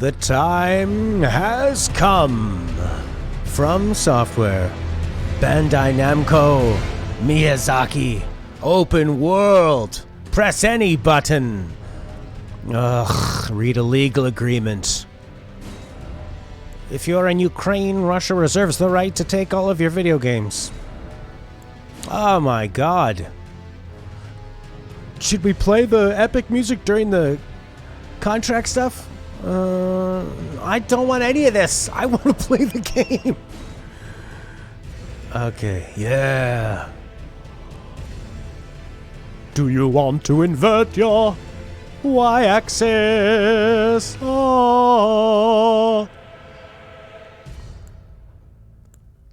The time has come. From Software, Bandai Namco, Miyazaki, open world. Press any button. Ugh, read a legal agreement. If you're in Ukraine, Russia reserves the right to take all of your video games. Oh my god. Should we play the epic music during the contract stuff? I don't want any of this. I want to play the game. Okay, yeah. Do you want to invert your y-axis? Oh.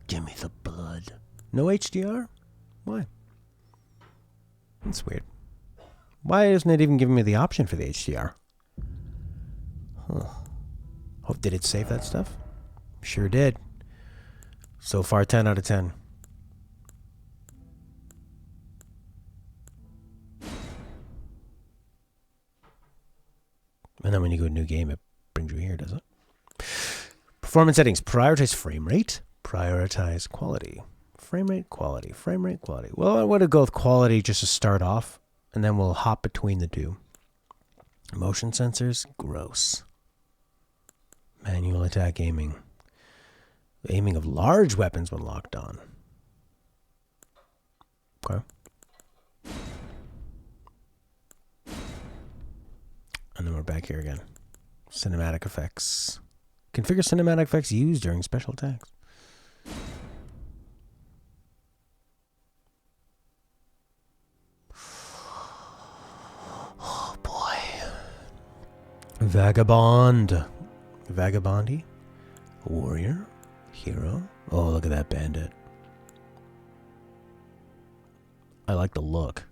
Give me the blood. No HDR? Why? That's weird. Why isn't it even giving me the option for the HDR? Huh. Oh, did it save that stuff? Sure did. So far, 10 out of 10. And then when you go to new game, it brings you here, does it? Performance settings. Prioritize frame rate. Prioritize quality. Frame rate, quality. Frame rate, quality. Well, I want to go with quality just to start off. And then we'll hop between the two. Motion sensors. Gross. Manual attack aiming. Aiming of large weapons when locked on. Okay. And then we're back here again. Cinematic effects. Configure cinematic effects used during special attacks. Oh boy. Vagabond. Vagabondy. Warrior. Hero. Oh, look at that bandit. I like the look.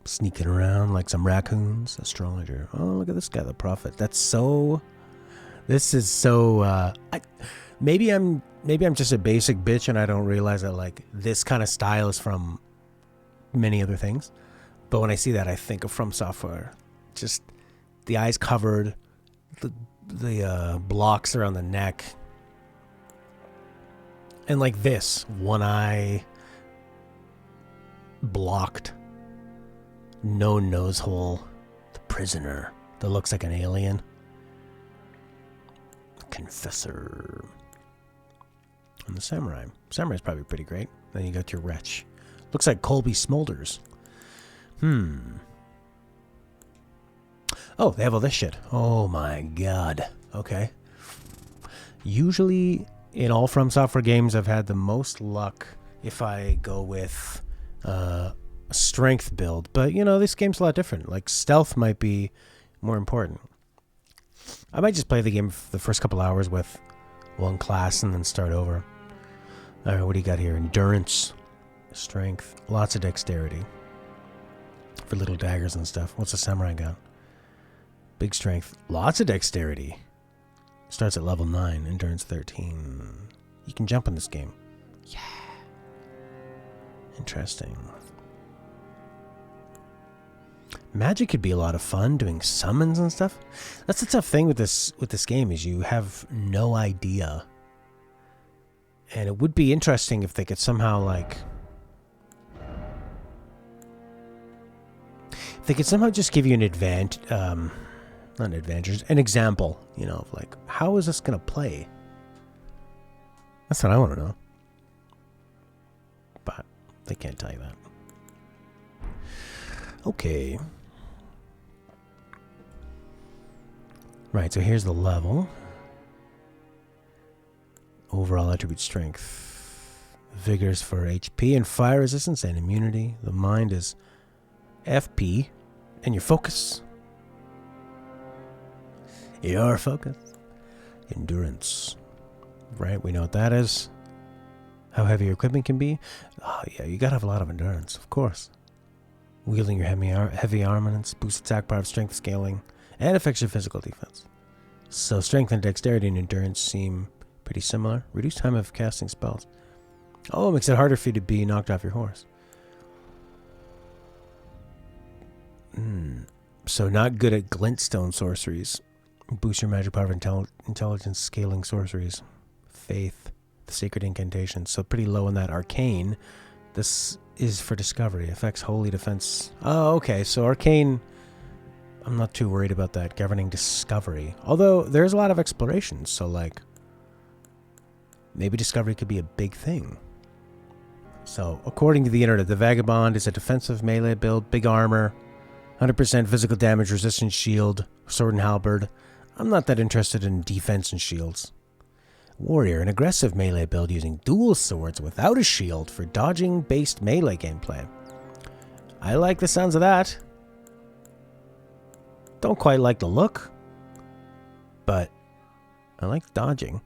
Sneaking around like some raccoons. Astrologer. Oh, look at this guy, the prophet. That's so... This is so... Maybe I'm just a basic bitch and I don't realize that like this kind of style is from many other things. But when I see that, I think of From Software. Just the eyes covered, the blocks around the neck, and like this, one eye blocked, no nose hole, the prisoner that looks like an alien, confessor, and the samurai. Samurai's probably pretty great. Then you got your wretch. Looks like Colby Smulders. Oh, they have all this shit. Oh my god. Okay. Usually, in all From Software games, I've had the most luck if I go with a strength build. But, you know, this game's a lot different. Like, stealth might be more important. I might just play the game for the first couple hours with one class and then start over. Alright, what do you got here? Endurance, strength, lots of dexterity. For little daggers and stuff. What's a samurai gun? Big strength, lots of dexterity. Starts at level 9, endurance 13. You can jump in this game. Yeah. Interesting. Magic could be a lot of fun, doing summons and stuff. That's the tough thing with this game, is you have no idea. And it would be interesting if they could somehow like... If they could somehow just give you an advantage, not an advantage, an example, you know, of like, how is this going to play? That's what I want to know. But they can't tell you that. Okay. Right, so here's the level. Overall attribute strength. Vigor's for HP and fire resistance and immunity. The mind is FP. And your focus. Your focus. Endurance. Right, we know what that is. How heavy your equipment can be. Oh yeah, you gotta have a lot of endurance, of course. Wielding your heavy armaments, boosts attack power, strength scaling, and affects your physical defense. So strength and dexterity and endurance seem pretty similar. Reduced time of casting spells. Oh, it makes it harder for you to be knocked off your horse. So not good at glintstone sorceries. Boost your magic power of intelligence scaling sorceries. Faith. The sacred incantations. So pretty low in that. Arcane. This is for discovery. Affects holy defense. Oh, okay. So arcane, I'm not too worried about that. Governing discovery. Although there's a lot of exploration. So like, maybe discovery could be a big thing. So according to the internet, the Vagabond is a defensive melee build. Big armor. 100% physical damage, resistance shield, sword and halberd. I'm not that interested in defense and shields. Warrior, an aggressive melee build using dual swords without a shield for dodging-based melee gameplay. I like the sounds of that. Don't quite like the look, but I like dodging.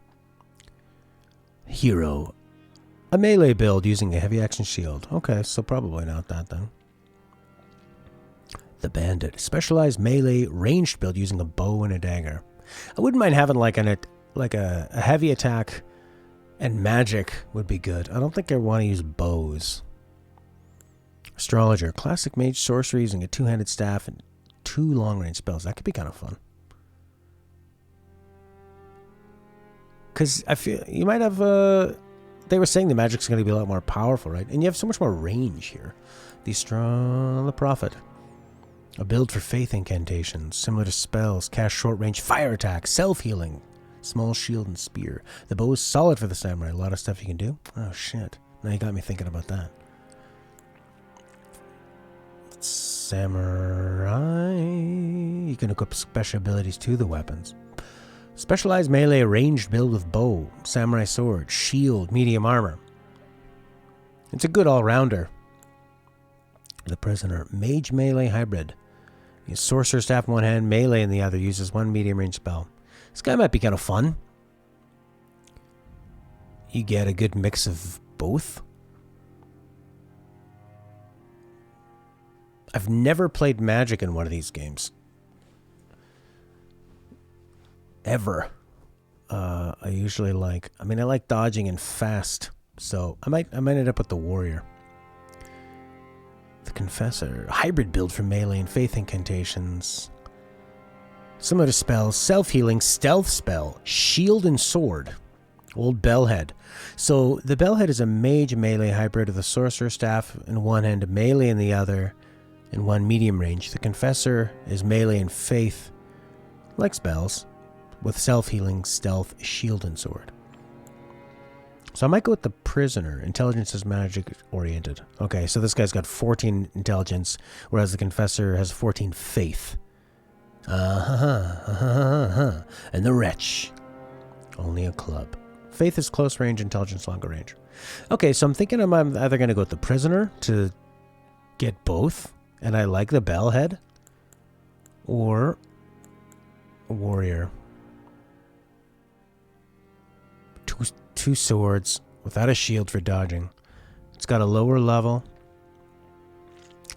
Hero, a melee build using a heavy action shield. Okay, so probably not that then. The Bandit, specialized melee ranged build using a bow and a dagger. I wouldn't mind having like a heavy attack and magic would be good. I don't think I want to use bows. Astrologer, classic mage sorcery using a two-handed staff and 2 long-range spells. That could be kind of fun. Because I feel you might have they were saying the magic's going to be a lot more powerful, right? And you have so much more range here. The Prophet. A build for faith incantations, similar to spells, cast short-range fire attack, self-healing, small shield and spear. The bow is solid for the samurai. A lot of stuff you can do. Oh, shit. Now you got me thinking about that. Samurai. You can equip special abilities to the weapons. Specialized melee ranged build with bow, samurai sword, shield, medium armor. It's a good all-rounder. The Prisoner. Mage melee hybrid. Use sorcerer staff in one hand, melee in the other. Uses 1 medium range spell. This guy might be kind of fun. You get a good mix of both. I've never played magic in one of these games. Ever. I usually like... I like dodging and fast. So I might end up with the Warrior. The Confessor. Hybrid build for melee and faith incantations. Similar to spells. Self-healing. Stealth spell. Shield and sword. Old Bellhead. So the Bellhead is a mage melee hybrid of the Sorcerer Staff in one hand, melee in the other, and 1 medium range. The Confessor is melee and faith, like spells, with self-healing, stealth, shield, and sword. So I might go with the Prisoner. Intelligence is magic oriented. Okay, so this guy's got 14 intelligence, whereas the Confessor has 14 faith. And the Wretch. Only a club. Faith is close range, intelligence longer range. Okay, so I'm thinking I'm either going to go with the Prisoner to get both, and I like the Bellhead, or a Warrior. Two swords without a shield for dodging. It's got a lower level.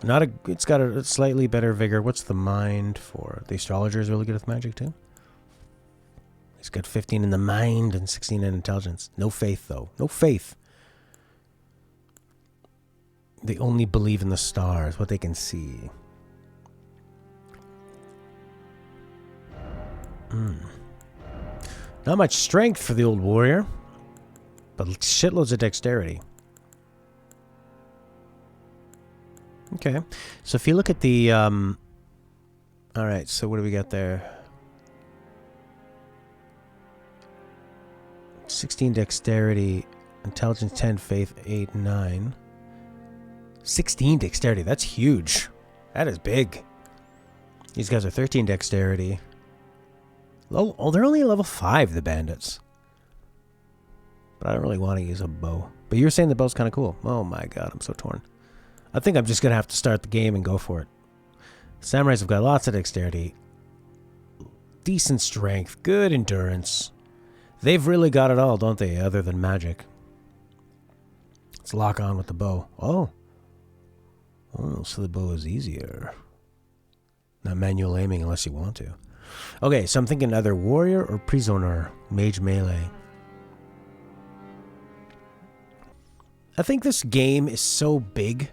It's got a slightly better vigor. What's the mind for? The Astrologer is really good with magic too. He's got 15 in the mind and 16 in intelligence. No faith though. No faith. They only believe in the stars, what they can see. Not much strength for the old warrior, but shitloads of dexterity. Okay, so if you look at the... Alright, so what do we got there? 16 dexterity, intelligence 10, faith 8, 9. 16 dexterity, that's huge. That is big. These guys are 13 dexterity. Oh, they're only level 5, the bandits. But I don't really want to use a bow. But you're saying the bow's kind of cool. Oh my god, I'm so torn. I think I'm just going to have to start the game and go for it. Samurais have got lots of dexterity. Decent strength. Good endurance. They've really got it all, don't they? Other than magic. Let's lock on with the bow. Oh, so the bow is easier. Not manual aiming unless you want to. Okay, so I'm thinking either warrior or prisoner. Mage melee. I think this game is so big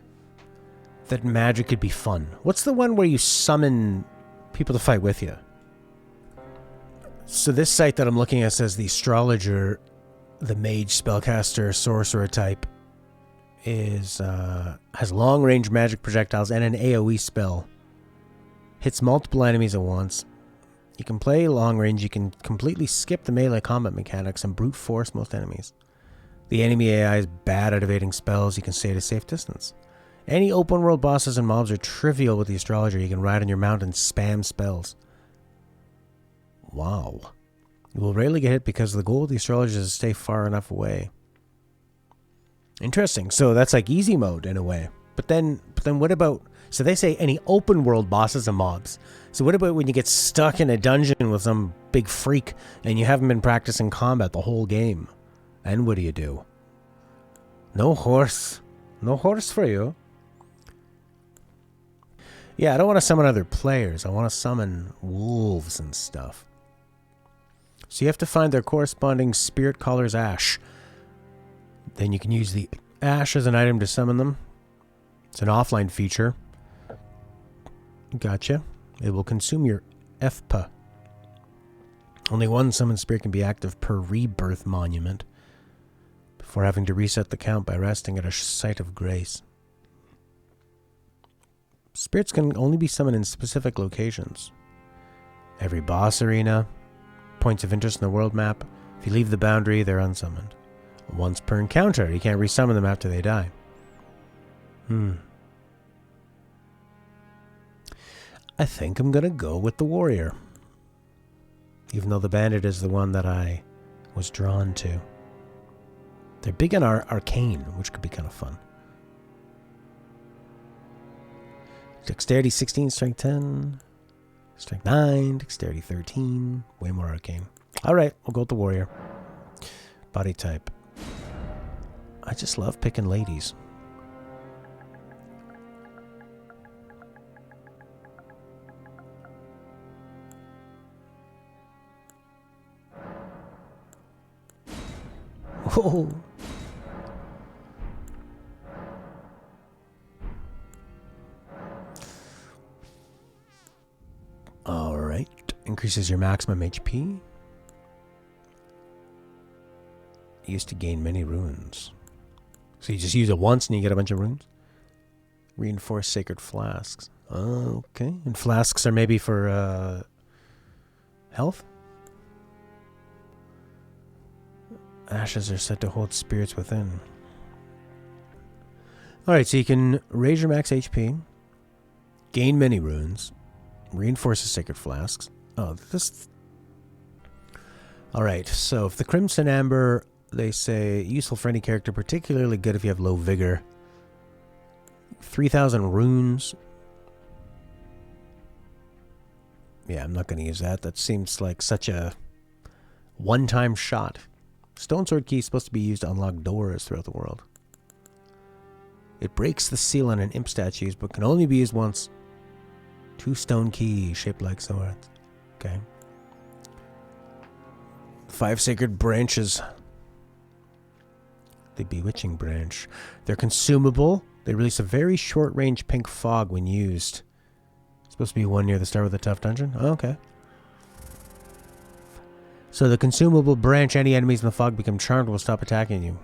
that magic could be fun. What's the one where you summon people to fight with you? So this site that I'm looking at says the astrologer, the mage, spellcaster, sorcerer type, is has long-range magic projectiles and an AoE spell. Hits multiple enemies at once. You can play long-range. You can completely skip the melee combat mechanics and brute force most enemies. The enemy AI is bad at evading spells. You can stay at a safe distance. Any open-world bosses and mobs are trivial with the astrologer. You can ride on your mount and spam spells. Wow. You will rarely get hit because the goal of the astrologer is to stay far enough away. Interesting. So that's like easy mode in a way. But then what about... So they say any open world bosses and mobs. So what about when you get stuck in a dungeon with some big freak and you haven't been practicing combat the whole game? And what do? No horse. No horse for you. Yeah, I don't want to summon other players. I want to summon wolves and stuff. So you have to find their corresponding spirit caller's ash. Then you can use the ash as an item to summon them. It's an offline feature. Gotcha. It will consume your FPA. Only one summoned spirit can be active per rebirth monument before having to reset the count by resting at a site of grace. Spirits can only be summoned in specific locations. Every boss arena, points of interest in the world map. If you leave the boundary, they're unsummoned. Once per encounter, you can't resummon them after they die. I think I'm going to go with the warrior. Even though the bandit is the one that I was drawn to. They're big on arcane, which could be kind of fun. Dexterity 16, strength 10, strength 9, dexterity 13, way more arcane. Alright, we'll go with the warrior. Body type. I just love picking ladies. Whoa. Alright. Increases your maximum HP. Used to gain many runes. So you just use it once and you get a bunch of runes? Reinforced sacred flasks. Okay. And flasks are maybe for health? Ashes are said to hold spirits within. Alright, so you can raise your max HP, gain many runes, reinforce the sacred flasks. Oh, this... Alright, so if the Crimson Amber, they say, useful for any character, particularly good if you have low vigor. 3,000 runes. Yeah, I'm not going to use that. That seems like such a one-time shot. Stone Sword Key is supposed to be used to unlock doors throughout the world. It breaks the seal on an imp statues, but can only be used once. 2 stone keys shaped like swords. Okay. 5 sacred branches. The Bewitching Branch. They're consumable. They release a very short-range pink fog when used. Supposed to be one near the start of the tough dungeon? Oh, okay. So the consumable branch, any enemies in the fog become charmed will stop attacking you.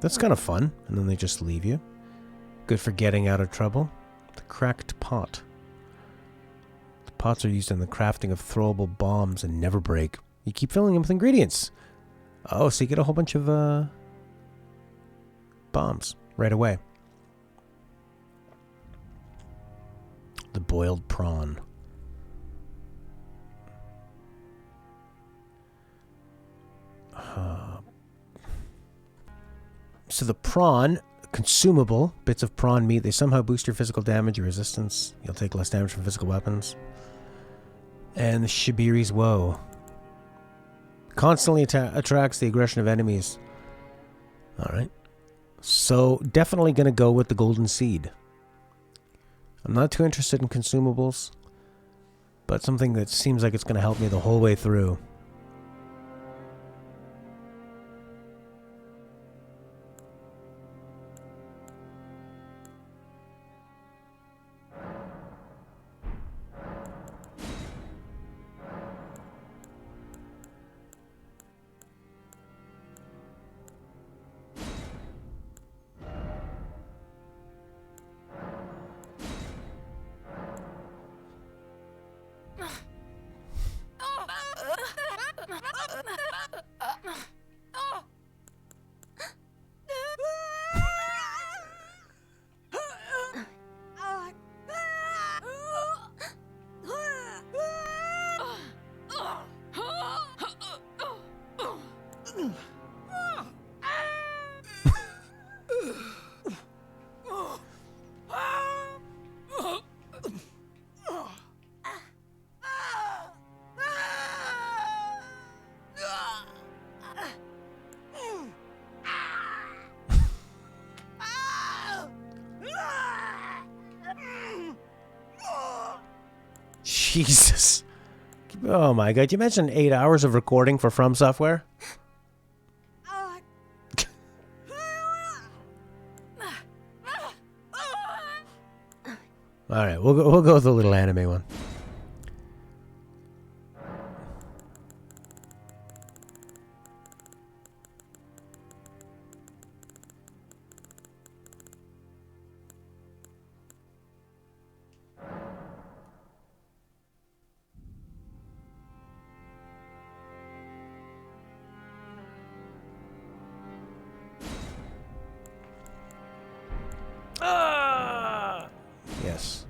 That's kind of fun. And then they just leave you. Good for getting out of trouble. The Cracked Pot. The pots are used in the crafting of throwable bombs and never break. You keep filling them with ingredients. Oh, so you get a whole bunch of bombs right away. The Boiled Prawn. So the prawn, consumable, bits of prawn meat, they somehow boost your physical damage, your resistance. You'll take less damage from physical weapons. And the Shibiri's Woe. Constantly attracts the aggression of enemies. Alright. So definitely going to go with the Golden Seed. I'm not too interested in consumables, but something that seems like it's going to help me the whole way through. Jesus. Oh my god, you imagine 8 hours of recording for From Software? Alright, we'll go with the little anime one. Yes.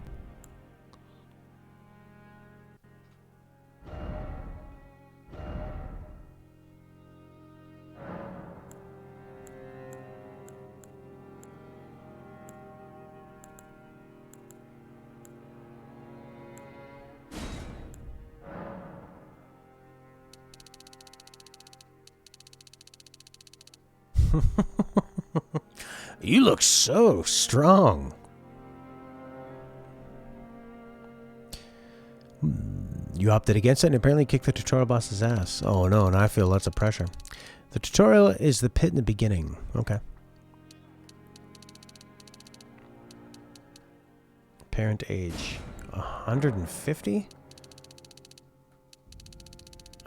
You look so strong. You opted against it and apparently kicked the tutorial boss's ass. Oh no, and I feel lots of pressure. The tutorial is the pit in the beginning. Okay. Parent age 150?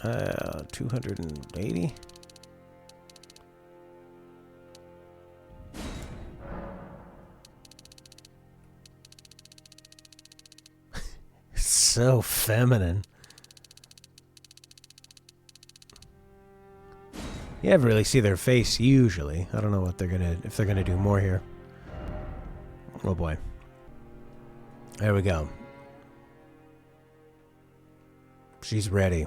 280? So feminine. You never really see their face usually. I don't know what if they're gonna do more here. Oh boy. There we go. She's ready.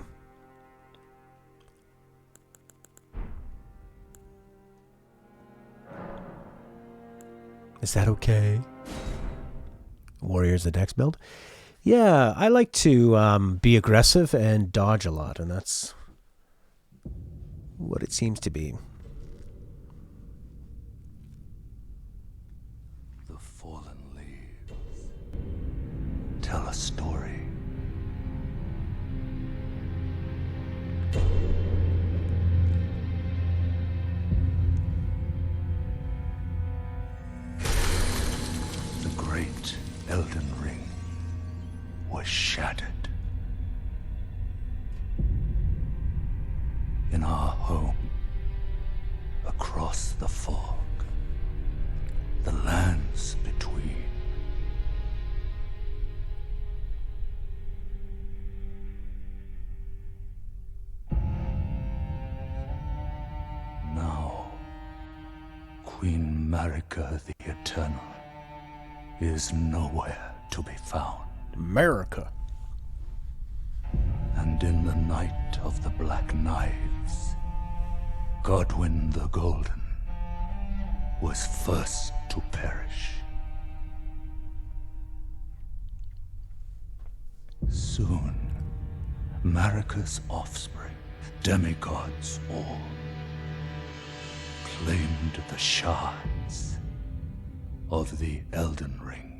Is that okay? Warrior's the dex build. Yeah, I like to be aggressive and dodge a lot, and that's what it seems to be. The fallen leaves tell a story. The great Elden Ring was shattered. In our home, across the fog, the lands between. Now, Queen Marika the Eternal is nowhere to be found. America. And in the night of the Black Knives, Godwyn the Golden was first to perish. Soon, Marika's offspring, demigods all, claimed the shards of the Elden Ring.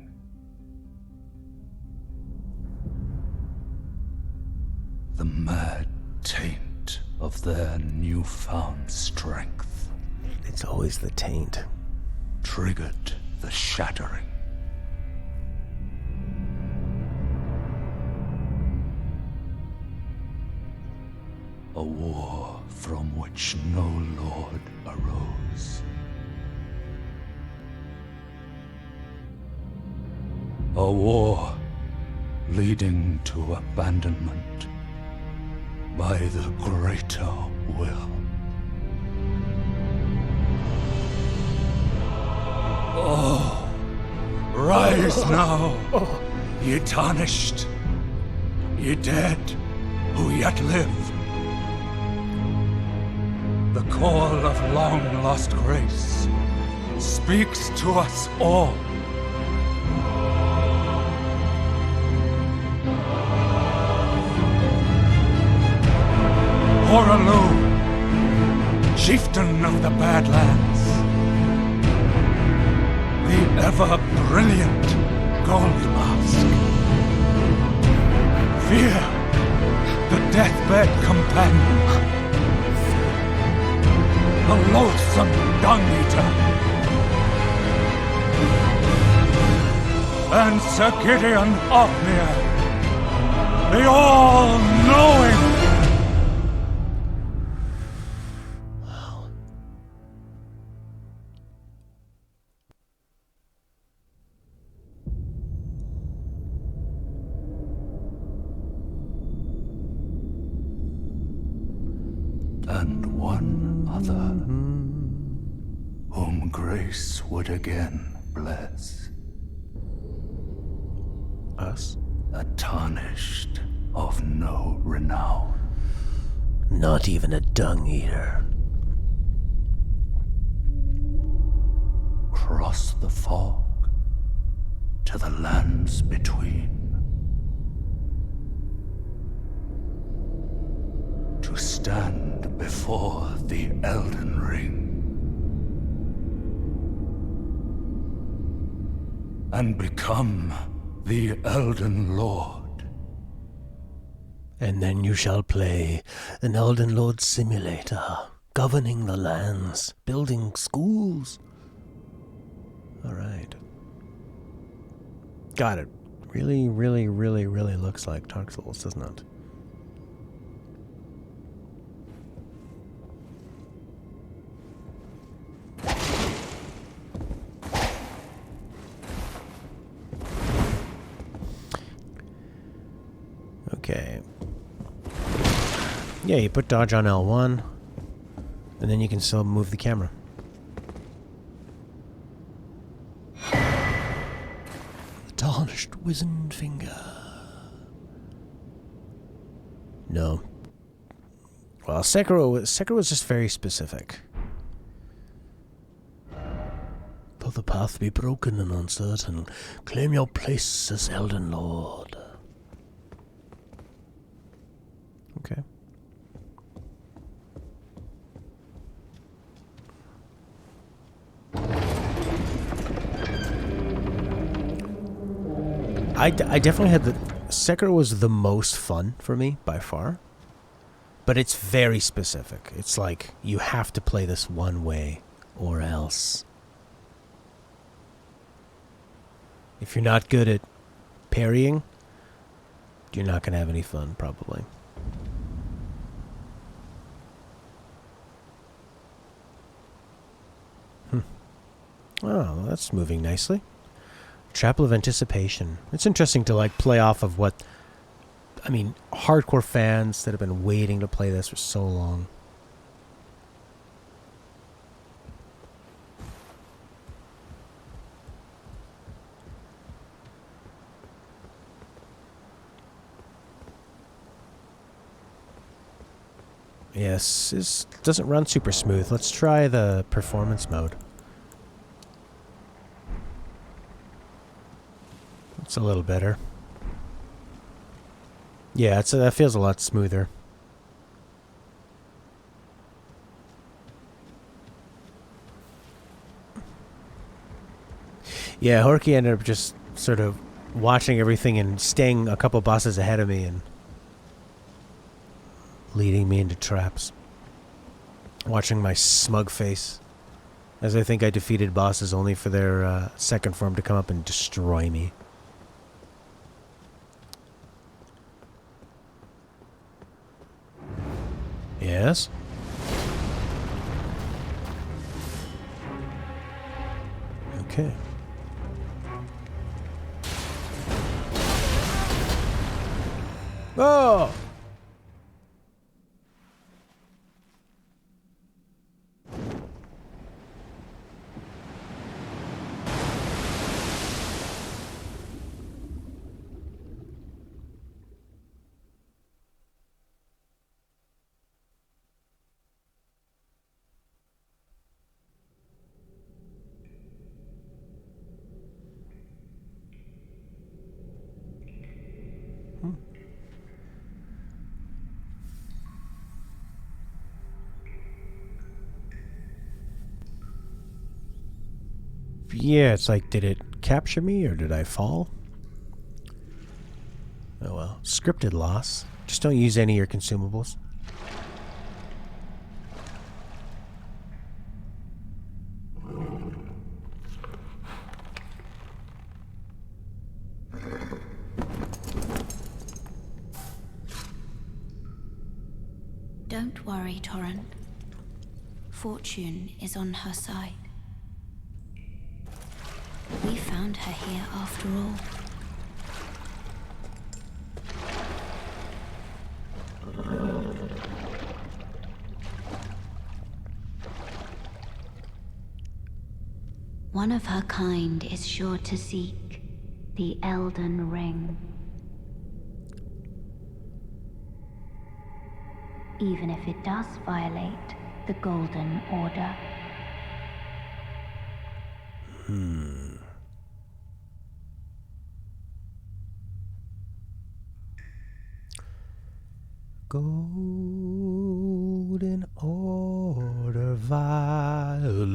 The mad taint of their newfound strength. It's always the taint. Triggered the shattering. A war from which no lord arose. A war leading to abandonment by the greater will. Oh, rise now, ye tarnished, ye dead who yet live. The call of long-lost grace speaks to us all. Horalu, chieftain of the Badlands, the ever-brilliant Gold Mask, Fear, the deathbed companion, the loathsome dung-eater, and Sir Gideon Ofnir, the all-knowing. And one other, whom grace would again bless. Us? A tarnished of no renown. Not even a dung-eater. Cross the fog to the lands between. To stand before the Elden Ring. And become the Elden Lord. And then you shall play an Elden Lord simulator, governing the lands, building schools. Alright. Got it. Really, really, really, really looks like Dark Souls, doesn't it? Okay. Yeah, you put dodge on L1, and then you can still move the camera. The tarnished wizened finger. No. Well, Sekiro was just very specific. Though the path be broken and uncertain, claim your place as Elden Lord. Okay. I definitely had Sekiro was the most fun for me by far. But it's very specific. It's like, you have to play this one way or else. If you're not good at parrying, you're not going to have any fun, probably. Oh, that's moving nicely. Chapel of Anticipation. It's interesting to like play off of what, I mean, hardcore fans that have been waiting to play this for so long. Yes, this doesn't run super smooth. Let's try the performance mode. It's a little better. Yeah, that feels a lot smoother. Yeah, Horky ended up just sort of watching everything and staying a couple bosses ahead of me and leading me into traps. Watching my smug face as I think I defeated bosses only for their second form to come up and destroy me. Yes? Okay. Oh! Yeah, it's like, did it capture me or did I fall? Oh well. Scripted loss. Just don't use any of your consumables. Don't worry, Torrent. Fortune is on her side. We found her here after all. One of her kind is sure to seek the Elden Ring. Even if it does violate the Golden Order. Golden Order violate.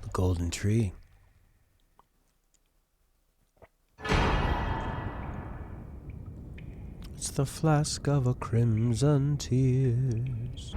The golden tree. It's the flask of a crimson tears.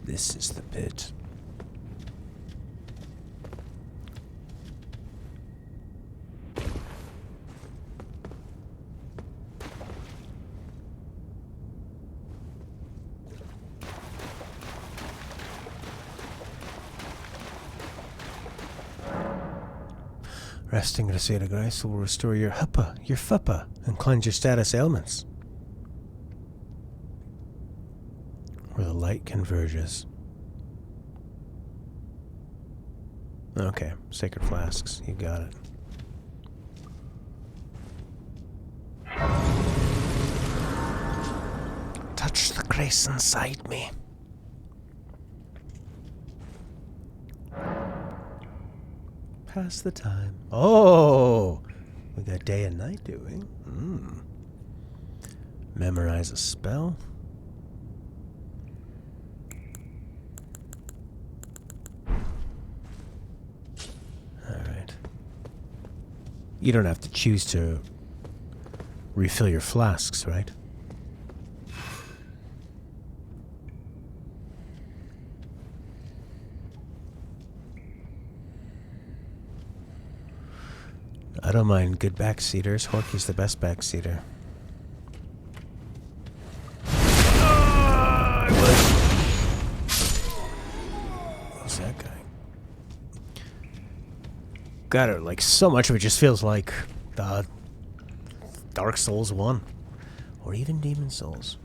This is the pit. Resting at a state of grace will restore your huppa, your fuppa, and cleanse your status ailments. Where the light converges. Okay, sacred flasks, you got it. Touch the grace inside me. Pass the time. Oh! We got day and night doing. Memorize a spell. Alright. You don't have to choose to refill your flasks, right? I don't mind good backseaters. Horky's the best backseater. Who's that guy? Got it. Like, so much of it just feels like Dark Souls 1. Or even Demon Souls.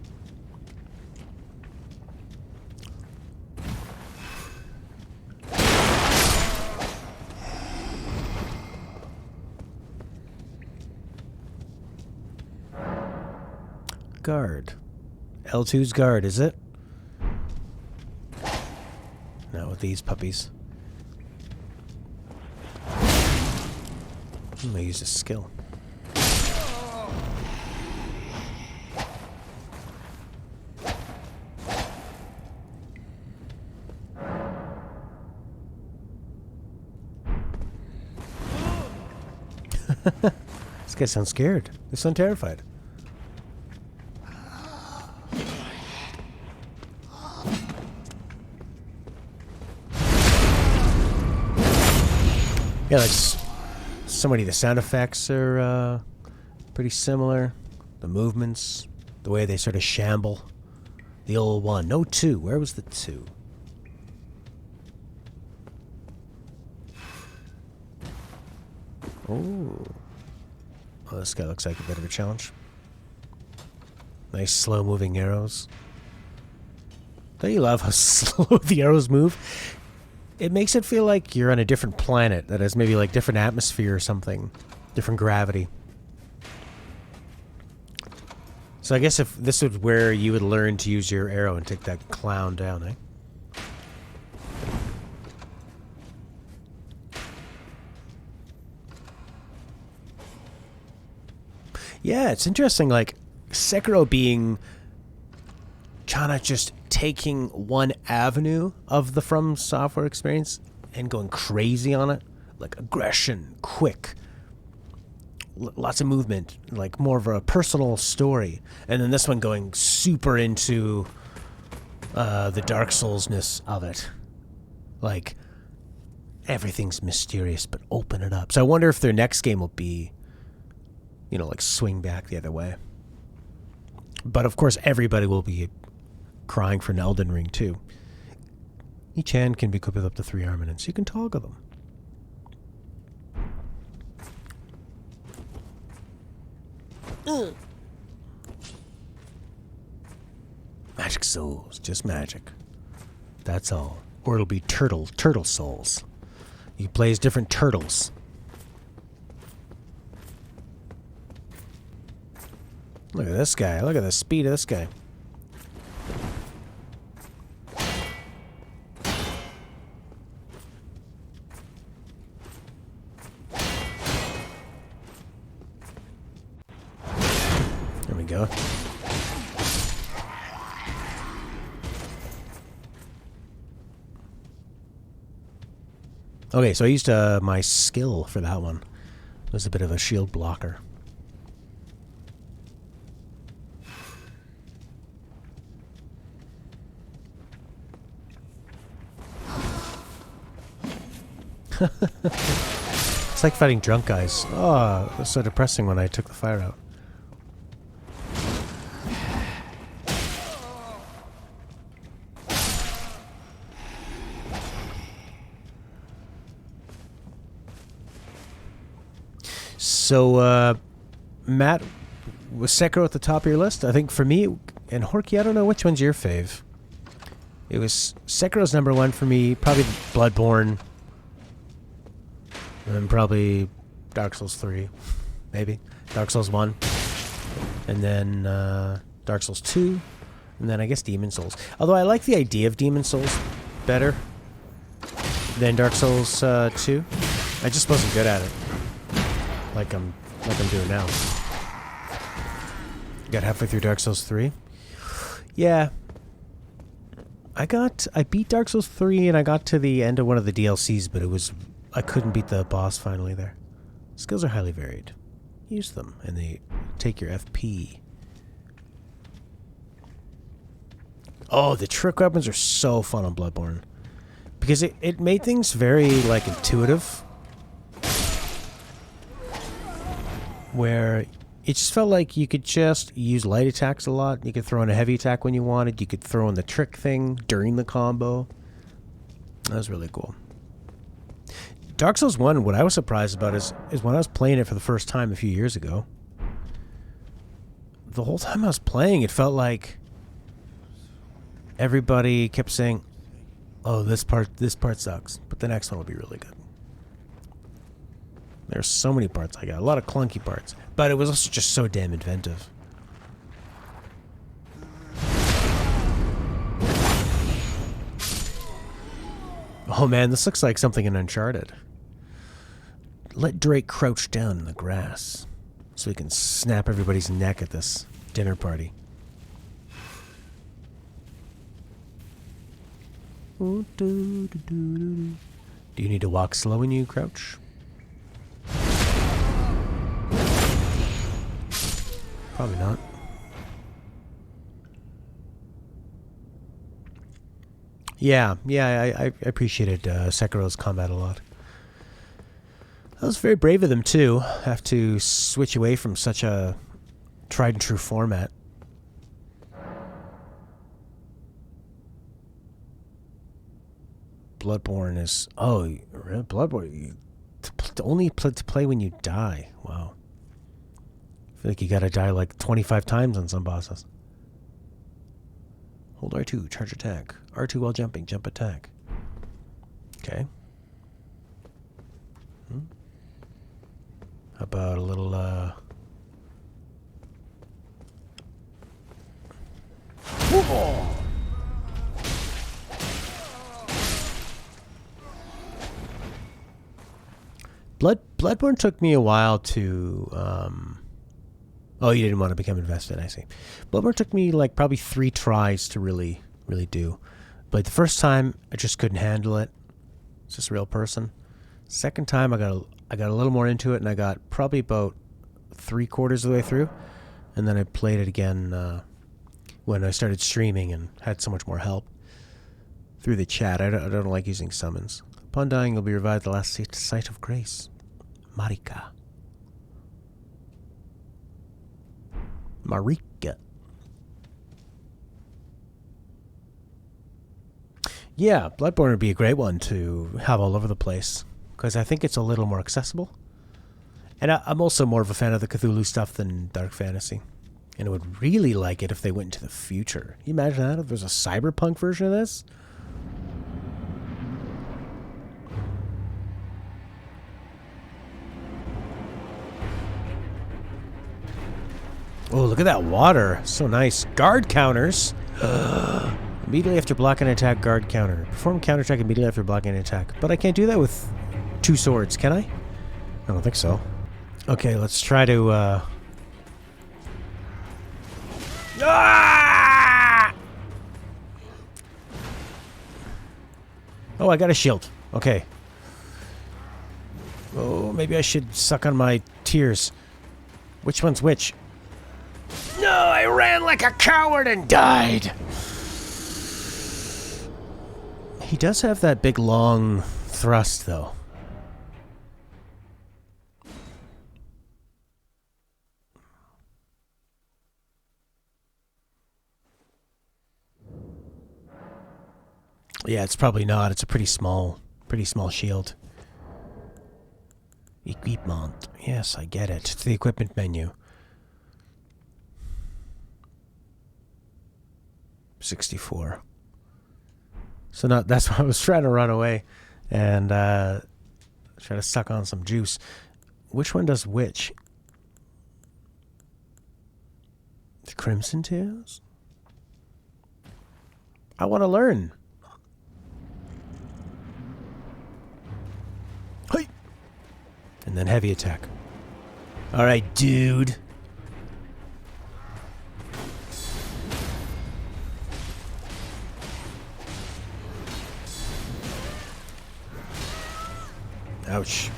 Guard. L2's guard, is it? Not with these puppies. I use a skill. This guy sounds scared. They sound terrified. Yeah, like somebody. The sound effects are pretty similar. The movements, the way they sort of shamble. The old one. No two. Where was the two? Oh. Oh, this guy looks like a bit of a challenge. Nice slow-moving arrows. Don't you love how slow the arrows move? It makes it feel like you're on a different planet that has maybe like different atmosphere or something. Different gravity. So I guess if this is where you would learn to use your arrow and take that clown down, eh? Yeah, it's interesting, like, Sekiro being kind of just taking one avenue of the From Software experience and going crazy on it. Like, aggression, quick, lots of movement, like more of a personal story. And then this one going super into the Dark Souls-ness of it. Like, everything's mysterious, but open it up. So I wonder if their next game will be, you know, like swing back the other way. But of course, everybody will be crying for an Elden Ring too. Each hand can be equipped with up to 3 armaments. You can toggle them. Magic souls, just magic. That's all. Or it'll be turtle souls. You play as different turtles. Look at this guy. Look at the speed of this guy. There we go. Okay, so I used my skill for that one. It was a bit of a shield blocker. It's like fighting drunk guys. Oh, it was so depressing when I took the fire out. So, Matt, was Sekiro at the top of your list? I think for me, and Horky, I don't know which one's your fave. It was Sekiro's number one for me, probably Bloodborne. And probably Dark Souls 3, maybe. Dark Souls 1. And then Dark Souls 2. And then I guess Demon Souls. Although I like the idea of Demon Souls better than Dark Souls 2. I just wasn't good at it. Like I'm doing now. Got halfway through Dark Souls 3. Yeah. I beat Dark Souls 3 and I got to the end of one of the DLCs, but I couldn't beat the boss finally there. Skills are highly varied. Use them, and they take your FP. Oh, the trick weapons are so fun on Bloodborne. Because it made things very, like, intuitive. Where it just felt like you could just use light attacks a lot. You could throw in a heavy attack when you wanted. You could throw in the trick thing during the combo. That was really cool. Dark Souls 1, what I was surprised about is when I was playing it for the first time a few years ago, the whole time I was playing, it felt like everybody kept saying, oh, this part sucks, but the next one will be really good. There's so many parts I got, a lot of clunky parts, but it was also just so damn inventive. Oh man, this looks like something in Uncharted. Let Drake crouch down in the grass so he can snap everybody's neck at this dinner party. Do you need to walk slow when you crouch? Probably not. Yeah, I appreciated Sekiro's combat a lot. That was very brave of them, too. Have to switch away from such a tried and true format. Bloodborne is... Oh, really? Bloodborne... Only to play when you die. Wow. I feel like you gotta die like 25 times on some bosses. Hold R2, charge attack. R2 while jumping, jump attack. Okay. How about a little, Whoa! Bloodborne took me a while to, Oh, you didn't want to become invested, I see. Bloodborne took me, like, probably 3 tries to really do. But the first time, I just couldn't handle it. It's just a real person. Second time, I got a little more into it, and I got probably about 3/4 of the way through. And then I played it again when I started streaming and had so much more help through the chat. I don't like using summons. Upon dying, you'll be revived at the last sight of grace. Marika. Yeah, Bloodborne would be a great one to have all over the place, because I think it's a little more accessible. And I'm also more of a fan of the Cthulhu stuff than Dark Fantasy. And I would really like it if they went into the future. Can you imagine that? If there's a cyberpunk version of this? Oh, look at that water. So nice. Guard counters. Immediately after blocking an attack, guard counter. Perform counter attack immediately after blocking an attack. But I can't do that with 2 swords, can I? I don't think so. Okay, let's try to, Ah! Oh, I got a shield. Okay. Oh, maybe I should suck on my tears. Which one's which? No, I ran like a coward and died. He does have that big long thrust, though. Yeah, it's probably not. It's a pretty small shield. Equipment. Yes, I get it. It's the equipment menu. 64. So not, that's why I was trying to run away and try to suck on some juice. Which one does which? The Crimson Tails? I want to learn. Hey! And then heavy attack. Alright, dude. Ouch.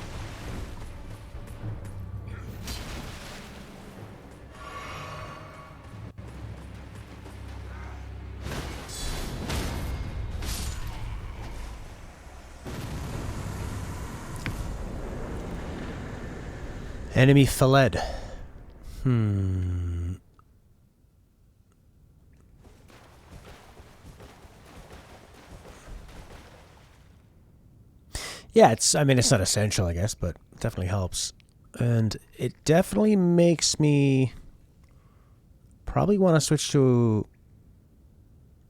Enemy fled. Yeah, I mean, it's not essential, I guess, but it definitely helps. And it definitely makes me probably want to switch to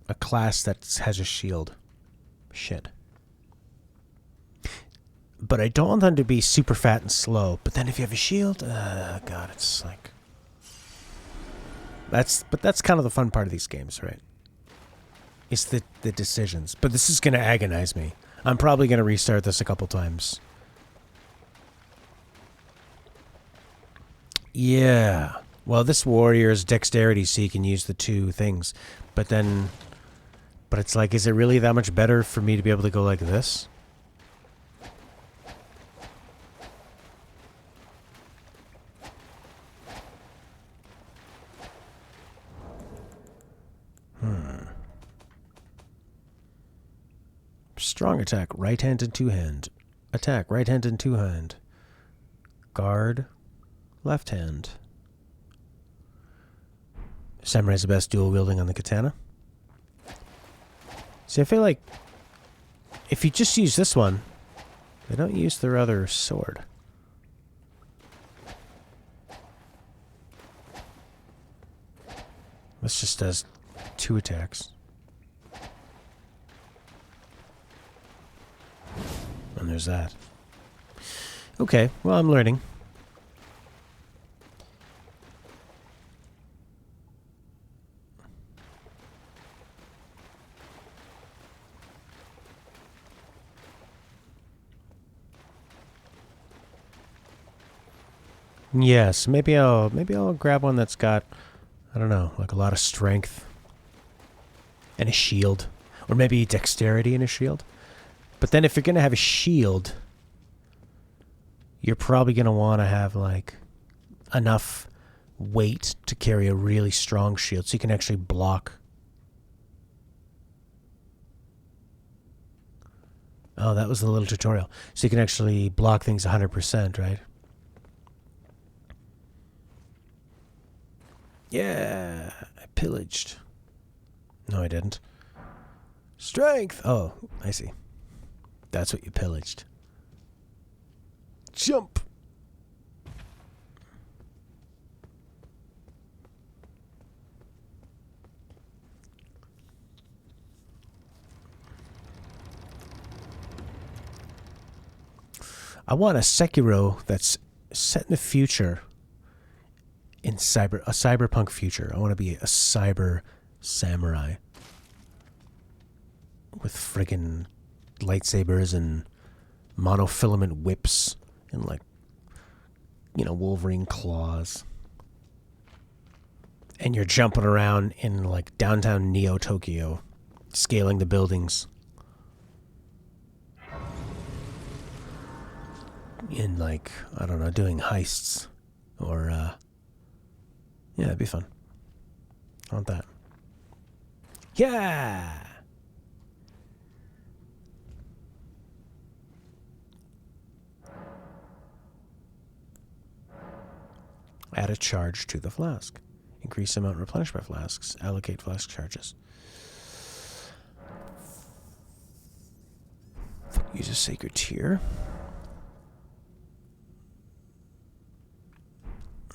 a class that has a shield. Shit. But I don't want them to be super fat and slow. But then if you have a shield, God, it's like... But that's kind of the fun part of these games, right? It's the decisions. But this is going to agonize me. I'm probably going to restart this a couple times. Yeah. Well, this warrior is dexterity, so you can use the 2 things. But it's like, is it really that much better for me to be able to go like this? Strong attack, right hand and two hand. Attack, right hand and two hand. Guard, left hand. Samurai's the best dual wielding on the katana. See, I feel like if you just use this one, they don't use their other sword. This just does 2 attacks. And there's that. Okay, well, I'm learning. Yes, maybe I'll grab one that's got, I don't know, like a lot of strength and a shield, or maybe dexterity and a shield. But then if you're gonna have a shield, you're probably gonna want to have like enough weight to carry a really strong shield, so you can actually block. Oh, that was the little tutorial. So you can actually block things 100%, right? Yeah, I pillaged. No, I didn't. Strength! Oh, I see. That's what you pillaged. Jump! I want a Sekiro that's set in the future. In a cyberpunk future. I want to be a cyber samurai with friggin' lightsabers and monofilament whips and like, you know, Wolverine claws. And you're jumping around in like downtown Neo Tokyo, scaling the buildings. In like, I don't know, doing heists or yeah, it'd be fun. I want that. Yeah! Add a charge to the flask. Increase amount replenished by flasks. Allocate flask charges. Use a sacred tear.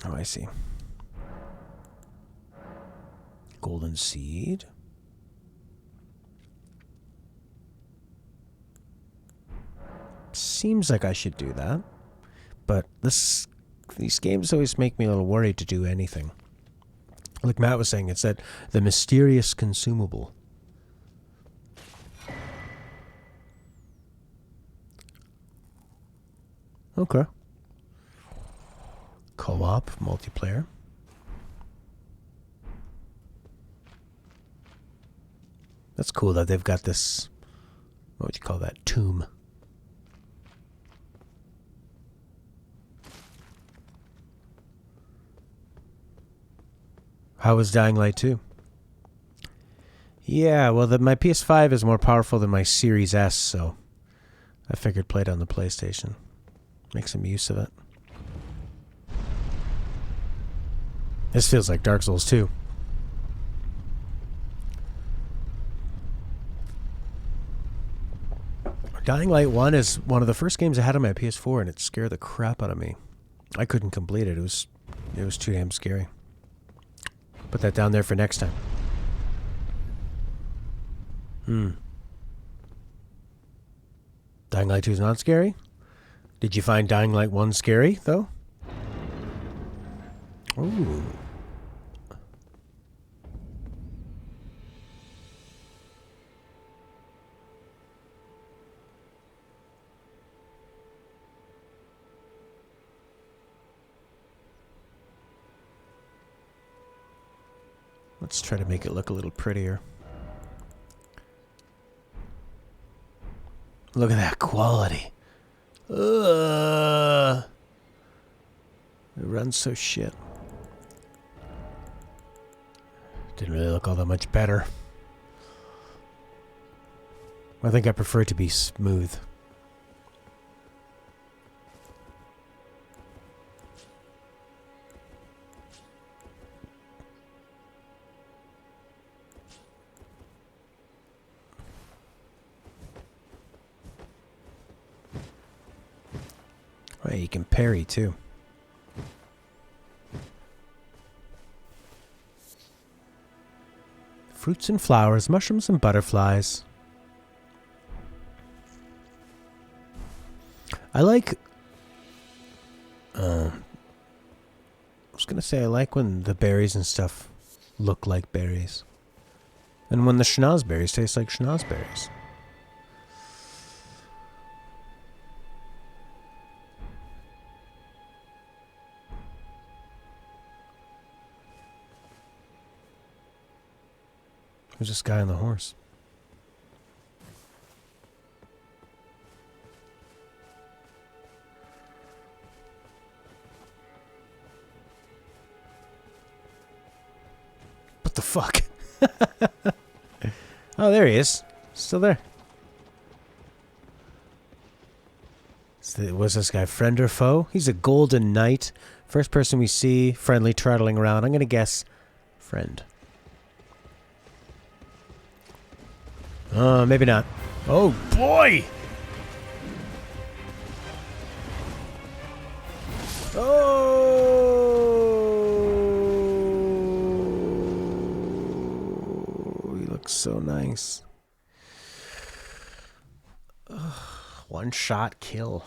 Oh, I see. Golden seed. Seems like I should do that. But these games always make me a little worried to do anything. Like Matt was saying, it's that the mysterious consumable. Okay. Co-op, multiplayer. That's cool that they've got this, what would you call that, tomb. How was Dying Light 2? Yeah, well, my PS5 is more powerful than my Series S, so I figured play it on the PlayStation. Make some use of it. This feels like Dark Souls 2. Dying Light 1 is one of the first games I had on my PS4, and it scared the crap out of me. I couldn't complete it. It was too damn scary. Put that down there for next time. Dying Light 2 is not scary? Did you find Dying Light 1 scary, though? Ooh. Let's try to make it look a little prettier. Look at that quality. It runs so shit. Didn't really look all that much better. I think I prefer it to be smooth. Right, you can parry too. Fruits and flowers, mushrooms and butterflies. I like... I was gonna say I like when the berries and stuff look like berries. And when the schnozberries taste like schnozberries. Who's this guy on the horse? What the fuck? Oh, there he is. Still there. Was this guy friend or foe? He's a golden knight. First person we see, friendly, trotting around. I'm going to guess friend. Maybe not. Oh, boy! Oh! He looks so nice. One shot kill.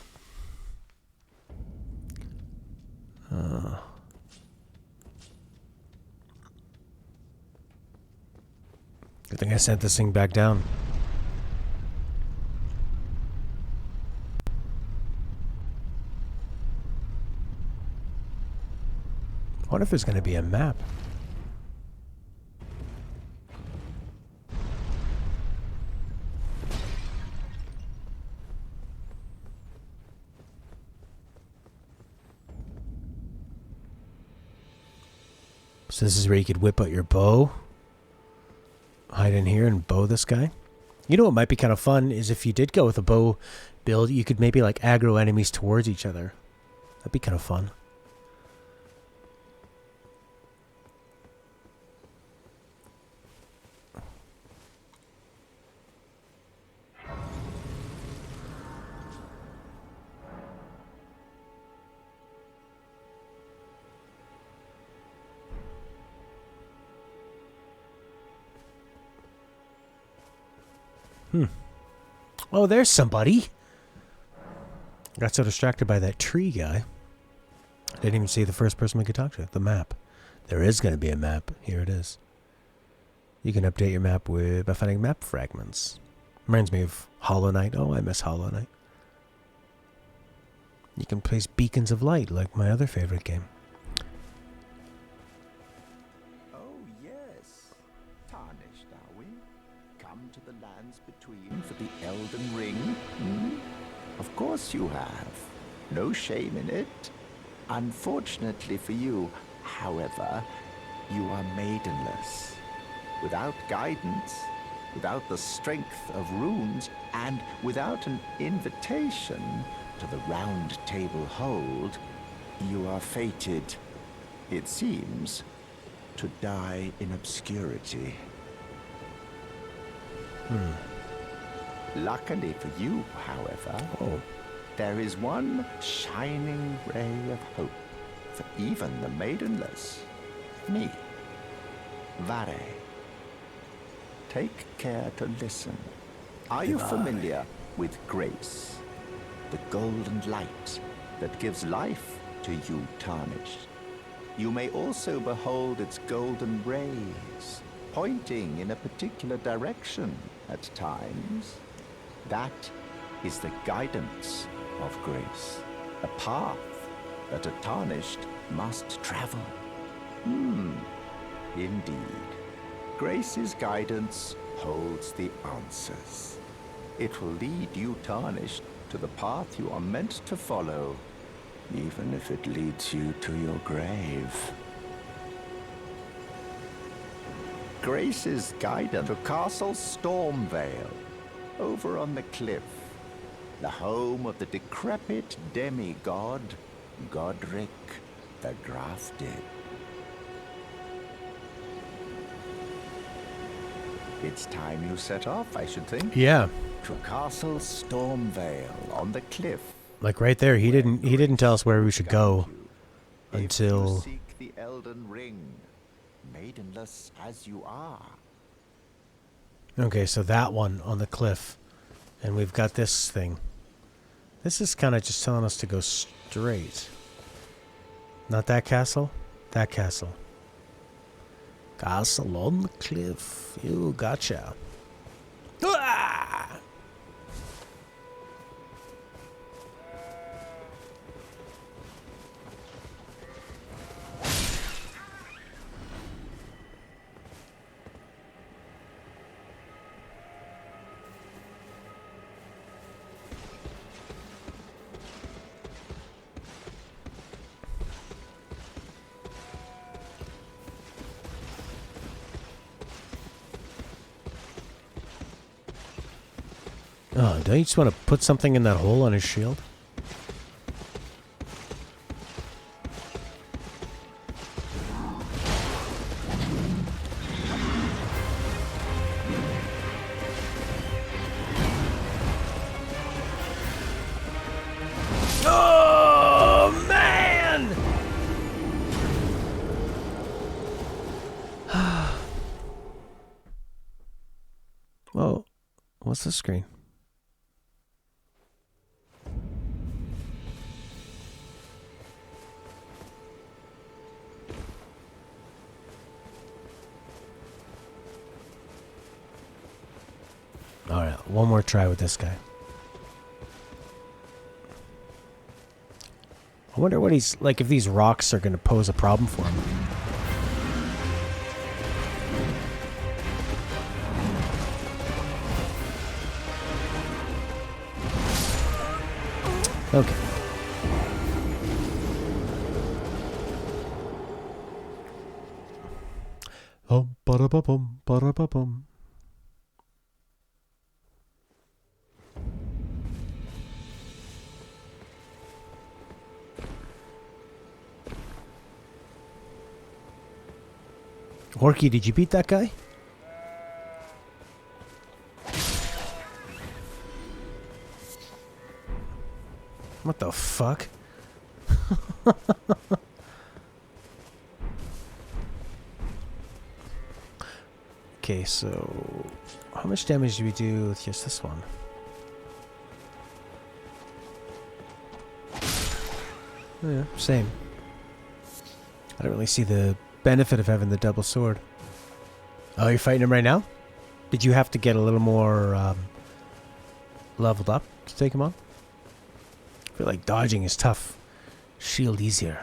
Good thing I sent this thing back down. I wonder if there's going to be a map. So this is where you could whip out your bow. Hide in here and bow this guy. You know what might be kind of fun is if you did go with a bow build, you could maybe like aggro enemies towards each other. That'd be kind of fun. Oh, there's somebody. Got so distracted by that tree guy. I didn't even see the first person we could talk to. The map. There is going to be a map. Here it is. You can update your map by finding map fragments. Reminds me of Hollow Knight. Oh, I miss Hollow Knight. You can place beacons of light like my other favorite game. Oh, yes. Tarnished, are we? Come to the lands between for the Elden Ring? Hmm? Of course you have. No shame in it. Unfortunately for you, however, you are maidenless. Without guidance, without the strength of runes, and without an invitation to the Round Table Hold, you are fated, it seems, to die in obscurity. Luckily for you, however, there is one shining ray of hope for even the maidenless. Me. Vare. Take care to listen. Are you familiar with grace? The golden light that gives life to you tarnished. You may also behold its golden rays, pointing in a particular direction at times. That is the guidance of grace, a path that a tarnished must travel. Indeed. Grace's guidance holds the answers. It will lead you tarnished to the path you are meant to follow, even if it leads you to your grave. Grace's guidance to Castle Stormvale. over on the cliff, the home of the decrepit demigod, Godric the Grafted. It's time you set off, I should think. Yeah. To Castle Stormvale on the cliff. Like right there, he didn't tell us where we should go If until you seek the Elden Ring, maidenless as you are. okay, so that one on the cliff. And we've got this thing. This is kind of just telling us to go straight. Not that castle? That castle. Castle on the cliff. You gotcha. Ah! Oh, don't you just want to put something in that hole on his shield? Oh, man! Whoa, what's the screen? Alright, one more try with this guy. I wonder what he's like, if these rocks are going to pose a problem for him. Okay. Ba-da-ba-bum, ba-da-ba-bum. Horky, did you beat that guy? What the fuck? Okay, so how much damage do we do with just this one? Oh, yeah, same. I don't really see the benefit of having the double sword. Oh, you're fighting him right now? Did you have to get a little more leveled up to take him on? I feel like dodging is tough. Shield easier.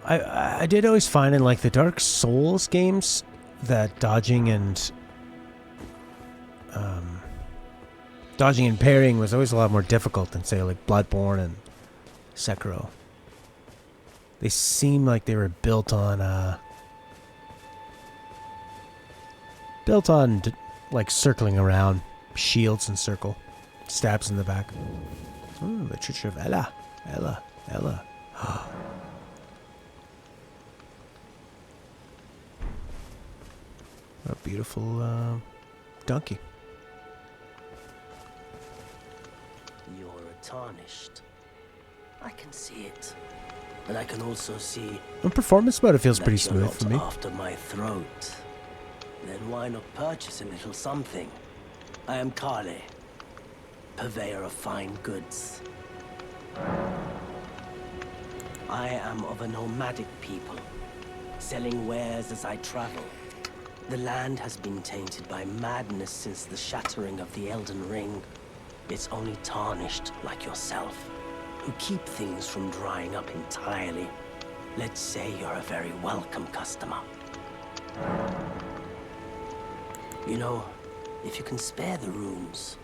I did always find in like the Dark Souls games that dodging and parrying was always a lot more difficult than say like Bloodborne and Sekiro. They seem like they were built on like circling around, shields and circle, stabs in the back. Ooh, literature of Ella. A beautiful donkey. You're tarnished. I can see it. And I can also see The performance mode, it feels that pretty you're smooth not for me. after my throat. Then why not purchase a little something? I am Kale, purveyor of fine goods. I am of a nomadic people, selling wares as I travel. The land has been tainted by madness since the shattering of the Elden Ring. It's only tarnished like yourself, who keep things from drying up entirely. Let's say you're a very welcome customer. You know, if you can spare the runes,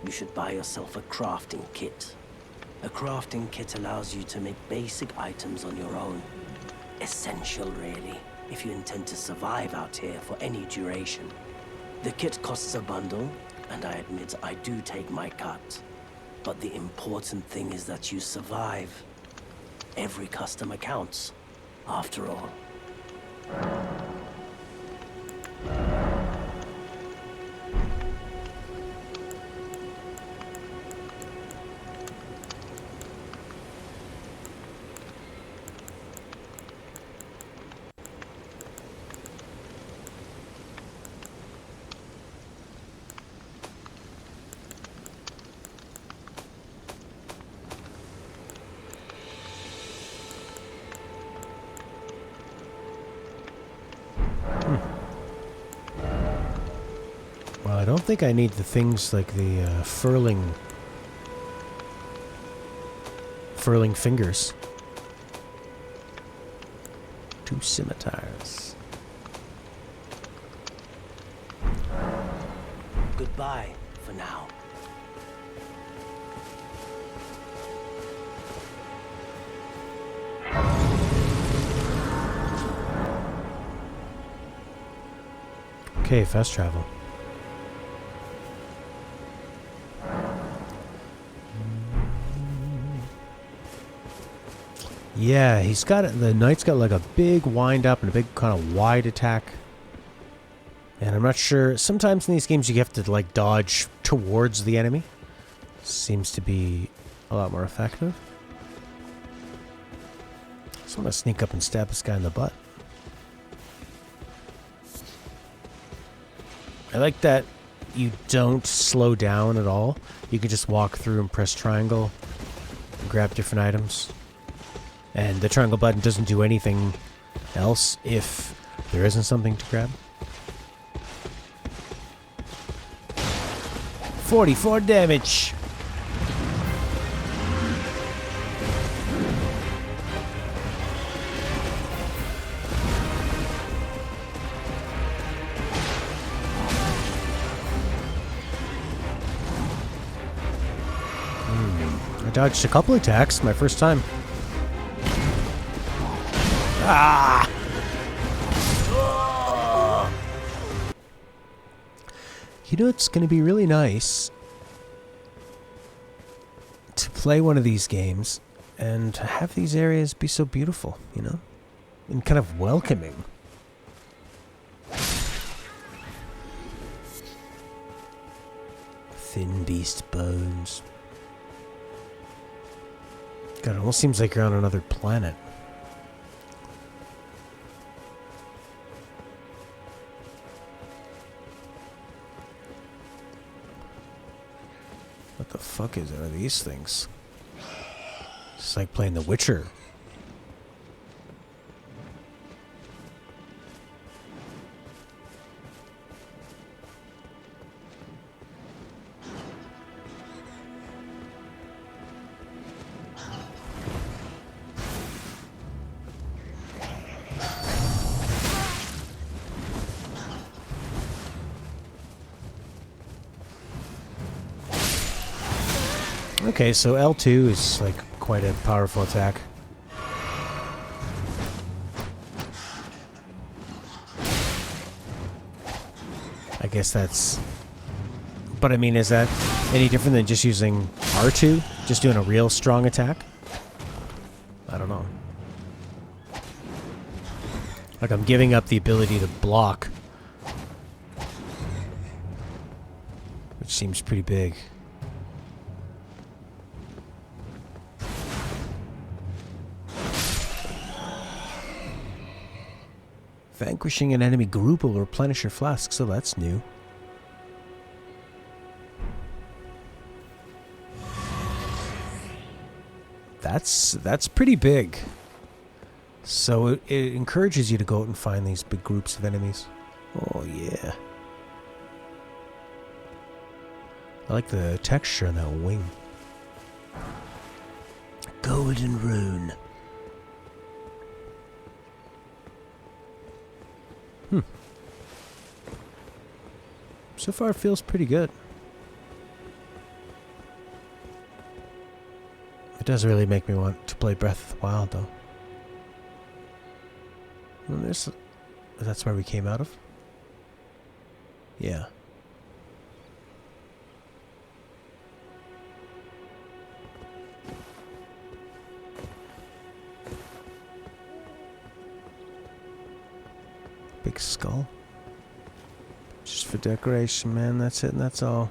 you should buy yourself a crafting kit. A crafting kit allows you to make basic items on your own. Essential, really, if you intend to survive out here for any duration. The kit costs a bundle, and I admit I do take my cut. But the important thing is that you survive. Every customer counts, after all. Well, I don't think I need the things like the furling fingers. 2 scimitars. Goodbye, for now. Okay, fast travel. Yeah, he's got it. The knight's got like a big wind up and a big kind of wide attack. And I'm not sure. Sometimes in these games you have to like dodge towards the enemy. Seems to be a lot more effective. Just want to sneak up and stab this guy in the butt. I like that you don't slow down at all. You can just walk through and press triangle and grab different items. And the triangle button doesn't do anything else if there isn't something to grab. 44 damage! I dodged a couple attacks my first time. Ah! You know, it's going to be really nice to play one of these games and have these areas be so beautiful, you know? And kind of welcoming. Thin beast bones. God, it almost seems like you're on another planet. What the fuck are these things? It's like playing The Witcher. Okay, so L2 is like quite a powerful attack. I guess that's... But I mean, is that any different than just using R2? Just doing a real strong attack? I don't know. Like I'm giving up the ability to block. Which seems pretty big. Vanquishing an enemy group will replenish your flask, so that's new. That's pretty big. So it encourages you to go out and find these big groups of enemies. Oh yeah. I like the texture on that wing. Golden rune. So far, it feels pretty good. does really make me want to play Breath of the Wild, though. Well, that's where we came out of? Yeah. Big skull. Just for decoration, man. That's it and that's all.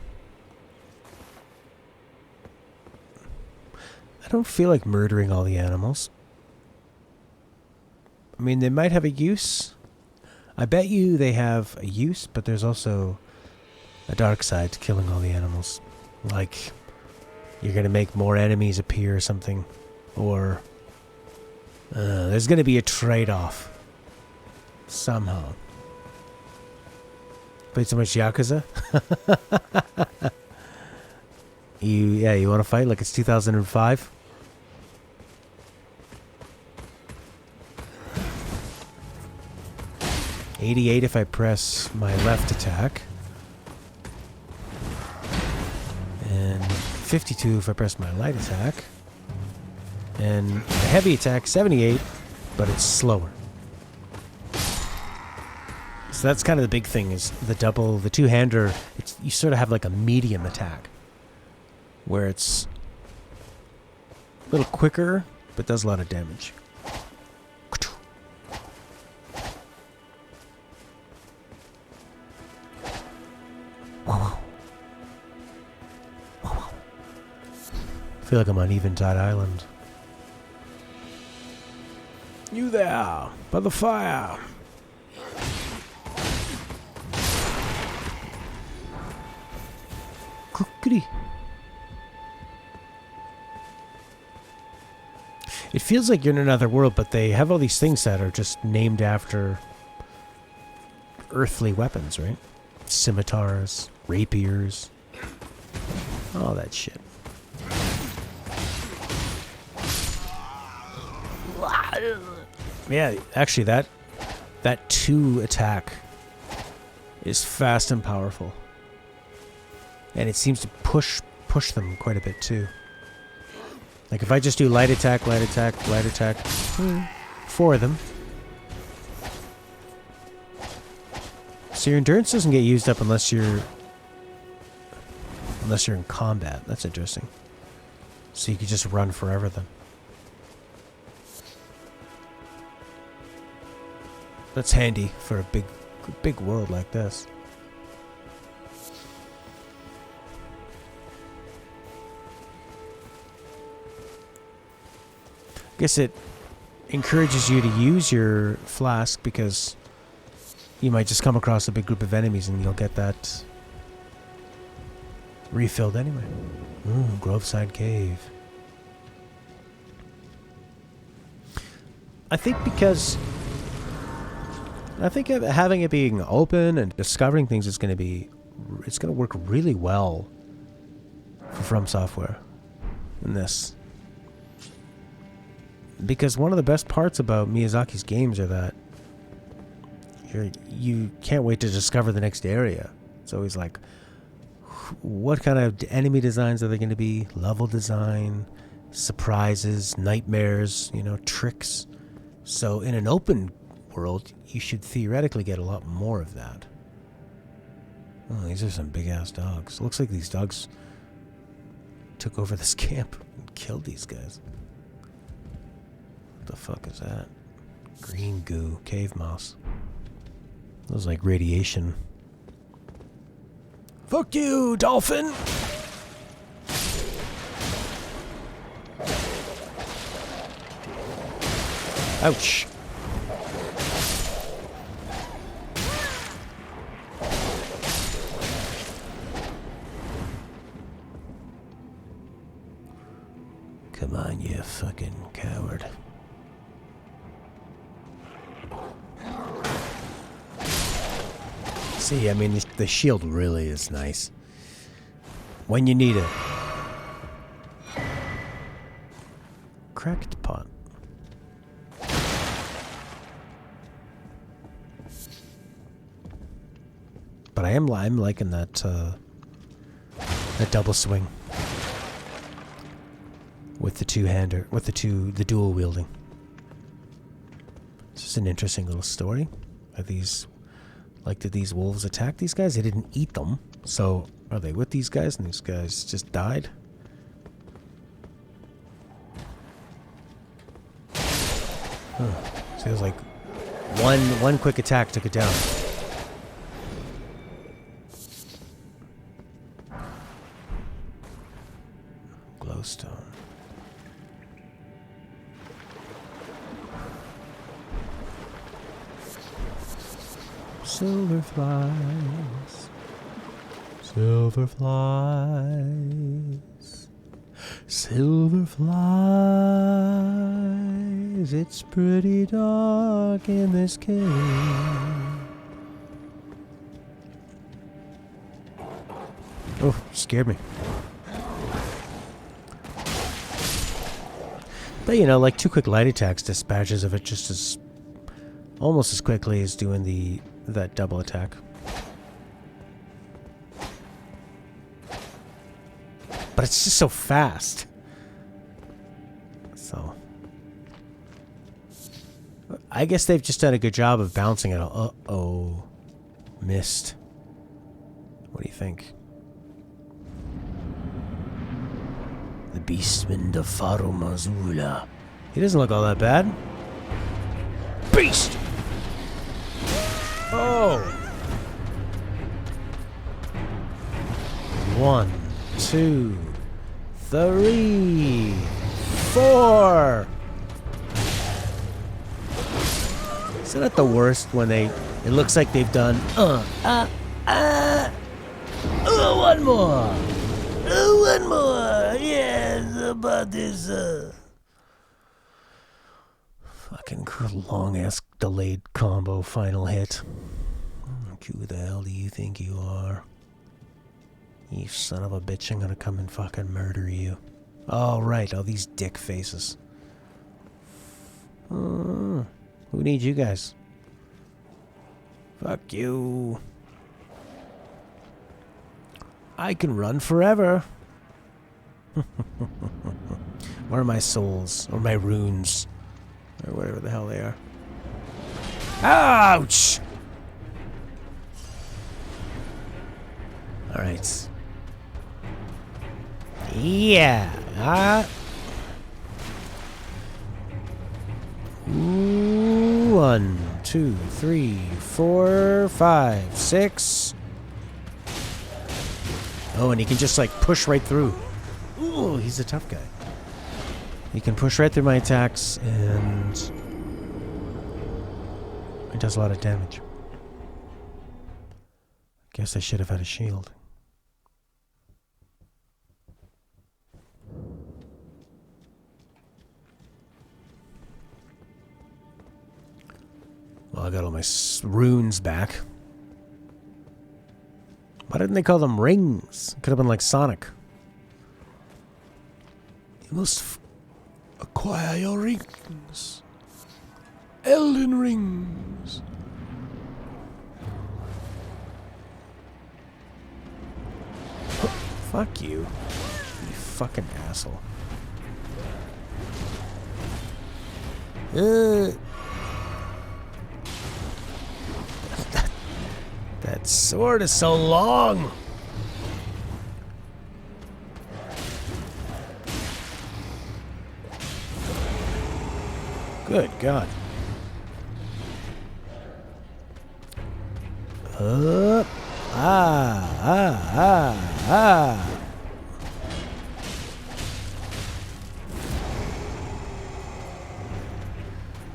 I don't feel like murdering all the animals. I mean, they might have a use. I bet you they have a use, but there's also a dark side to killing all the animals. Like, you're going to make more enemies appear or something. Or, there's going to be a trade-off. Somehow. Played so much Yakuza? You want to fight like it's 2005? $88 if I press my left attack. And $52 if I press my light attack. And a heavy attack, $78, but it's slower. So that's kind of the big thing, is the two-hander, you sort of have like a medium attack. Where it's a little quicker, but does a lot of damage. I feel like I'm on Eventide Island. You there, by the fire. Cookie. It feels like you're in another world, but they have all these things that are just named after earthly weapons, right? Scimitars, rapiers, all that shit. Yeah, actually that 2 attack is fast and powerful. And it seems to push them quite a bit too. Like if I just do light attack, 4 of them. So your endurance doesn't get used up unless you're in combat. That's interesting. So you could just run forever then. That's handy for a big world like this. I guess it encourages you to use your flask because you might just come across a big group of enemies and you'll get that refilled anyway. Groveside Cave. I think having it being open and discovering things is going to work really well for From Software in this. Because one of the best parts about Miyazaki's games are that you can't wait to discover the next area. It's always like, what kind of enemy designs are they going to be? Level design, surprises, nightmares, tricks. So in an open world, you should theoretically get a lot more of that. Oh, these are some big-ass dogs. Looks like these dogs took over this camp and killed these guys. What the fuck is that? Green goo, cave moss. Those like radiation. Fuck you, dolphin! Ouch. Come on, you fucking coward. See, I mean, the shield really is nice. When you need it. Cracked pot. But I'm liking that double swing. with the two-hander, with the dual wielding. This is an interesting little story. Are these, like, did these wolves attack these guys? They didn't eat them, so are they with these guys, and these guys just died? Huh. So it was like one quick attack took it down. Glowstone. Silver flies. Silver flies. Silver flies. It's pretty dark in this cave. Oh, scared me. But you know, like 2 quick light attacks dispatches of it just as almost as quickly as doing that double attack. But it's just so fast. So I guess they've just done a good job of bouncing it all. Uh-oh. Missed. What do you think? The Beastman de Faro Mazula. He doesn't look all that bad. Beast! Oh! 1, 2, 3, 4. Isn't that the worst when it looks like they've done, one more. One more. Yes, about this, fucking long-ass delayed combo final hit. Who the hell do you think you are? You son of a bitch, I'm gonna come and fucking murder you. Oh, right, all these dick faces. Who needs you guys? Fuck you. I can run forever. Where are my souls? Or my runes? Or whatever the hell they are. Ouch! Alright. Yeah. 1, 2, 3, 4, 5, 6. Oh, and he can just like push right through. Ooh, he's a tough guy. He can push right through my attacks, and it does a lot of damage. Guess I should have had a shield. Well, I got all my runes back. Why didn't they call them rings? Could have been like Sonic. You must acquire your rings. Elden rings. Fuck you. You fucking asshole. That sword is so long. Good God. Up. Ah.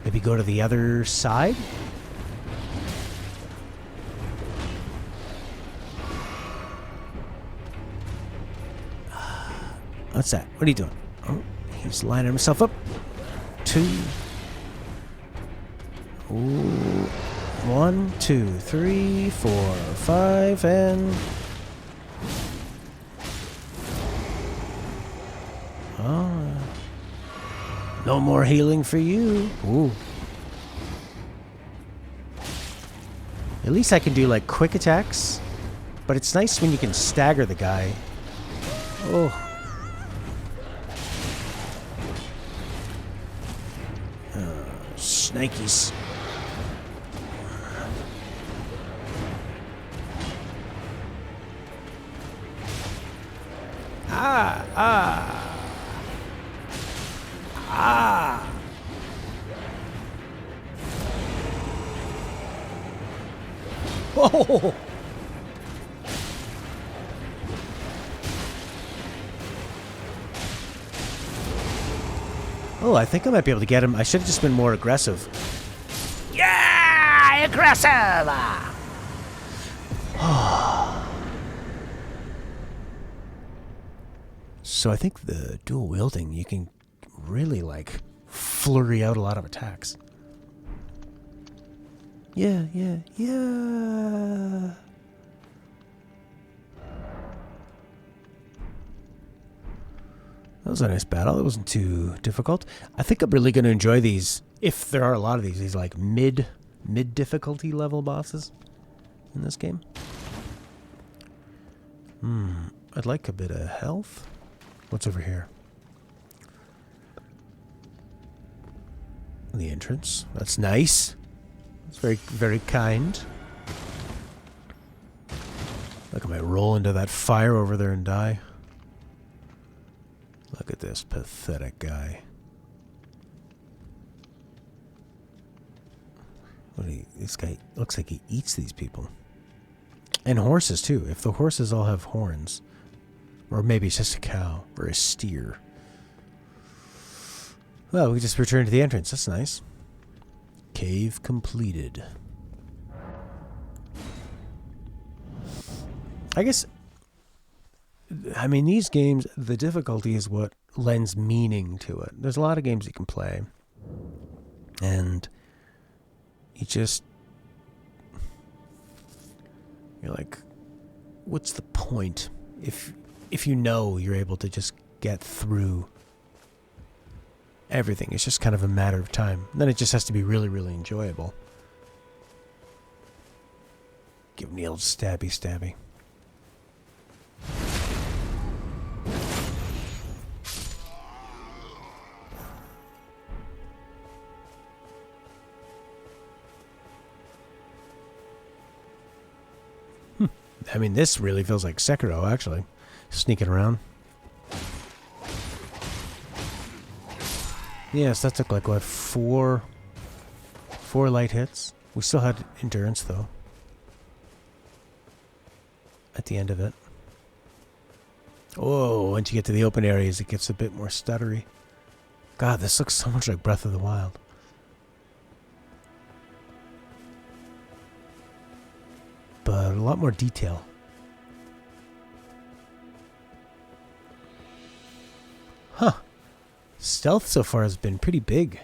Maybe go to the other side? What's that? What are you doing? Oh, he's lining himself up. 2. Ooh. 1, 2, 3, 4, 5, and... Oh. No more healing for you. Ooh. At least I can do, like, quick attacks. But it's nice when you can stagger the guy. Oh. Shnikes. Ah! Ah! Ah! Oh! Oh, I think I might be able to get him. I should have just been more aggressive. Yeah! Aggressive! So I think the dual wielding, you can really, like, flurry out a lot of attacks. Yeah, yeah, yeah. That was a nice battle. It wasn't too difficult. I think I'm really going to enjoy these, if there are a lot of these like mid difficulty level bosses in this game. I'd like a bit of health. What's over here? The entrance. That's nice. It's very, very kind. Look, I might roll into that fire over there and die. Look at this pathetic guy. This guy looks like he eats these people. And horses, too. If the horses all have horns. Or maybe it's just a cow. Or a steer. Well, we just returned to the entrance. That's nice. Cave completed. I guess... I mean, these games, the difficulty is what lends meaning to it. There's a lot of games you can play. And you just... You're like, what's the point? If you know you're able to just get through everything. It's just kind of a matter of time. And then it just has to be really, really enjoyable. Give him the old stabby stabby. I mean, this really feels like Sekiro, actually. Sneaking around. Yes, that took like, what, four light hits? We still had endurance, though. At the end of it. Oh, once you get to the open areas, it gets a bit more stuttery. God, this looks so much like Breath of the Wild. But a lot more detail. Huh. Stealth so far has been pretty big.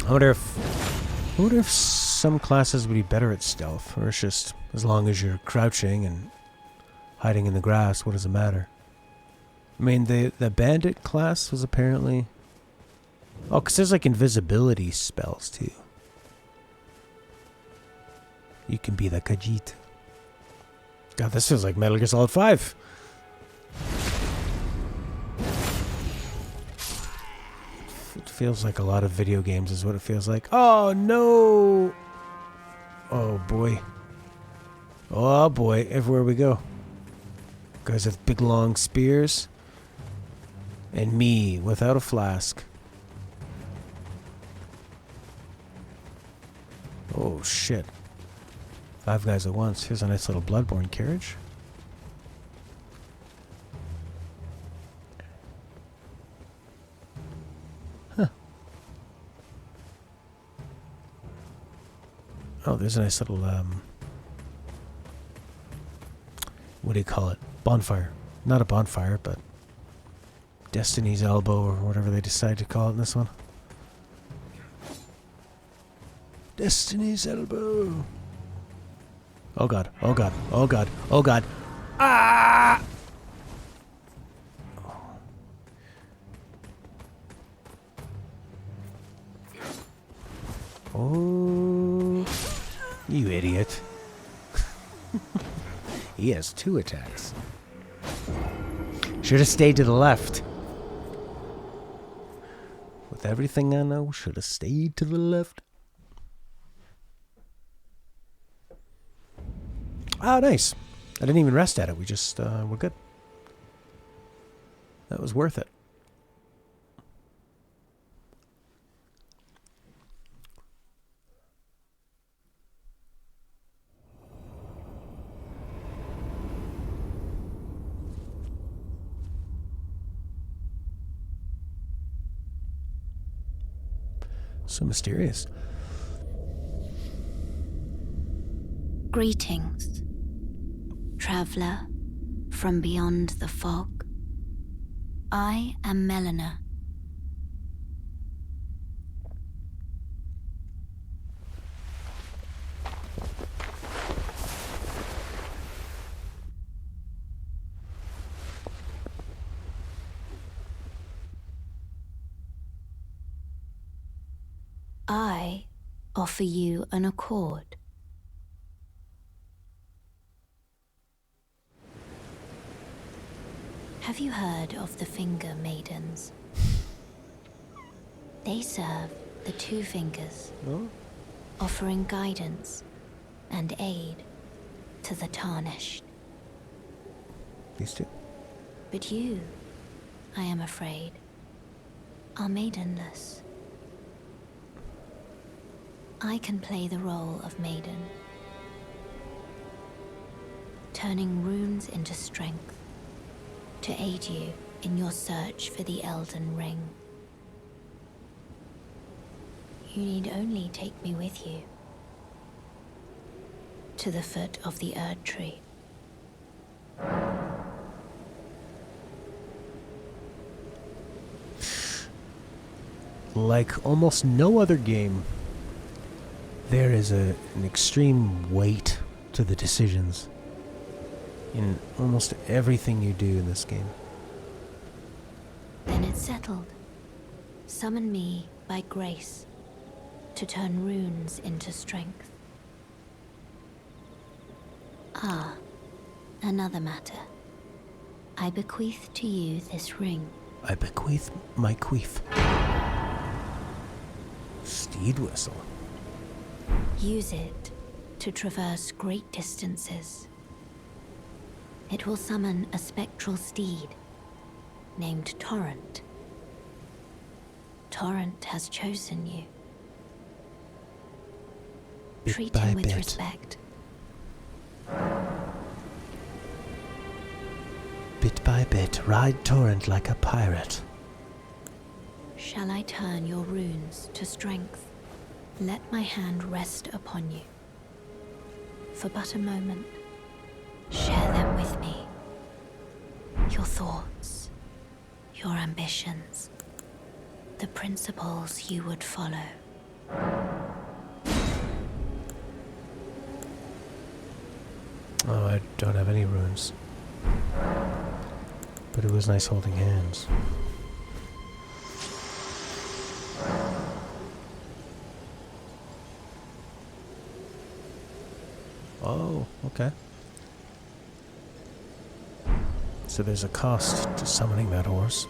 I wonder if some classes would be better at stealth, or it's just as long as you're crouching and hiding in the grass, what does it matter? I mean, the bandit class was apparently... Oh, because there's like invisibility spells too. You can be the Khajiit. God, this feels like Metal Gear Solid 5. It feels like a lot of video games is what it feels like. Oh, no! Oh, boy. Oh, boy. Everywhere we go. Guys have big, long spears. And me, without a flask. Oh, shit. 5 guys at once. Here's a nice little Bloodborne carriage. Huh. Oh, there's a nice little, what do you call it? Bonfire. Not a bonfire, but Destiny's Elbow or whatever they decide to call it in this one. Destiny's Elbow. Oh god, oh god, oh god, oh god. Ah! Oh, you idiot. He has 2 attacks. Should have stayed to the left. With everything I know, should have stayed to the left. Oh, nice. I didn't even rest at it. We just, we're good. That was worth it. So mysterious. Greetings, traveler from beyond the fog. I am Melina. I offer you an accord. Have you heard of the Finger Maidens? They serve the Two Fingers, offering guidance and aid to the tarnished. These two. But you, I am afraid, are maidenless. I can play the role of maiden, turning runes into strength to aid you in your search for the Elden Ring. You need only take me with you to the foot of the Erd Tree. Like almost no other game, there is an extreme weight to the decisions in almost everything you do in this game. Then it's settled. Summon me by grace to turn runes into strength. Ah, another matter. I bequeath to you this ring. I bequeath my queef. Steed whistle. Use it to traverse great distances. It will summon a spectral steed named Torrent. Torrent has chosen you. Treat him with respect. Bit by bit, ride Torrent like a pirate. Shall I turn your runes to strength? Let my hand rest upon you. For but a moment, share them with me. Your thoughts, your ambitions, the principles you would follow. Oh, I don't have any runes. But it was nice holding hands. Oh, okay. So there's a cost to summoning that horse.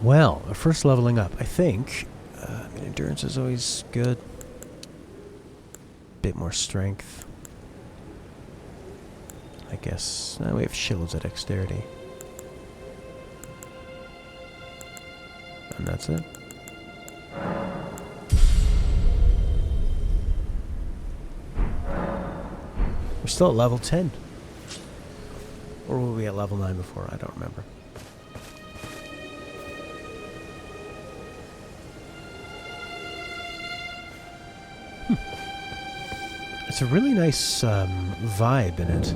Well, first leveling up, I think. Endurance is always good. Bit more strength. I guess. We have shields at dexterity. And that's it. We're still at level 10. Or were we at level 9 before? I don't remember. It's a really nice vibe in it.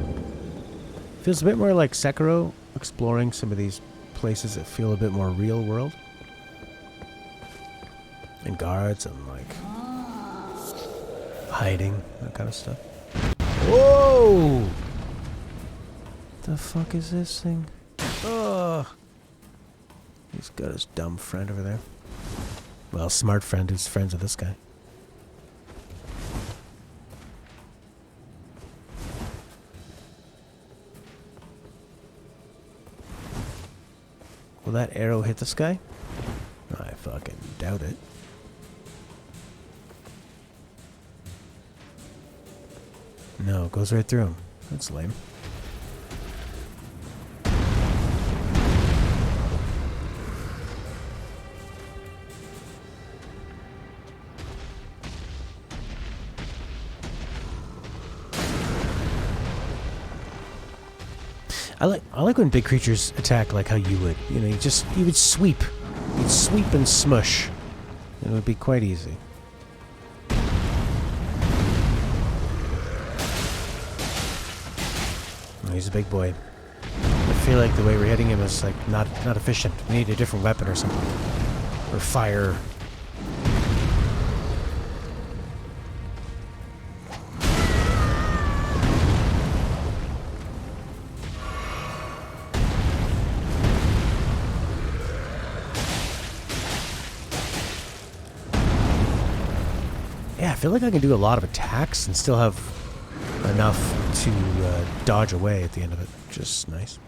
Feels a bit more like Sekiro exploring some of these places that feel a bit more real world. And guards and like hiding, that kind of stuff. Whoa! The fuck is this thing? Oh! He's got his dumb friend over there. Well, smart friend who's friends with this guy. Will that arrow hit this guy? I fucking doubt it. No, it goes right through him. That's lame. I like when big creatures attack like how you would. You know, you would sweep. You'd sweep and smush. It would be quite easy. Oh, he's a big boy. I feel like the way we're hitting him is like not efficient. We need a different weapon or something. Or fire. Yeah, I feel like I can do a lot of attacks and still have enough to dodge away at the end of it. Just nice.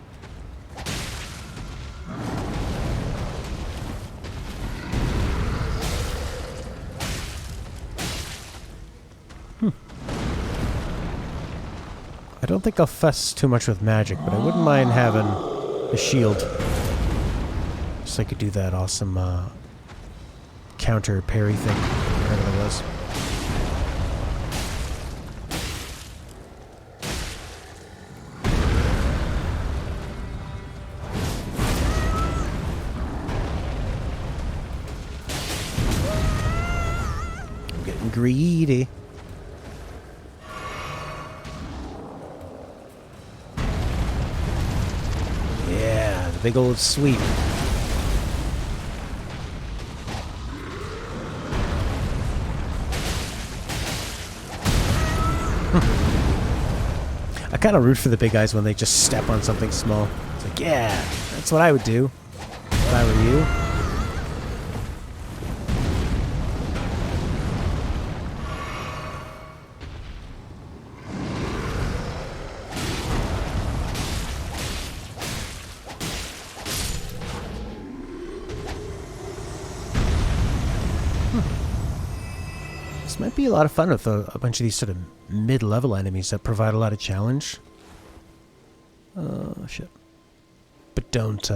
I don't think I'll fuss too much with magic, but I wouldn't mind having a shield. So I could do that awesome counter parry thing, whatever it was. I'm getting greedy. Yeah, the big old sweep. I kind of root for the big guys when they just step on something small. It's like, yeah, that's what I would do if I were you. This might be a lot of fun with a bunch of these sort of mid-level enemies that provide a lot of challenge. Oh, shit. But don't,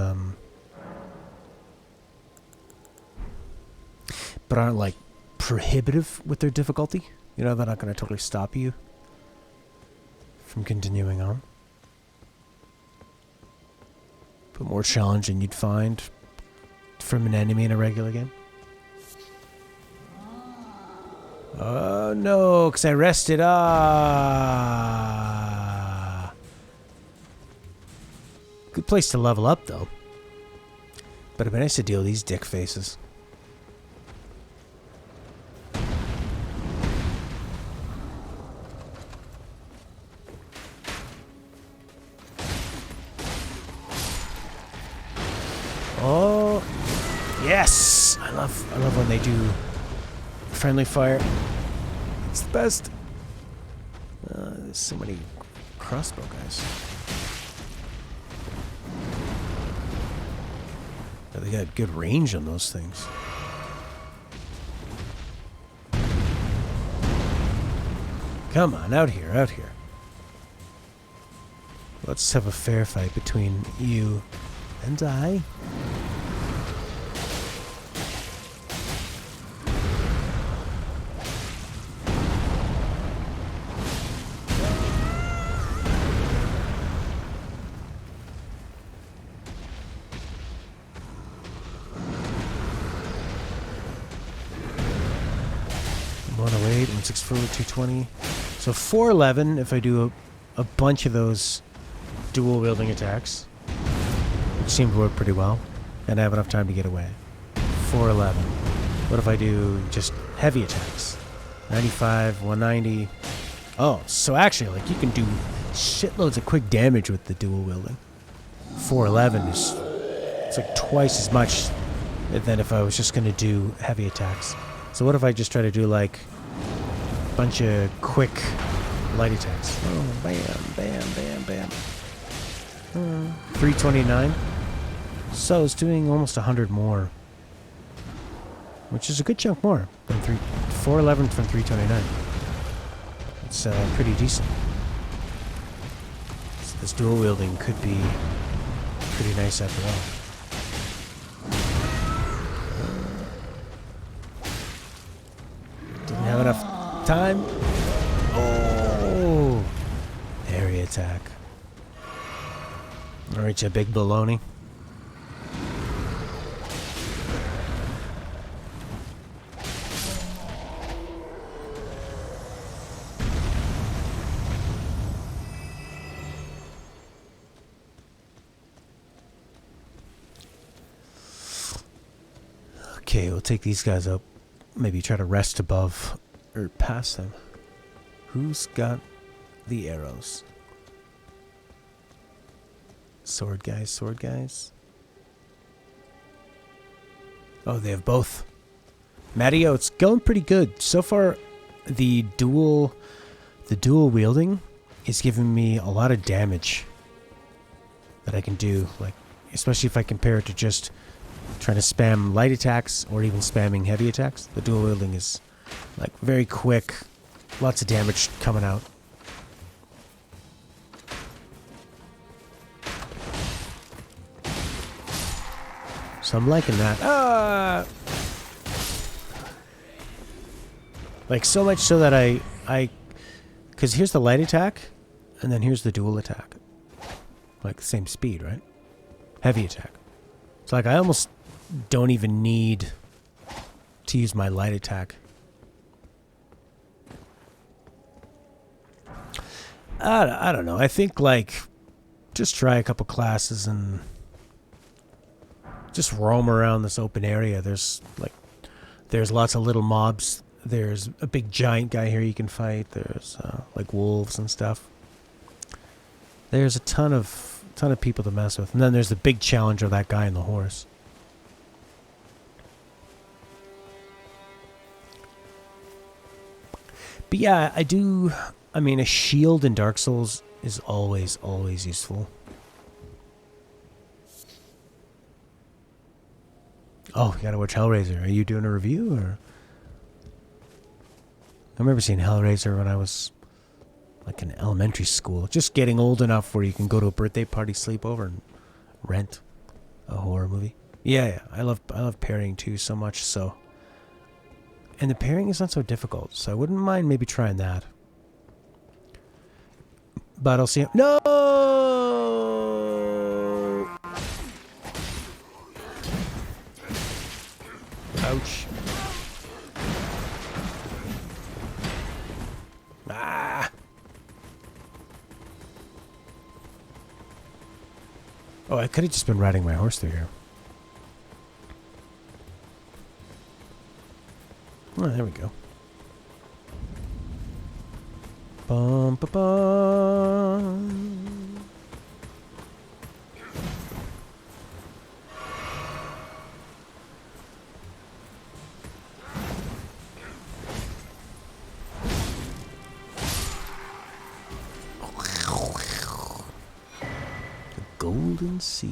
but aren't, like, prohibitive with their difficulty. You know, they're not going to totally stop you from continuing on. But more challenging you'd find from an enemy in a regular game. Oh no, because I rested. Good place to level up, though. But it'd be nice to deal with these dick faces. Oh, yes! I love when they do friendly fire. It's the best. There's so many crossbow guys. They got good range on those things. Come on, out here, out here. Let's have a fair fight between you and I. .108, 164, 220. So 411 if I do a bunch of those dual wielding attacks. seemed to work pretty well. And I have enough time to get away. 411. What if I do just heavy attacks? 95, 190. Oh, so actually, like, you can do shitloads of quick damage with the dual wielding. 411 is... it's like twice as much than if I was just going to do heavy attacks. So what if I just try to do, like, a bunch of quick light attacks? Oh, bam, bam, bam, bam. 329. So it's doing almost 100 more. Which is a good chunk more than 411 from 329. It's pretty decent. So this dual wielding could be pretty nice after all. Didn't have enough time. Oh! Area attack. Alright, you big baloney. Okay, we'll take these guys up. Maybe try to rest above or past them. Who's got the arrows? Sword guys, sword guys. Oh, they have both. Matteo, it's going pretty good. So far, the dual wielding is giving me a lot of damage that I can do. Like, especially if I compare it to just trying to spam light attacks or even spamming heavy attacks. The dual wielding is like very quick, lots of damage coming out. So I'm liking that. Like so much so that I because here's the light attack and then here's the dual attack. Like the same speed, right? Heavy attack. So like I almost don't even need to use my light attack. I don't know. I think like just try a couple classes and just roam around this open area. There's lots of little mobs. There's a big giant guy here you can fight. There's like wolves and stuff. There's a ton of people to mess with. And then there's the big challenger, that guy on the horse. But yeah, I mean, a shield in Dark Souls is always useful. Oh, you gotta watch Hellraiser. Are you doing a review, or? I remember seeing Hellraiser when I was like in elementary school. Just getting old enough where you can go to a birthday party sleepover and rent a horror movie. Yeah, I love parrying too so much so. And the parrying is not so difficult, so I wouldn't mind maybe trying that. But I'll see. No! Ouch. Ah! Oh, I could have just been riding my horse through here. Oh, there we go. Bum, ba, bum. The golden seed.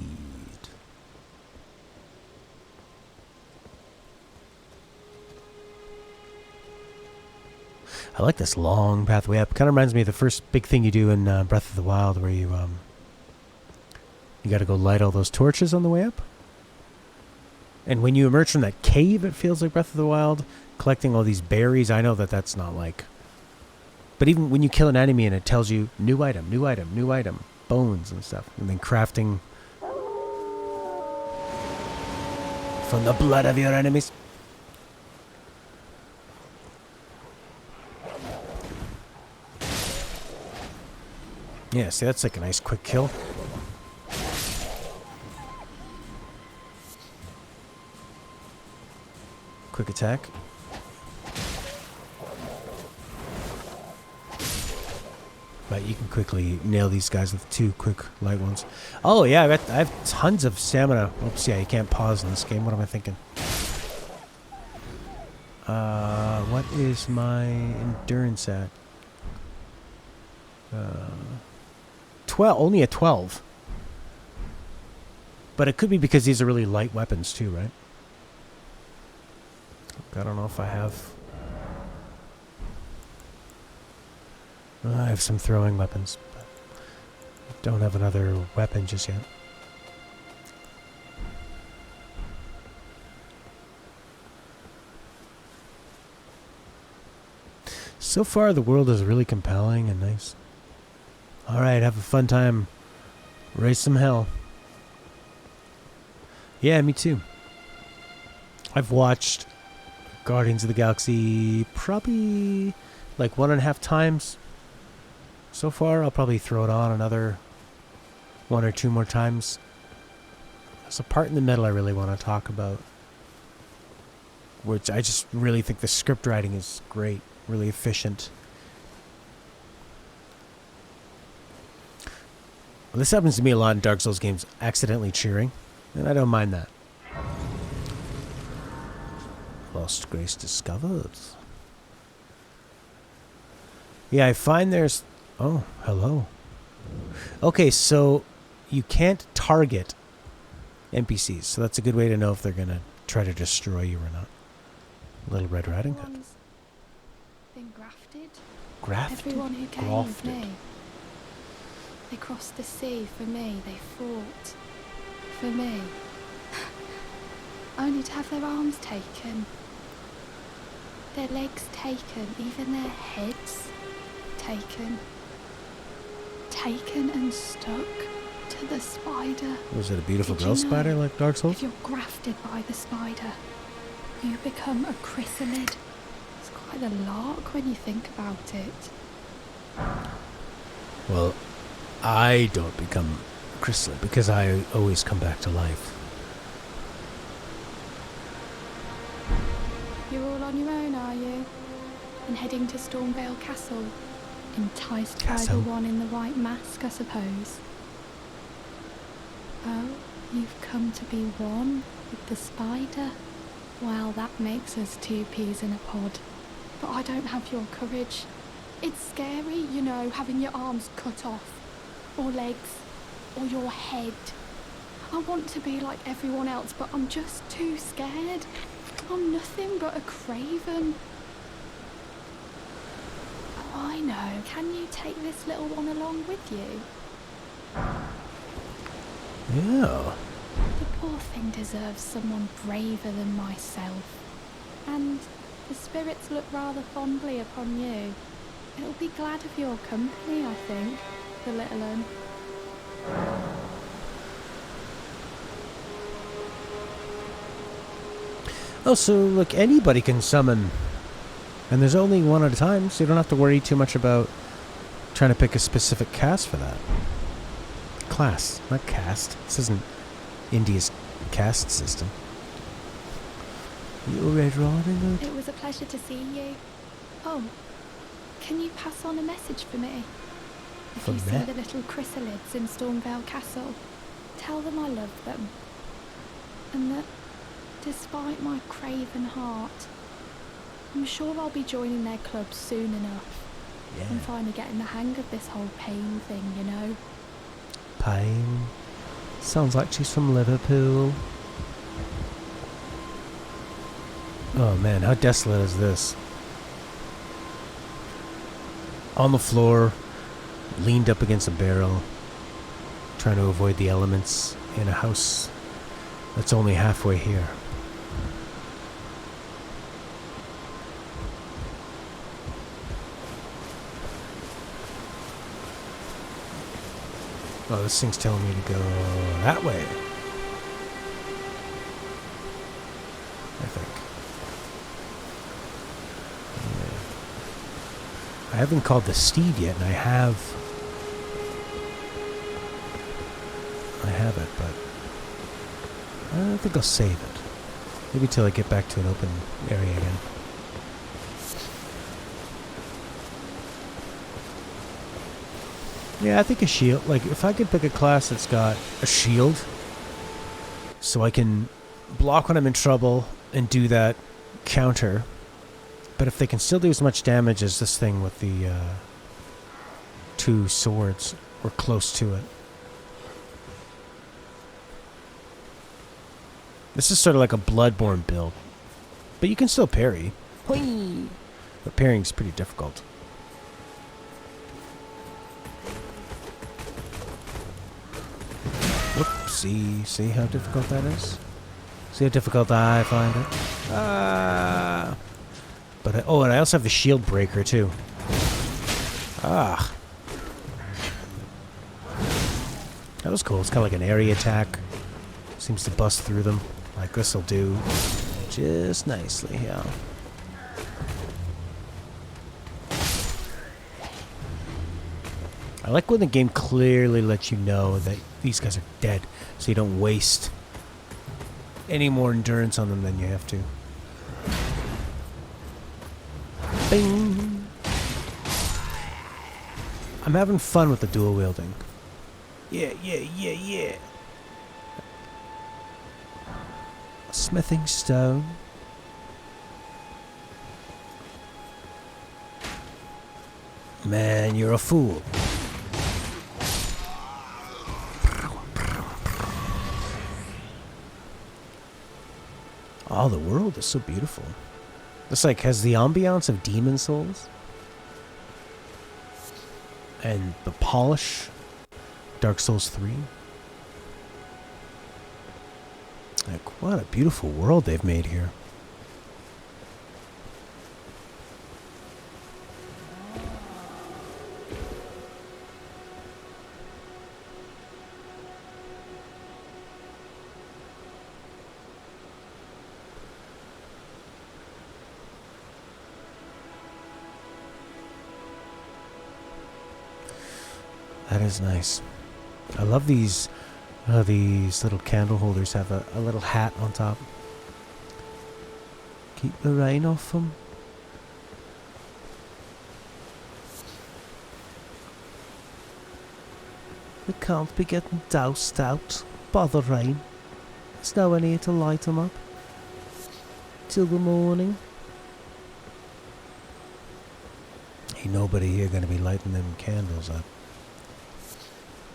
I like this long pathway up. Kind of reminds me of the first big thing you do in Breath of the Wild, where you got to go light all those torches on the way up. And when you emerge from that cave, it feels like Breath of the Wild. Collecting all these berries, I know that that's not like... But even when you kill an enemy and it tells you, new item, new item, new item, bones and stuff. And then crafting from the blood of your enemies. Yeah, see, that's like a nice quick kill. quick attack. But you can quickly nail these guys with 2 quick light ones. Oh yeah, I have tons of stamina. Oops, yeah, you can't pause in this game. What am I thinking? What is my endurance at? 12, only at 12. But it could be because these are really light weapons too, right? I don't know if I have... I have some throwing weapons, but don't have another weapon just yet. So far, the world is really compelling and nice. Alright, have a fun time. Raise some hell. Yeah, me too. I've watched Guardians of the Galaxy probably like 1.5 times. So far, I'll probably throw it on another 1 or 2 more times. There's a part in the middle I really want to talk about, which I just really think the script writing is great, really efficient. Well, this happens to me a lot in Dark Souls games, accidentally cheering, and I don't mind that. Lost Grace discovered. Yeah, I find there's... Oh, hello. Okay, so you can't target NPCs, so that's a good way to know if they're going to try to destroy you or not. Little Red Riding Hood. Everyone's been grafted. Grafted? Everyone who came with Grafted. me. They crossed the sea for me. They fought for me. Only to have their arms taken. Their legs taken. Even their heads taken. Taken and stuck to the spider. Was it a beautiful Did girl you know spider like Dark Souls? If you're grafted by the spider, you become a chrysalid. It's quite a lark when you think about it. Well, I don't become a chrysalid because I always come back to life. You're all on your own, are you? And heading to Stormvale Castle? Enticed by Castle? the one in the white mask, I suppose. Oh, you've come to be one with the spider? Well, that makes us 2 peas in a pod. But I don't have your courage. It's scary, you know, having your arms cut off. Or legs. Or your head. I want to be like everyone else, but I'm just too scared. I'm nothing but a craven. Oh, I know. Can you take this little one along with you? Yeah. The poor thing deserves someone braver than myself. And the spirits look rather fondly upon you. It'll be glad of your company, I think, the little un. Oh, so look, anybody can summon, and there's only one at a time, so you don't have to worry too much about trying to pick a specific cast for that. Class, not cast. This isn't India's caste system. You Red Riding Hood? It was a pleasure to see you. Oh, can you pass on a message for me? If For you see me? the little chrysalids in Stormvale Castle, tell them I love them. And that, despite my craven heart, I'm sure I'll be joining their club soon enough. Yeah. I'm finally getting the hang of this whole pain thing, you know. Pain. Sounds like she's from Liverpool. Oh man, how desolate is this? On the floor, leaned up against a barrel, trying to avoid the elements in a house that's only halfway here. Oh, this thing's telling me to go that way. I think. Yeah. I haven't called the steed yet, and I have it, but I think I'll save it. Maybe till I get back to an open area again. Yeah, I think a shield. Like, if I could pick a class that's got a shield, so I can block when I'm in trouble and do that counter. But if they can still do as much damage as this thing with the 2 swords, or close to it. This is sort of like a Bloodborne build. But you can still parry. Whee! But parrying's pretty difficult. Whoopsie. See how difficult that is? See how difficult I find it? Ah! But and I also have the shield breaker too. Ah! That was cool. It's kind of like an area attack. Seems to bust through them. Like this'll do just nicely, yeah. I like when the game clearly lets you know that these guys are dead, so you don't waste any more endurance on them than you have to. Bing! I'm having fun with the dual wielding. Yeah, yeah, yeah, yeah. A smithing stone. Man, you're a fool. Oh, the world is so beautiful. This like has the ambiance of Demon Souls. And the polish. Dark Souls 3. Like, what a beautiful world they've made here. That is nice. I love these little candle holders have a little hat on top. Keep the rain off them. They can't be getting doused out by the rain. There's no one here to light them up till the morning. Ain't nobody here gonna be lighting them candles up.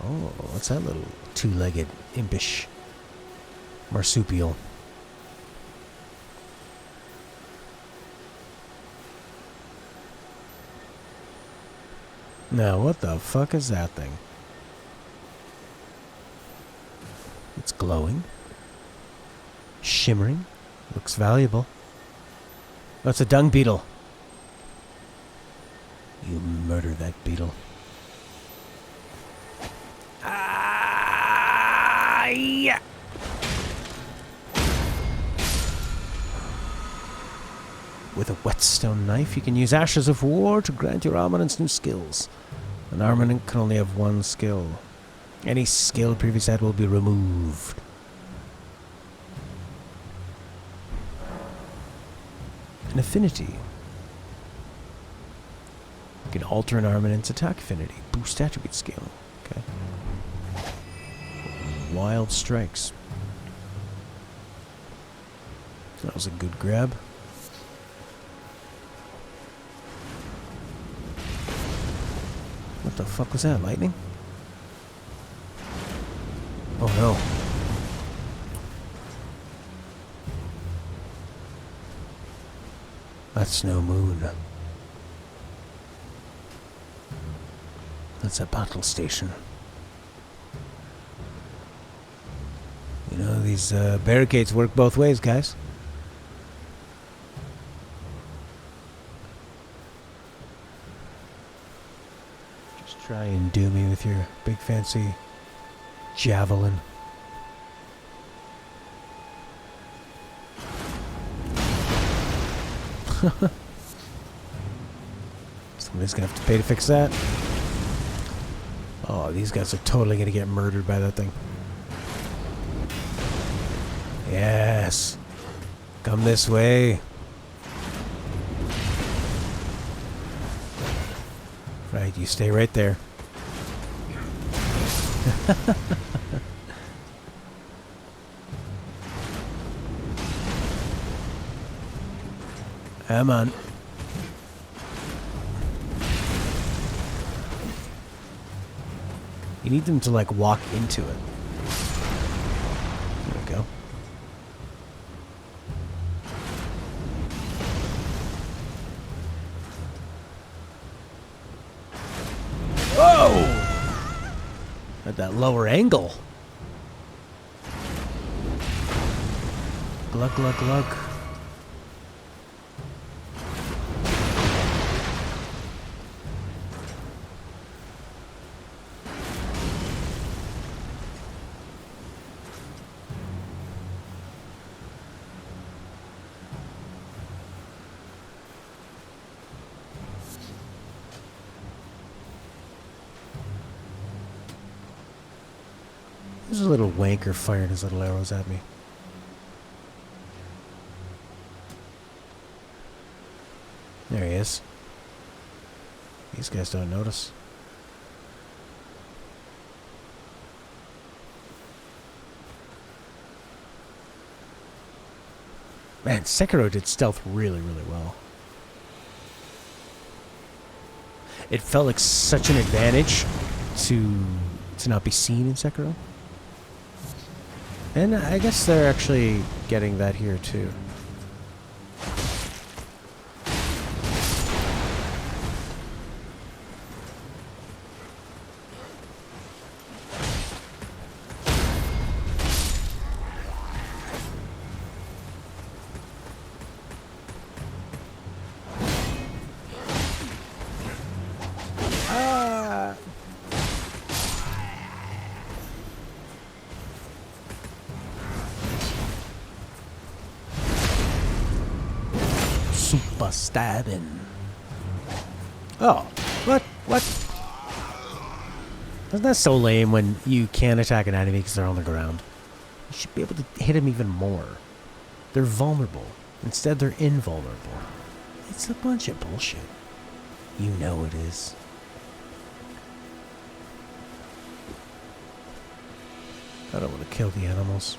Oh, what's that little two-legged impish marsupial? Now, what the fuck is that thing? It's glowing. Shimmering. Looks valuable. Oh, it's a dung beetle. You murder that beetle. Yeah. With a whetstone knife, you can use Ashes of War to grant your armaments new skills. An armament can only have one skill. Any skill previously had will be removed. An affinity. You can alter an armament's attack affinity. Boost attribute skill. Okay. Wild strikes. That was a good grab. What the fuck was that? Lightning? Oh no. That's no moon. That's a battle station. You know, these barricades work both ways, guys. Just try and do me with your big fancy javelin. Somebody's gonna have to pay to fix that. Oh, these guys are totally gonna get murdered by that thing. Yes. Come this way. Right, you stay right there. Come on. You need them to, like, walk into it. There we go. Whoa! At that lower angle. Glug, glug, glug. There's a little wanker firing his little arrows at me. There he is. These guys don't notice. Man, Sekiro did stealth really, really well. It felt like such an advantage to not be seen in Sekiro. And I guess they're actually getting that here too. Super stabbing. Oh, what? Isn't that so lame when you can't attack an enemy because they're on the ground? You should be able to hit them even more. They're vulnerable. Instead, they're invulnerable. It's a bunch of bullshit. You know it is. I don't want to kill the animals.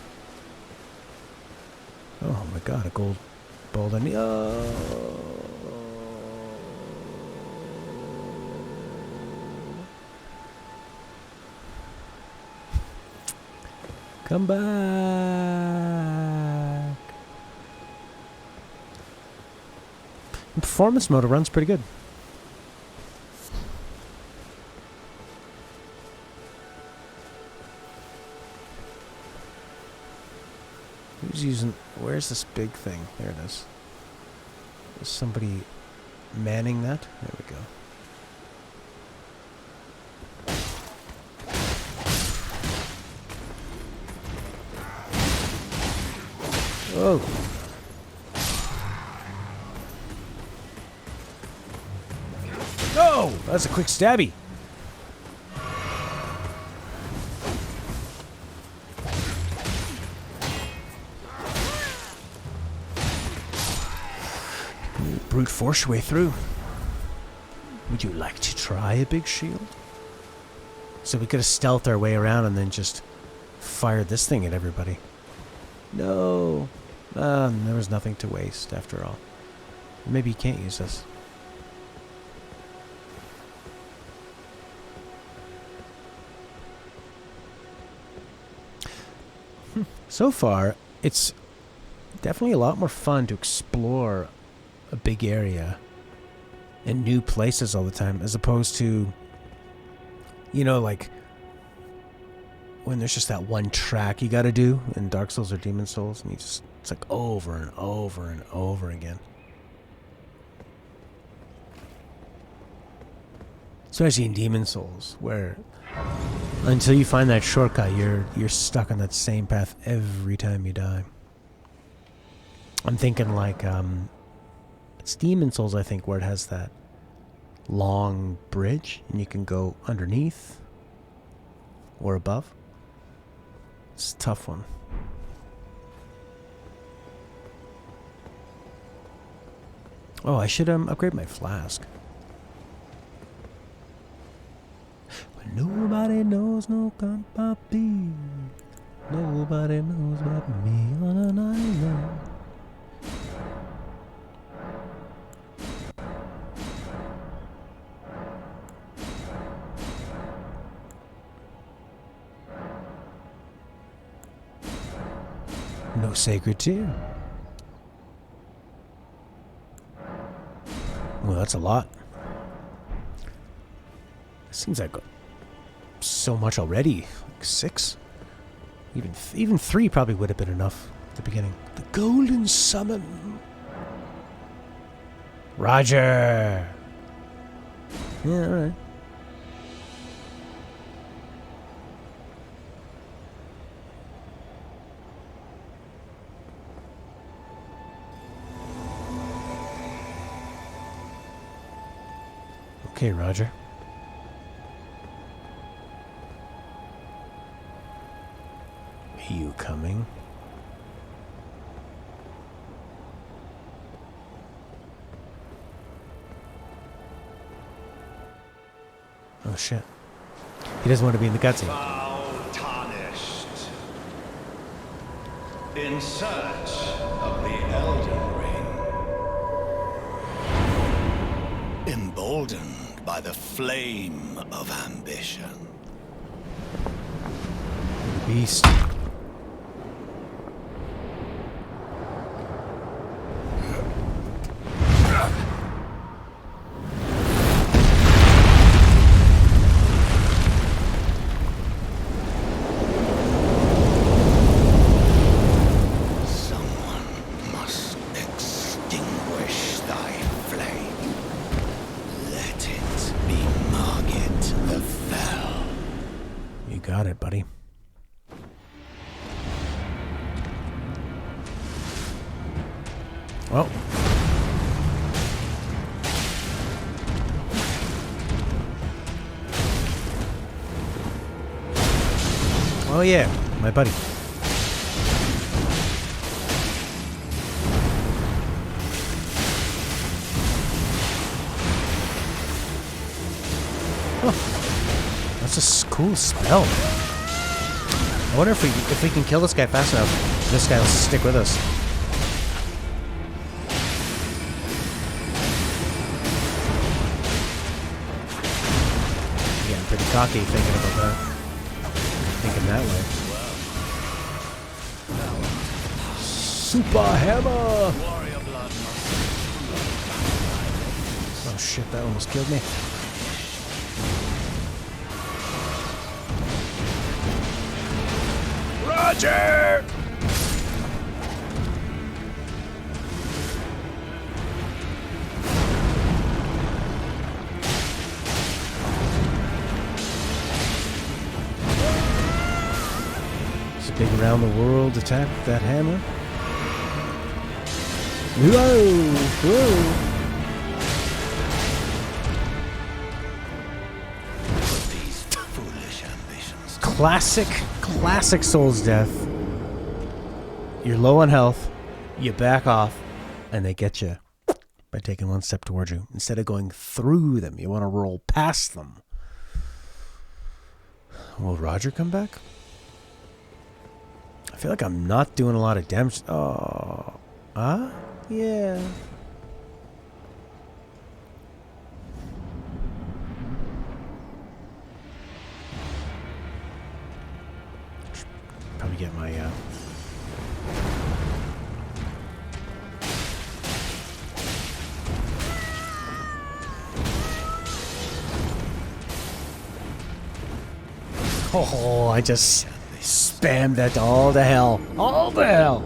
Oh my god, a gold bolt on me. Oh. Come back. In performance mode, it runs pretty good. Who's using... Where's this big thing? There it is. Is somebody manning that? There we go. Oh. Oh, that's a quick stabby. Brute force your way through. Would you like to try a big shield? So we could have stealthed our way around and then just fired this thing at everybody. No. There was nothing to waste after all. Maybe you can't use this. So far, it's definitely a lot more fun to explore a big area and new places all the time, as opposed to, you know, like when there's just that one track you gotta do in Dark Souls or Demon Souls, and it's like over and over and over again. Especially in Demon Souls, where until you find that shortcut, you're stuck on that same path every time you die. I'm thinking like it's Demon Souls, I think, where it has that long bridge and you can go underneath or above. It's a tough one. Oh, I should upgrade my flask. But nobody knows no papi. Nobody knows about me on an island. No sacred tear. Well, that's a lot. Seems like so much already. Like 6? Even 3 probably would have been enough at the beginning. The Golden Summon. Roger. Yeah, alright. Okay, Roger. Are you coming? Oh shit. He doesn't want to be in the cutscene. Foul tarnished. In search of the Elden Ring. Emboldened by the flame of ambition. Beast. Got it, buddy. Well. Oh yeah, my buddy. Oh, that's a cool spell. I wonder if we can kill this guy fast enough, this guy will stick with us. Yeah, I'm pretty cocky thinking about that. Thinking that way. Super hammer! Oh shit, that almost killed me. Roger! It's a big around the world attack with that hammer. Whoa! Whoa! Classic Souls death. You're low on health, you back off, and they get you by taking one step towards you. Instead of going through them, you want to roll past them. Will Roger come back? I feel like I'm not doing a lot of damage. Oh. Yeah. Probably get my Oh, I just spammed that all to hell. All to hell.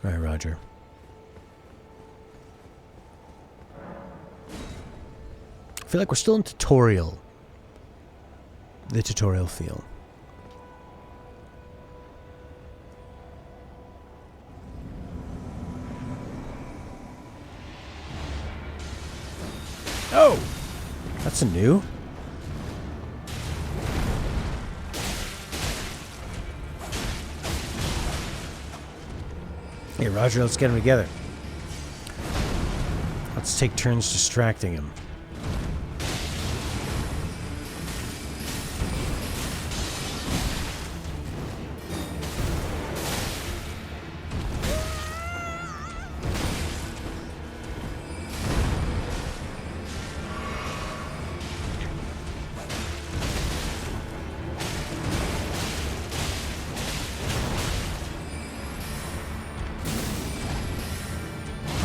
All right, Roger. I feel like we're still in tutorial. The tutorial feel. Oh! That's a new. Hey, Roger, let's get him together. Let's take turns distracting him.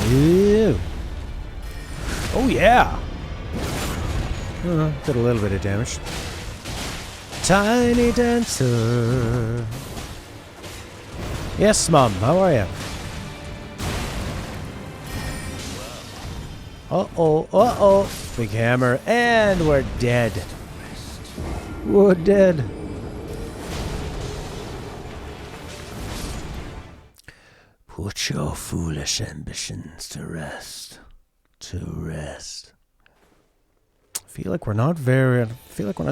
Ew. Oh yeah! Did a little bit of damage. Tiny dancer. Yes, Mom. How are you? Uh-oh. Uh-oh. Big hammer. And we're dead. We're dead. Put your foolish ambitions to rest. To rest. I feel like we're not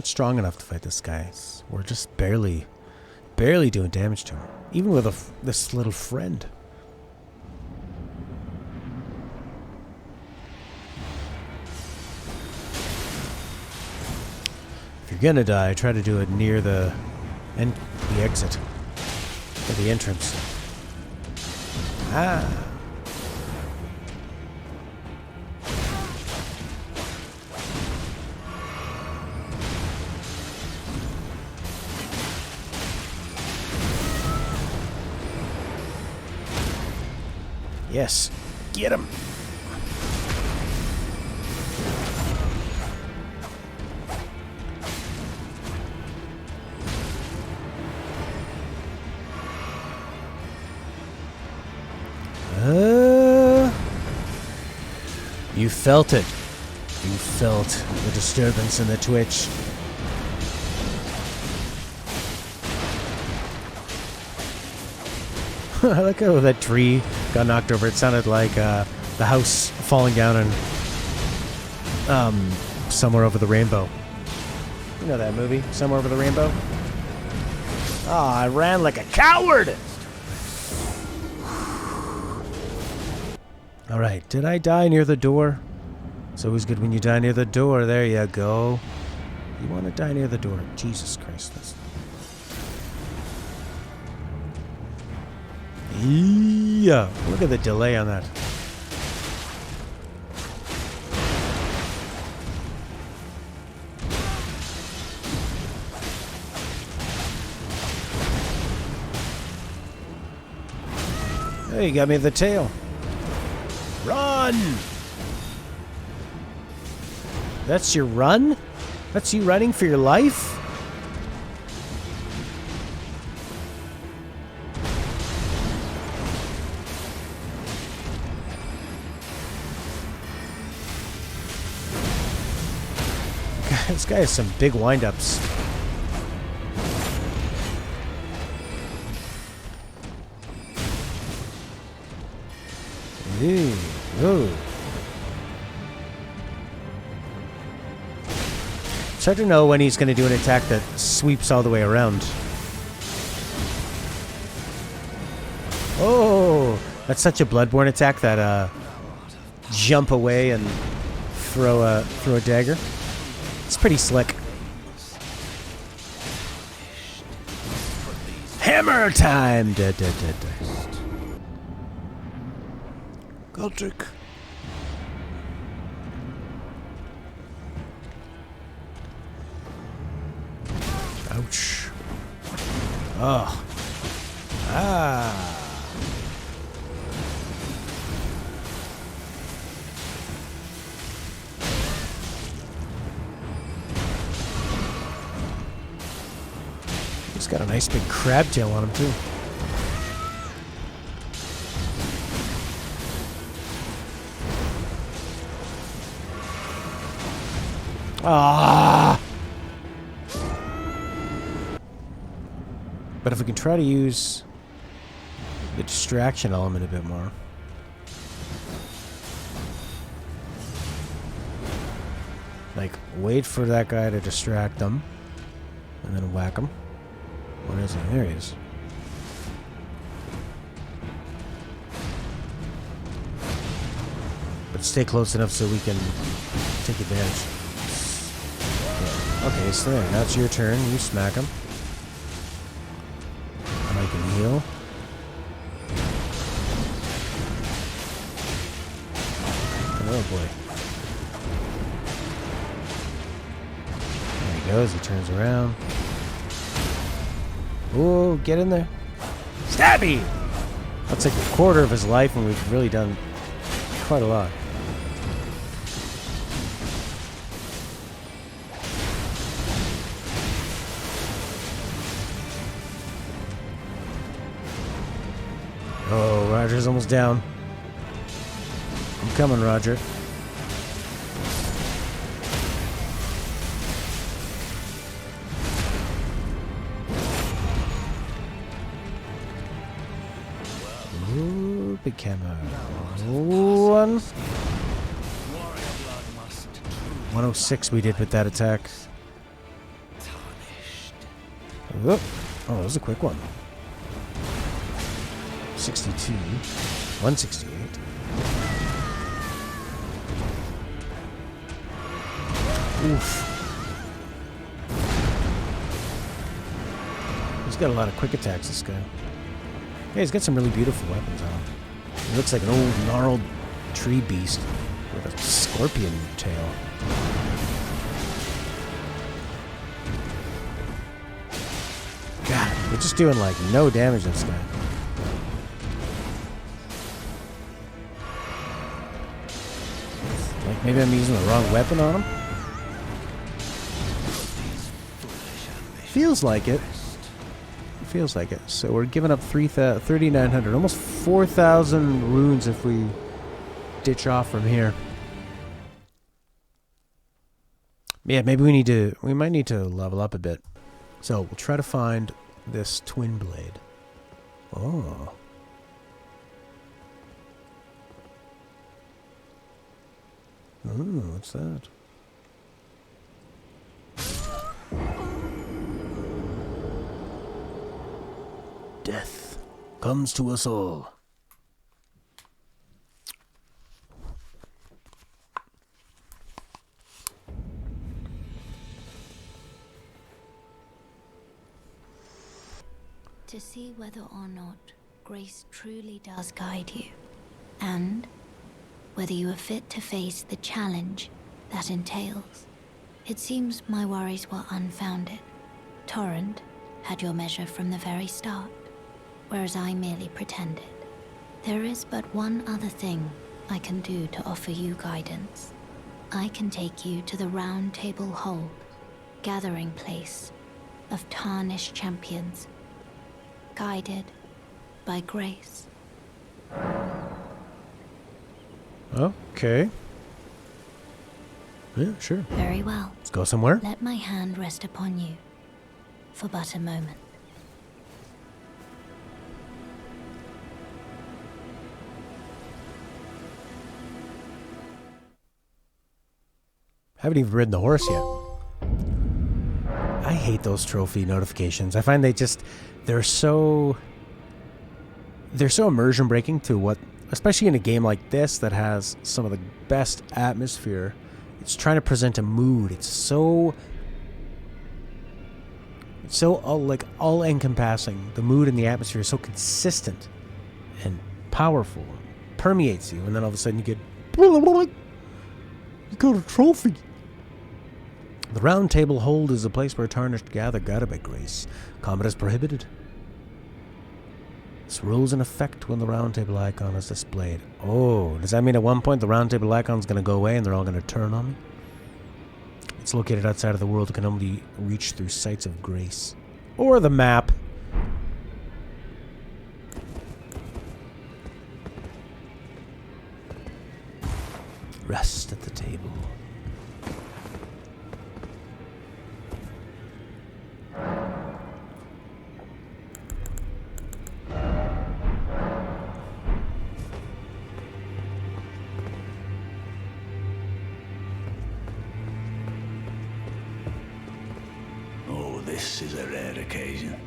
strong enough to fight this guy. We're just barely doing damage to him. Even with this little friend. If you're gonna die, try to do it near the exit. Or the entrance. Ah. Yes. Get him. You felt it. You felt the disturbance in the twitch. I like how that tree got knocked over. It sounded like the house falling down and Somewhere Over the Rainbow. You know that movie, Somewhere Over the Rainbow? Oh, I ran like a coward! Alright, did I die near the door? It's always good when you die near the door. There you go. You want to die near the door. Jesus Christ. Yeah. Look at the delay on that. Hey, you got me the tail. Run! That's your run? That's you running for your life? This guy has some big wind-ups. Ooh. Ooh. It's hard to know when he's going to do an attack that sweeps all the way around. Oh, that's such a Bloodborne attack, that jump away and throw a dagger. It's pretty slick. Hammer time! Goldrick. Ouch. Oh. Ah. He's got a nice big crab tail on him, too. Ah! But if we can try to use the distraction element a bit more. Like, wait for that guy to distract them, and then whack him. What is he? There he is. But stay close enough so we can take advantage. Yeah. Okay, so there. Now it's your turn. You smack him. And I can heal. Oh boy. There he goes. He turns around. Ooh, get in there. Stabby! That's like a quarter of his life, and we've really done quite a lot. Oh, Roger's almost down. I'm coming, Roger. Ooh, big camera. 106 we did with that attack. Oh, that was a quick one. 62. 168. Oof. He's got a lot of quick attacks, this guy. Yeah, he's got some really beautiful weapons on him. He looks like an old, gnarled tree beast with a scorpion tail. God, we're just doing, like, no damage to this guy. Like, maybe I'm using the wrong weapon on him? Feels like it. Feels like it. So we're giving up 3,900, almost 4,000 runes if we ditch off from here. Yeah, maybe we might need to level up a bit. So we'll try to find this twin blade. Oh. Ooh, what's that? Death comes to us all. To see whether or not grace truly does guide you, and whether you are fit to face the challenge that entails. It seems my worries were unfounded. Torrent had your measure from the very start, whereas I merely pretended. There is but one other thing I can do to offer you guidance. I can take you to the Round Table Hold, gathering place of tarnished champions, guided by grace. Okay. Yeah, sure. Very well. Let's go somewhere. Let my hand rest upon you for but a moment. Haven't even ridden the horse yet. I hate those trophy notifications. I find they're so immersion breaking to what, especially in a game like this that has some of the best atmosphere. It's trying to present a mood. It's so all encompassing. The mood and the atmosphere is so consistent and powerful. It permeates you, and then all of a sudden you get, you got a trophy. The Round Table Hold is a place where tarnished gather, guided by grace. Combat is prohibited. This rule is in effect when the Round Table icon is displayed. Oh, does that mean at one point the Round Table icon is going to go away and they're all going to turn on me? It's located outside of the world. It can only reach through sites of grace. Or the map. Rest at the table. This is a rare occasion.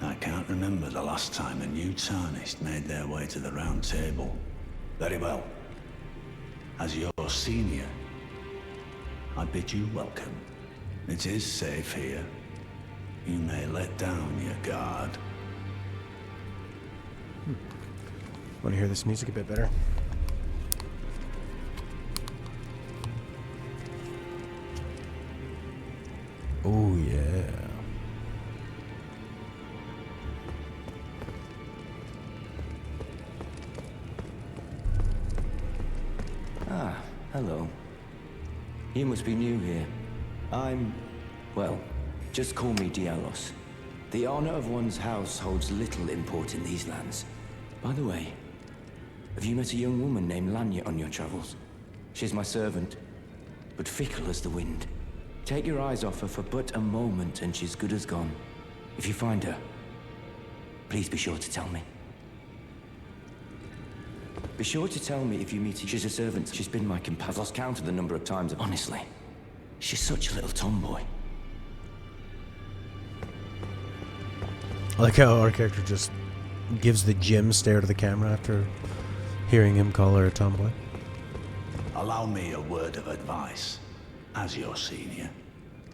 I can't remember the last time a new tarnished made their way to the Round Table. Very well. As your senior, I bid you welcome. It is safe here. You may let down your guard. Want to hear this music a bit better? Oh, yeah. Ah, hello. You must be new here. Well, just call me Dialos. The honor of one's house holds little import in these lands. By the way, have you met a young woman named Lanya on your travels? She's my servant, but fickle as the wind. Take your eyes off her for but a moment and she's good as gone. If you find her, please be sure to tell me. Be sure to tell me if you meet her. She's a servant. She's been my companion. I've lost count of the number of times. Honestly, she's such a little tomboy. I like how our character just gives the Jim stare to the camera after hearing him call her a tomboy. Allow me a word of advice. As your senior,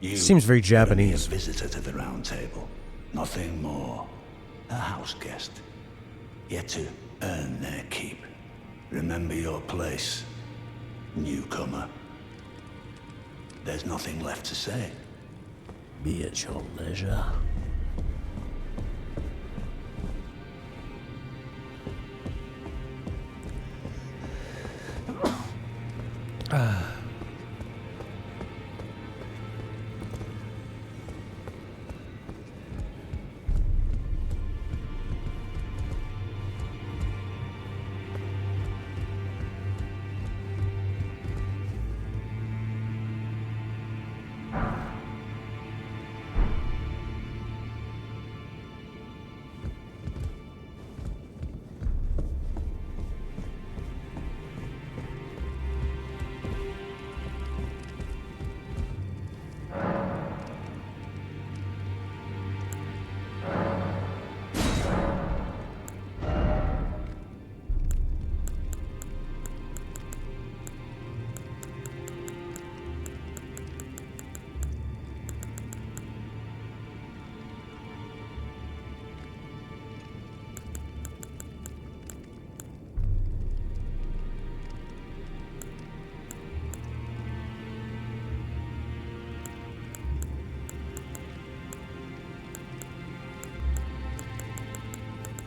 you seems very are only Japanese. a visitor to the round table, nothing more. A house guest. Yet to earn their keep. Remember your place, newcomer. There's nothing left to say. Be at your leisure.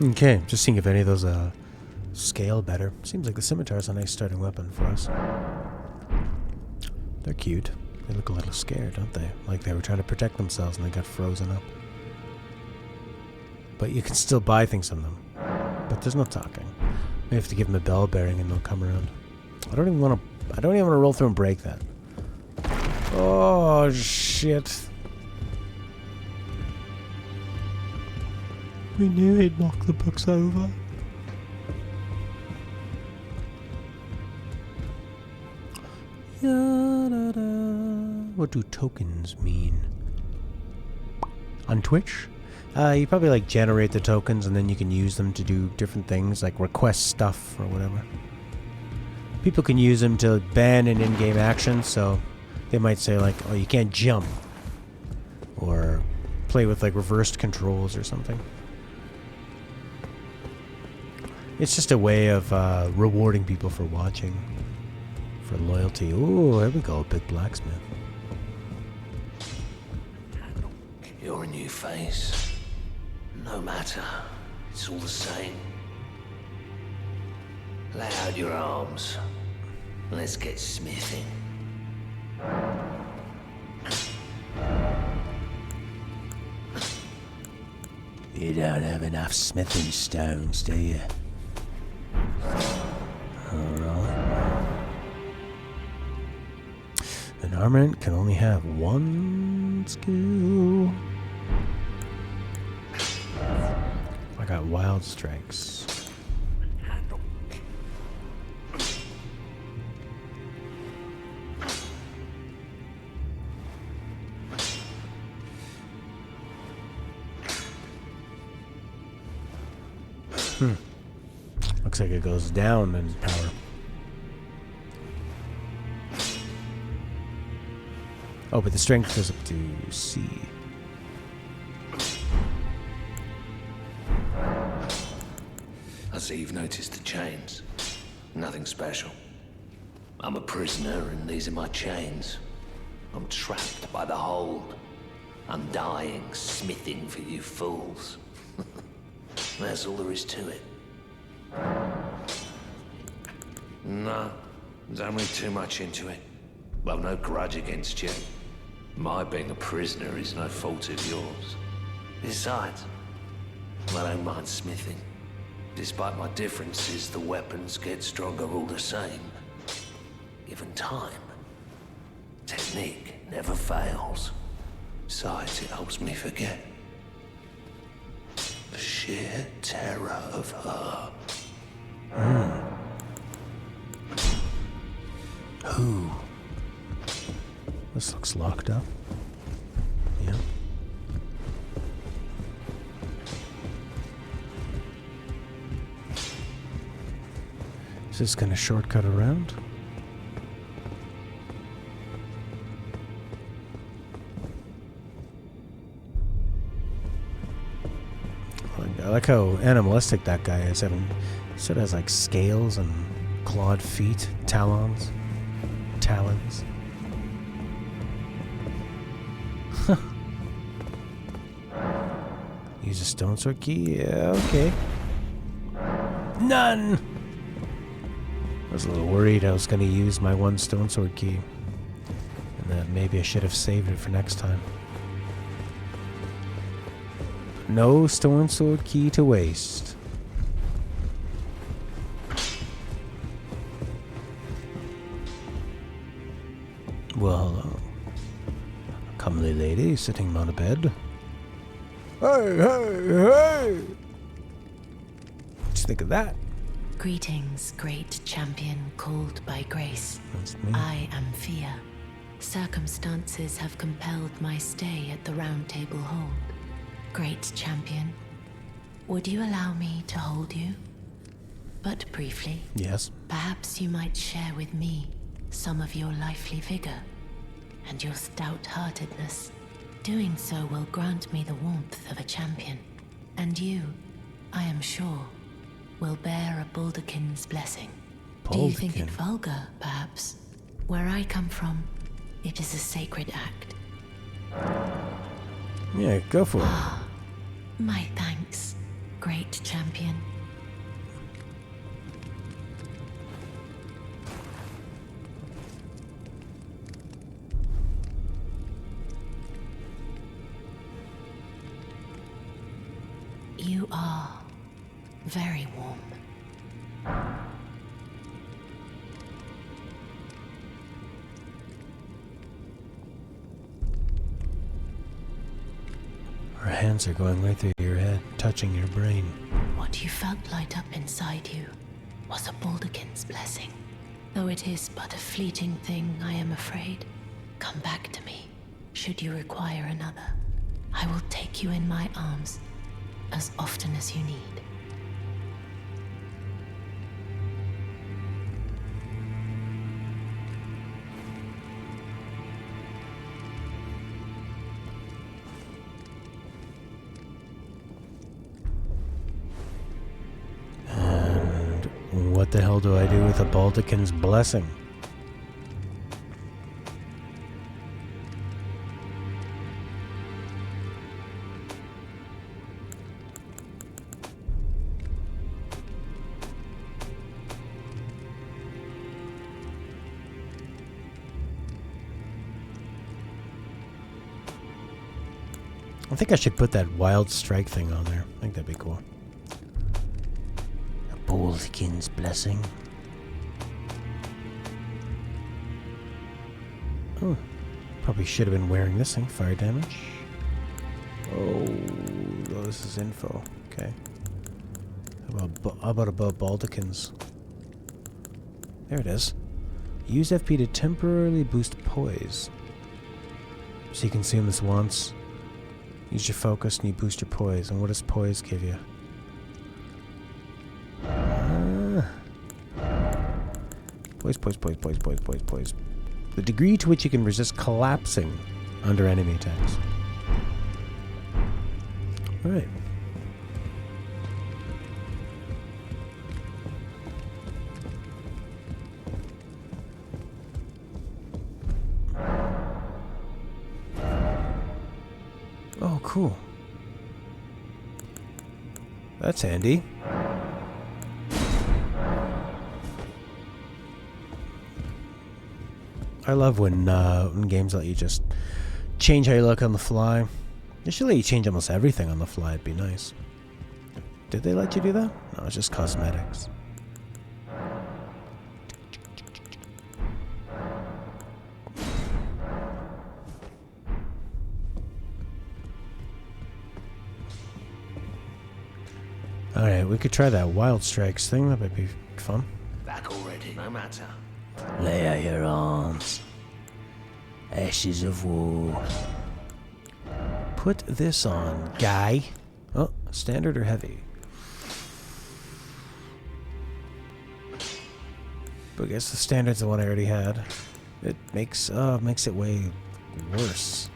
Okay, just seeing if any of those scale better. Seems like the scimitar's a nice starting weapon for us. They're cute. They look a little scared, don't they? Like they were trying to protect themselves and they got frozen up. But you can still buy things from them. But there's no talking. We have to give them a bell bearing and they'll come around. I don't even want to roll through and break that. Oh shit. We knew he'd knock the books over. What do tokens mean? On Twitch? You probably like generate the tokens and then you can use them to do different things, like request stuff or whatever. People can use them to ban an in-game action, so they might say like, oh, you can't jump. Or play with like reversed controls or something. It's just a way of rewarding people for watching, for loyalty. Ooh, there we go, big blacksmith. You're a new face. No matter, it's all the same. Lay out your arms. Let's get smithing. You don't have enough smithing stones, do you? Alright. An armament can only have one skill. I got wild strikes. Looks like it goes down in power. Oh, but the strength goes up to C. I see you've noticed the chains. Nothing special. I'm a prisoner and these are my chains. I'm trapped by the hold. I'm dying, smithing for you fools. That's all there is to it. No, don't read too much into it. Well, no grudge against you. My being a prisoner is no fault of yours. Besides, I don't mind smithing. Despite my differences, the weapons get stronger all the same. Given time, technique never fails. Besides, it helps me forget the sheer terror of her. Who? This looks locked up. Yeah. Is this gonna shortcut around? I like how animalistic that guy is. Sort of has like scales and clawed feet, talons. Use a stone sword key? Yeah, okay. None! I was a little worried I was going to use my one stone sword key. And that maybe I should have saved it for next time. But no stone sword key to waste. Well, hello. A comely lady sitting on a bed. Hey, hey, hey! What'd you think of that? Greetings, great champion called by grace. That's me. I am Fia. Circumstances have compelled my stay at the Round Table Hold. Great champion, would you allow me to hold you? But briefly. Yes. Perhaps you might share with me some of your lively vigor and your stout-heartedness. Doing so will grant me the warmth of a champion, and you, I am sure, will bear a Baldekin's blessing. Do you think it vulgar, perhaps? Where I come from, it is a sacred act. Yeah, go for it. Ah, my thanks, great champion. You are very warm. Her hands are going right through your head, touching your brain. What you felt light up inside you was a Baldekin's blessing. Though it is but a fleeting thing, I am afraid. Come back to me, should you require another. I will take you in my arms as often as you need. And what the hell do I do with a Baldekin's blessing? I think I should put that wild strike thing on there. I think that'd be cool. A Baldekin's blessing. Oh, probably should have been wearing this thing. Fire damage. Oh, this is info. Okay. How about Baldekin's? There it is. Use FP to temporarily boost poise. So you consume this once. Use your focus and you boost your poise. And what does poise give you? Poise. The degree to which you can resist collapsing under enemy attacks. Alright. Oh, cool. That's handy. I love when games let you just change how you look on the fly. They should let you change almost everything on the fly. It'd be nice. Did they let you do that? No, it's just cosmetics. Alright, we could try that Wild Strikes thing. That might be fun. Back already, no matter. Lay out your arms. Ashes of war. Put this on, guy. Oh, standard or heavy? But I guess the standard's the one I already had. It makes it way worse.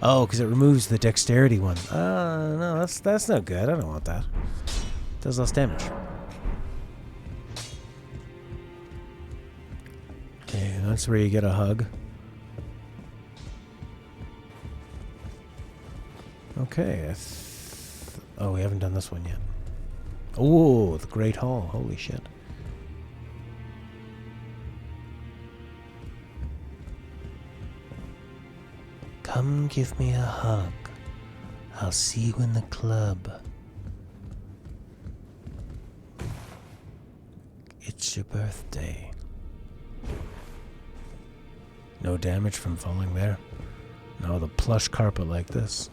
Oh, because it removes the dexterity one. No, that's no good. I don't want that. Does less damage. Okay, that's where you get a hug. Okay. Oh, we haven't done this one yet. Oh, the Great Hall. Holy shit. Come give me a hug. I'll see you in the club. It's your birthday. No damage from falling there. No, the plush carpet like this.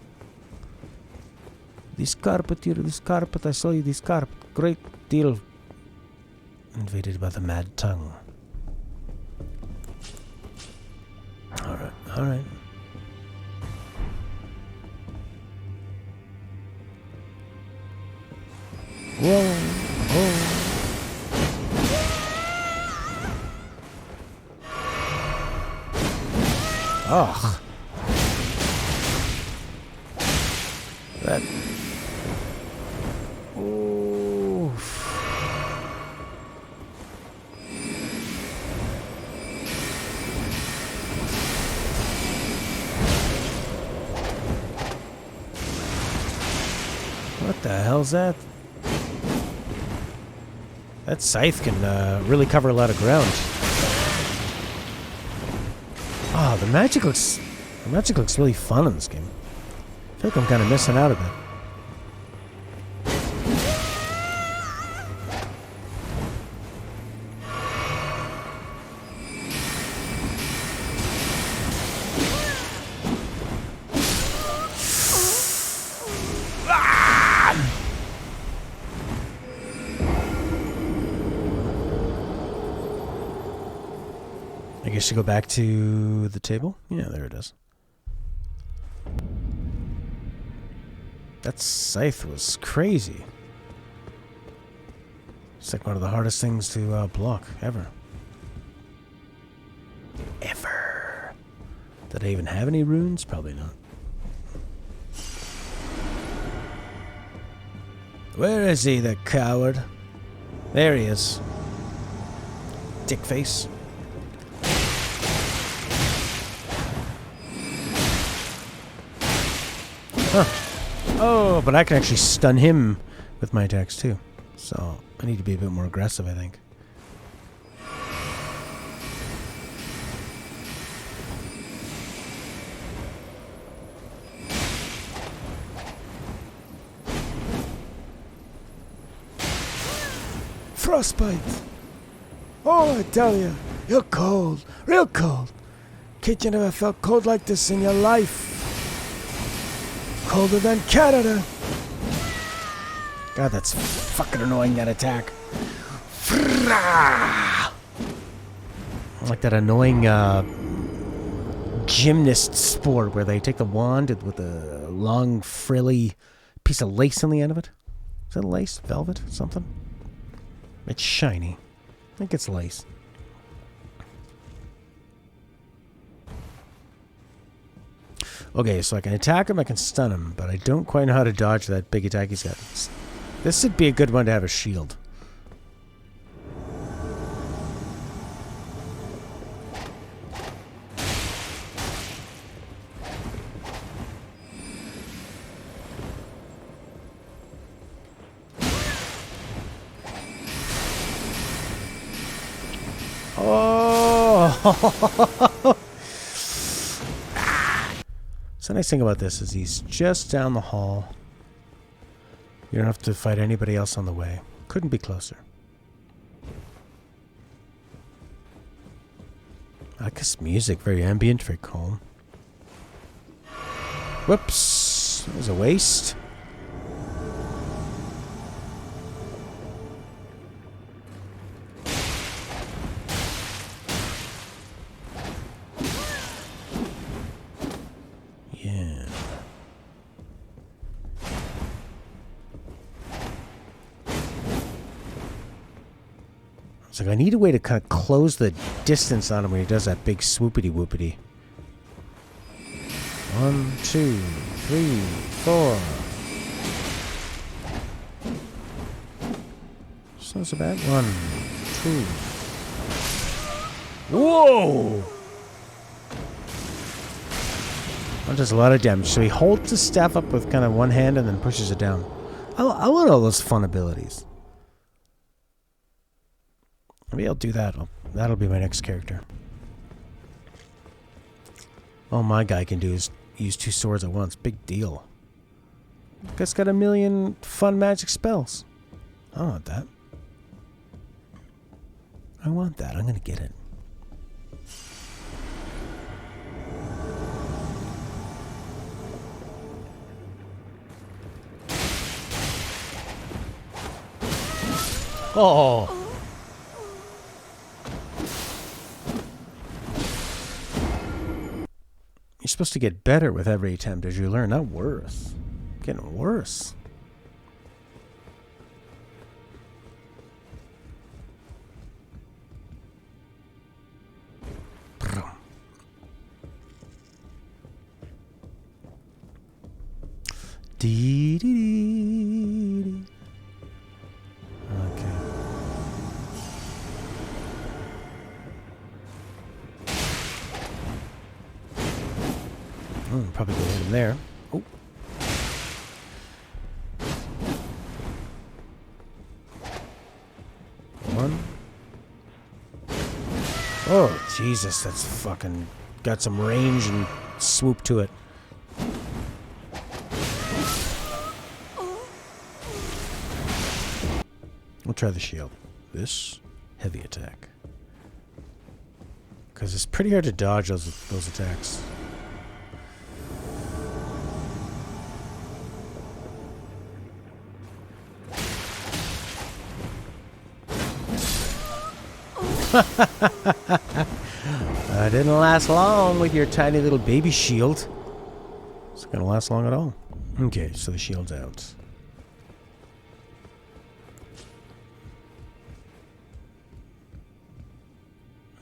This carpet here, this carpet, I saw you, this carpet. Great deal. Invaded by the mad tongue. Alright, alright. Whoa, whoa. Ugh. That. Oof. What the hell's that? That scythe can really cover a lot of ground. Ah, the magic looks really fun in this game. I feel like I'm kind of missing out a bit. I guess you go back to the table. Yeah, there it is. That scythe was crazy. It's like one of the hardest things to block ever. Ever. Did I even have any runes? Probably not. Where is he, the coward? There he is. Dickface. Huh. Oh, but I can actually stun him with my attacks too. So I need to be a bit more aggressive, I think. Frostbite! Oh, I tell you, you're cold, real cold. Kid, you never felt cold like this in your life. Colder than Canada. God, that's fucking annoying, that attack. Like that annoying gymnast sport where they take the wand with a long frilly piece of lace on the end of it. Is that lace? Velvet? Something? It's shiny. I think it's lace. Okay, so I can attack him, I can stun him, but I don't quite know how to dodge that big attack he's got. This would be a good one to have a shield. Oh! So the nice thing about this is he's just down the hall. You don't have to fight anybody else on the way. Couldn't be closer. I like this music, very ambient, very calm. Whoops, that was a waste. It's like I need a way to kind of close the distance on him when he does that big swoopity whoopity. 1, 2, 3, 4. It's not so bad. 1, 2. Whoa! That does a lot of damage. So he holds the staff up with kind of one hand and then pushes it down. I want all those fun abilities. Maybe I'll do that. That'll be my next character. All my guy can do is use 2 swords at once. Big deal. Guy's got a million fun magic spells. I want that. I want that. I'm gonna get it. Oh! You're supposed to get better with every attempt as you learn, not worse. Getting worse. Dee dee dee. Okay. Probably gonna hit him there. Oh. One. Oh, Jesus, that's fucking got some range and swoop to it. We'll try the shield. This heavy attack. Because it's pretty hard to dodge those attacks. Didn't last long with your tiny little baby shield. It's not gonna last long at all. Okay, so the shield's out.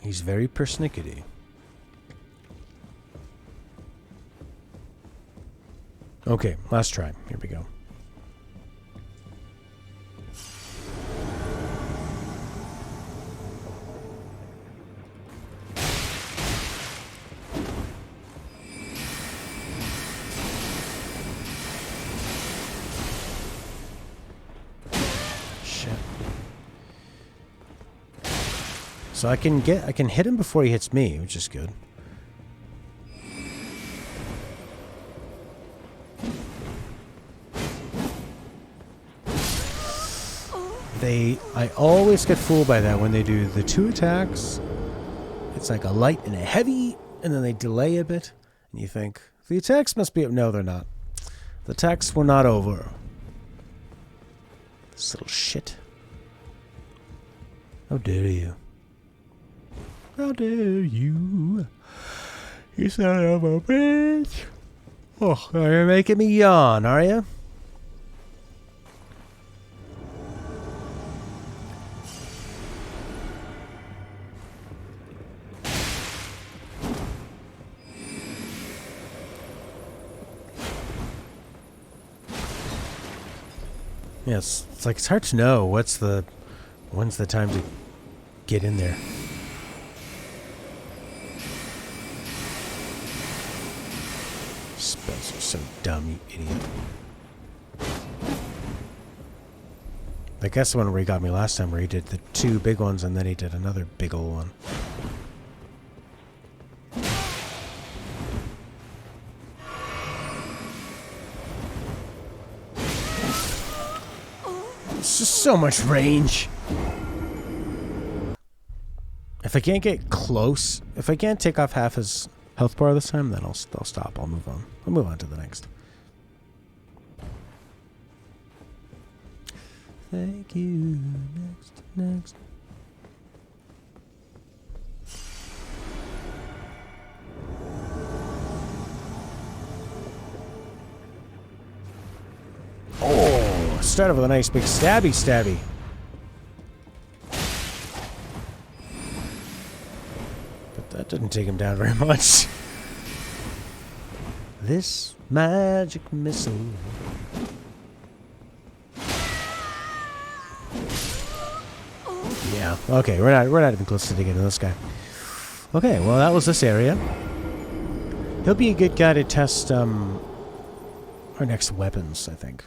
He's very persnickety. Okay, last try. Here we go. So I can hit him before he hits me, which is good. I always get fooled by that when they do the 2 attacks. It's like a light and a heavy, and then they delay a bit, and you think the attacks must be. No, they're not. The attacks were not over. This little shit. How dare you? How dare you? You son of a bitch. Oh, you're making me yawn, are you? Yeah, it's like it's hard to know when's the time to get in there. Spells are so dumb, you idiot. I guess the one where he got me last time, where he did the 2 big ones and then he did another big ol' one. It's just so much range. If I can't get close, if I can't take off half his health bar this time, then I'll stop. I'll move on. I'll move on to the next. Thank you. Next. Oh, started with a nice big stabby. But that didn't take him down very much. This magic missile. Yeah, okay, we're not even close to digging into this guy. Okay, well that was this area. He'll be a good guy to test our next weapons, I think.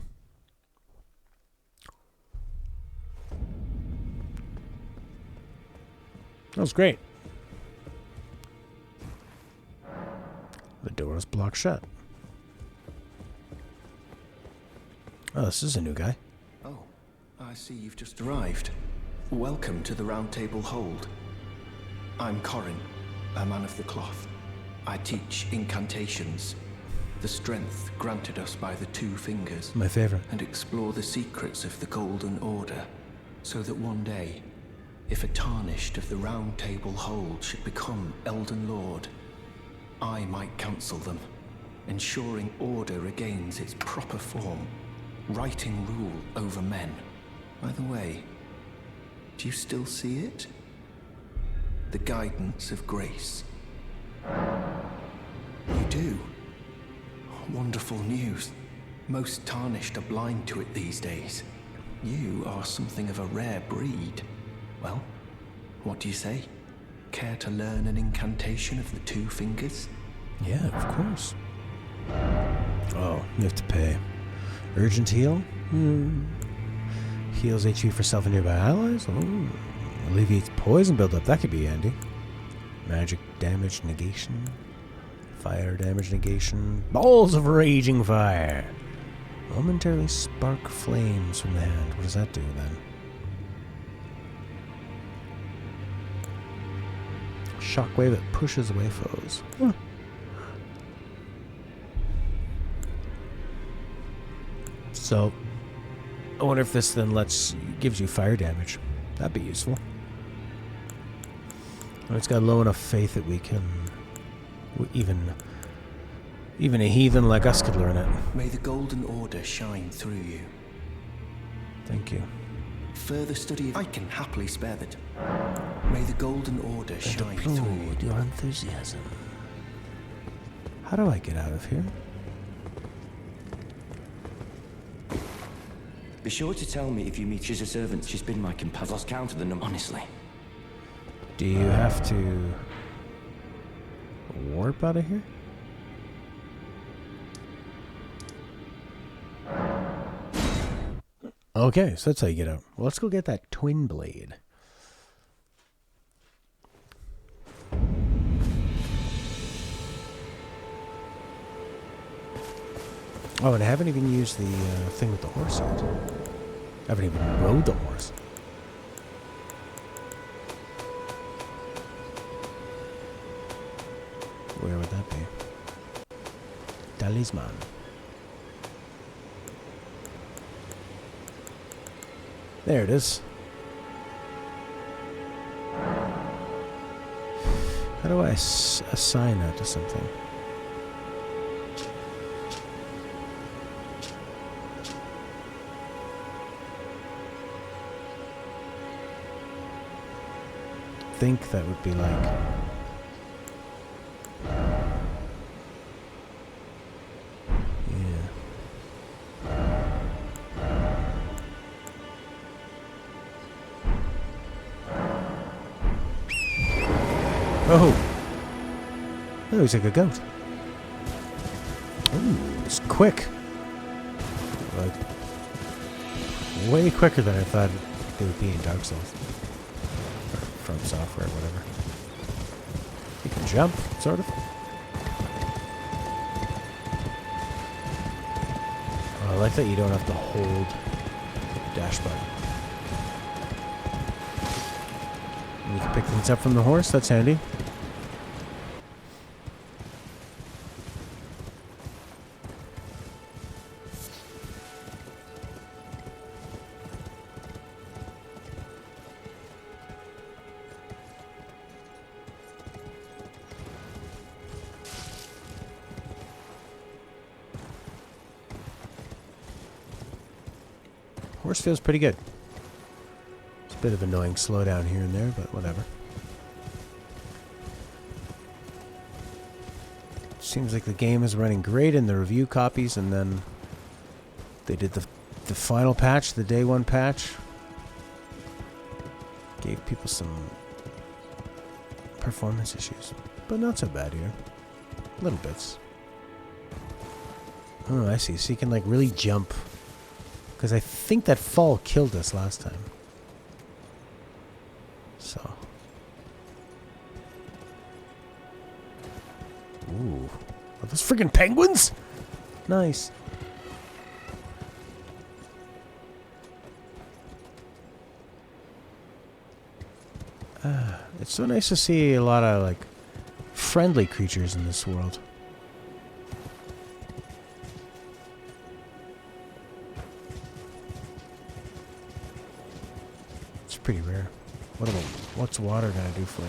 That was great. The door is blocked shut. Oh, this is a new guy. Oh, I see you've just arrived. Welcome to the Round Table Hold. I'm Corin, a man of the cloth. I teach incantations, the strength granted us by the 2 fingers. My favorite. And explore the secrets of the Golden Order, so that one day, if a tarnished of the Round Table Hold should become Elden Lord, I might counsel them, ensuring order regains its proper form, righting rule over men. By the way, do you still see it? The guidance of grace. You do? Wonderful news. Most tarnished are blind to it these days. You are something of a rare breed. Well, what do you say? Care to learn an incantation of the 2 fingers? Yeah, of course. Oh, you have to pay. Urgent heal? Heals HP for self and nearby allies? Oh. Alleviates poison buildup. That could be handy. Magic damage negation. Fire damage negation. Balls of raging fire. Momentarily spark flames from the hand. What does that do then? Shockwave that pushes away foes. Huh. So, I wonder if this then gives you fire damage. That'd be useful. Oh, it's got low enough faith that we can, even a heathen like us could learn it. May the Golden Order shine through you. Thank you. Further study, I can happily spare that. May the Golden Order shine through you. Your enthusiasm. How do I get out of here? Be sure to tell me if you meet. She's a servant. She's been my companion. I've lost count of the number, honestly. Do you have to warp out of here? Okay, so that's how you get out. Well, let's go get that twin blade. Oh, and I haven't even used the thing with the horse yet. I haven't even rode the horse. Where would that be? Talisman. There it is. How do I assign that to something? I think that would be like... Oh. Oh, he's like a goat. Ooh, it's quick. Like, way quicker than I thought it would be in Dark Souls. Or From Software, whatever. You can jump, sort of. Oh, I like that you don't have to hold the dash button. You can pick things up from the horse, that's handy. Horse feels pretty good. It's a bit of annoying slowdown here and there, but whatever. Seems like the game is running great in the review copies, and then they did the final patch, the day one patch. Gave people some performance issues, but not so bad here. Little bits. Oh, I see. So you can like really jump. Because I think that fall killed us last time. So. Ooh. Are those freaking penguins? Nice. It's so nice to see a lot of, like, friendly creatures in this world. Pretty rare. What's water gonna do for you?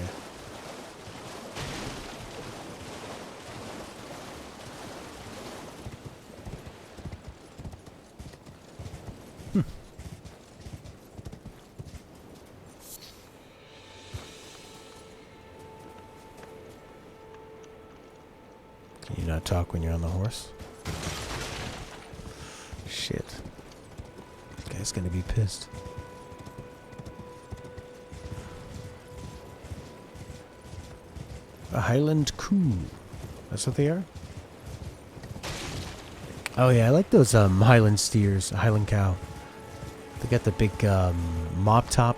Can you not talk when you're on the horse? Shit. This guy's gonna be pissed. A Highland Coo. That's what they are? Oh yeah, I like those Highland steers, a Highland cow. They got the big mop top.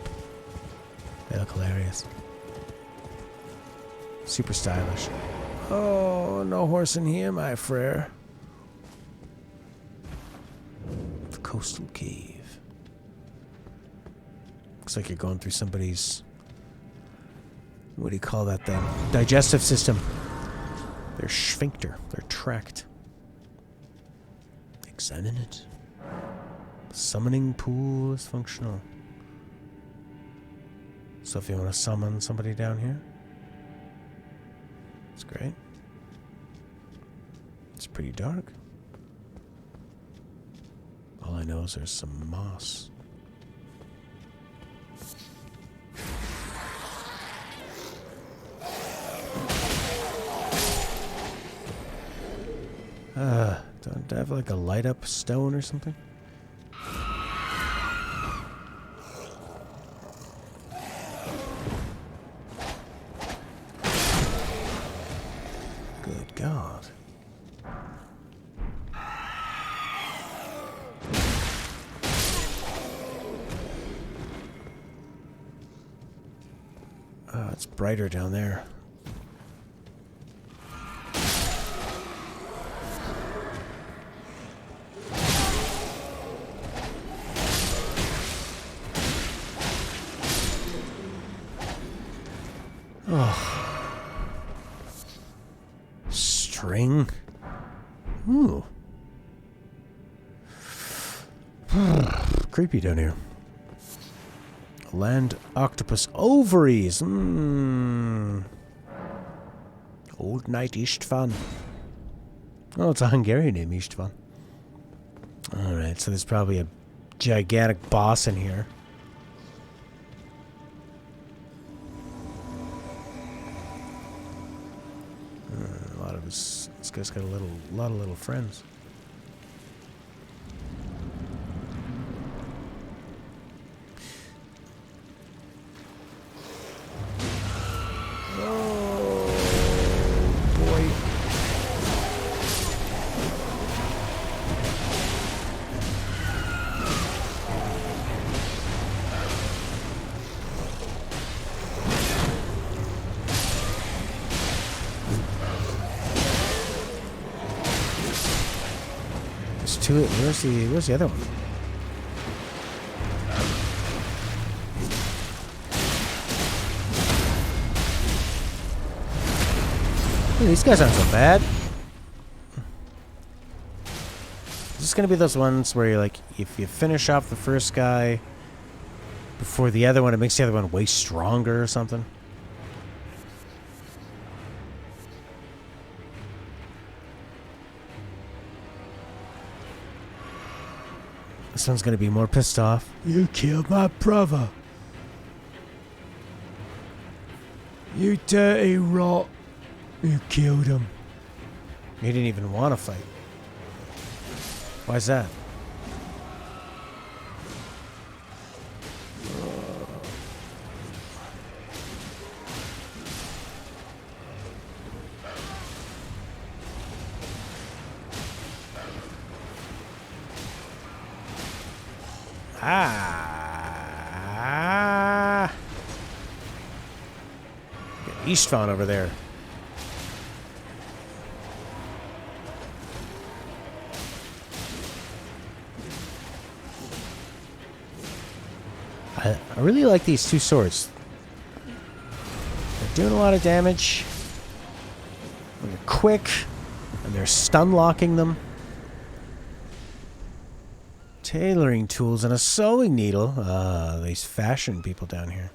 They look hilarious. Super stylish. Oh, no horse in here, my frere. The coastal cave. Looks like you're going through somebody's... What do you call that thing? Digestive system. Their sphincter. Their tract. Examine it. The summoning pool is functional. So if you want to summon somebody down here, it's great. It's pretty dark. All I know is there's some moss. Don't I have like a light up stone or something? Good God. Oh, it's brighter down there. Oh. String. Ooh. Creepy down here. Land octopus ovaries. Old Knight Istvan. Oh, it's a Hungarian name, Istvan. Alright, so there's probably a gigantic boss in here. This guy's got a lot of little friends. Oh. two. Where's the other one? Hey, these guys aren't so bad. Is this gonna be those ones where you're like, if you finish off the first guy before the other one, it makes the other one way stronger or something? This one's gonna be more pissed off. You killed my brother. You dirty rot. You killed him. He didn't even want to fight. Why's that? Ah! Got Istvan over there. I really like these two swords. They're doing a lot of damage. And they're quick. And they're stun locking them. Tailoring tools and a sewing needle. These fashion people down here.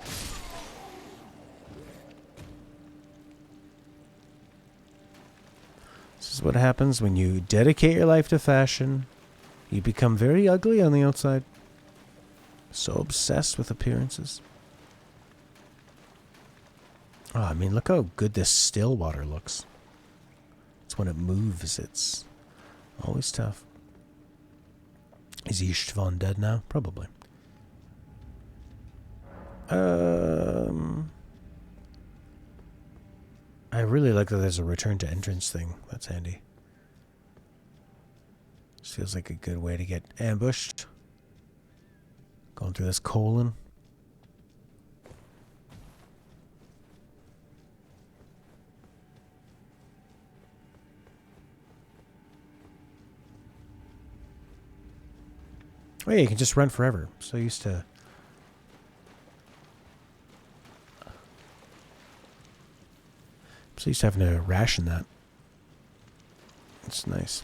This is what happens when you dedicate your life to fashion. You become very ugly on the outside. So obsessed with appearances. Oh, I mean, look how good this still water looks. It's when it moves, it's always tough. Is Istvan dead now? Probably. I really like that there's a return to entrance thing. That's handy. This feels like a good way to get ambushed. Going through this colon. Oh yeah, you can just run forever. So used to... So used to having to ration that. It's nice.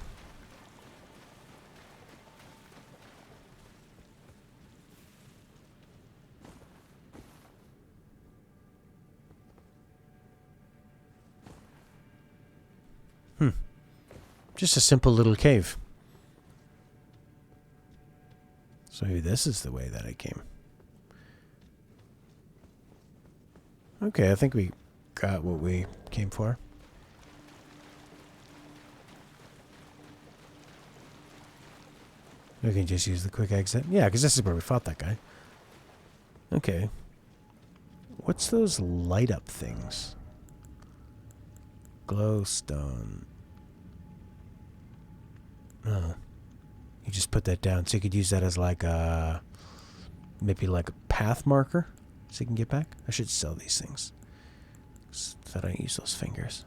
Just a simple little cave. So maybe this is the way that I came. Okay, I think we got what we came for. We can just use the quick exit. Yeah, because this is where we fought that guy. Okay. What's those light up things? Glowstone. Oh. You just put that down, so you could use that as like a... maybe like a path marker, so you can get back. I should sell these things, so I don't use those fingers.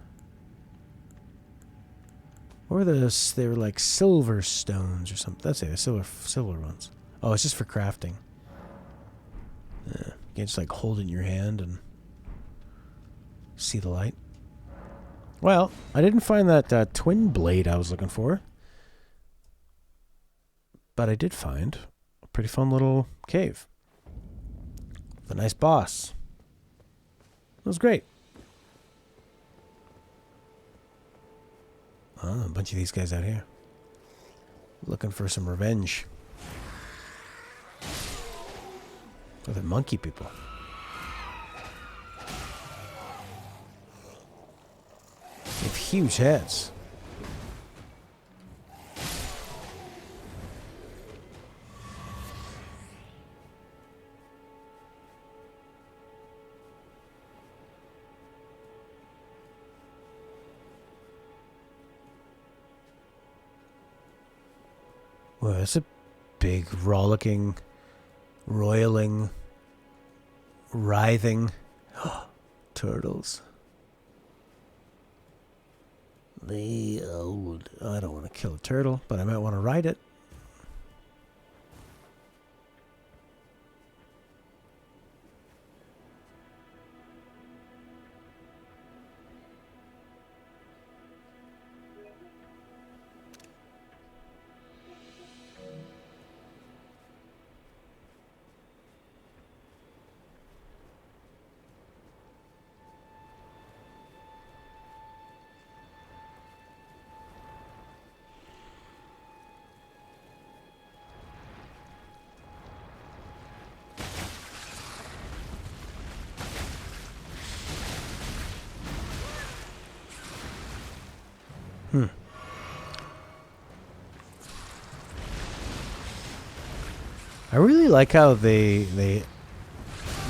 Or those, they were like silver stones or something. That's it, the silver ones. Oh, it's just for crafting. Yeah, you can just like hold it in your hand and see the light. Well, I didn't find that twin blade I was looking for. But I did find a pretty fun little cave. With a nice boss. It was great. Oh, a bunch of these guys out here. Looking for some revenge. Oh, they're monkey people. They have huge heads. Well, that's a big, rollicking, roiling, writhing turtles. The old... I don't want to kill a turtle, but I might want to ride it. I really like how they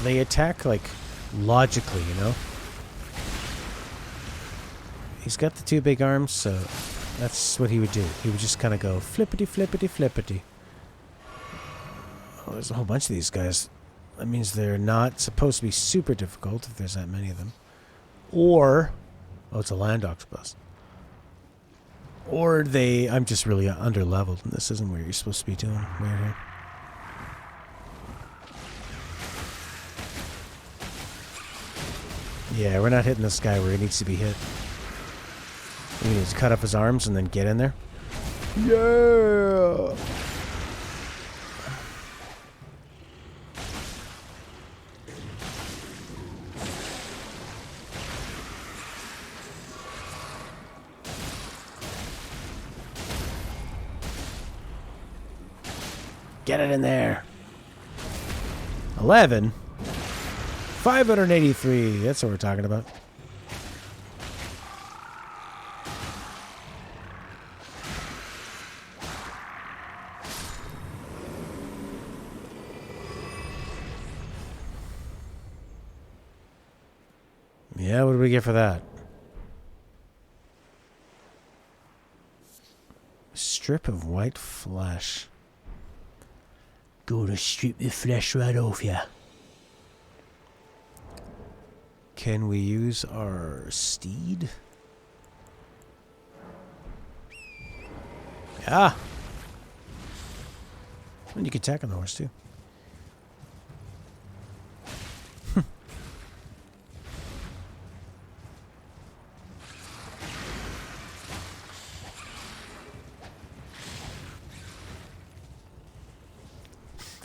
attack like logically, you know? He's got the two big arms, so that's what he would do. He would just kind of go flippity flippity flippity. Oh, there's a whole bunch of these guys. That means they're not supposed to be super difficult if there's that many of them. Or, oh, it's a land octopus. Or I'm just really under-leveled, and this isn't where you're supposed to be doing right here. Yeah, we're not hitting this guy where he needs to be hit. We need to cut off his arms and then get in there. Yeah! Get it in there. 11. 583. That's what we're talking about. Yeah, what do we get for that? Strip of white flesh. Gonna strip the flesh right off ya. Can we use our steed? Yeah. And you can attack on the horse too.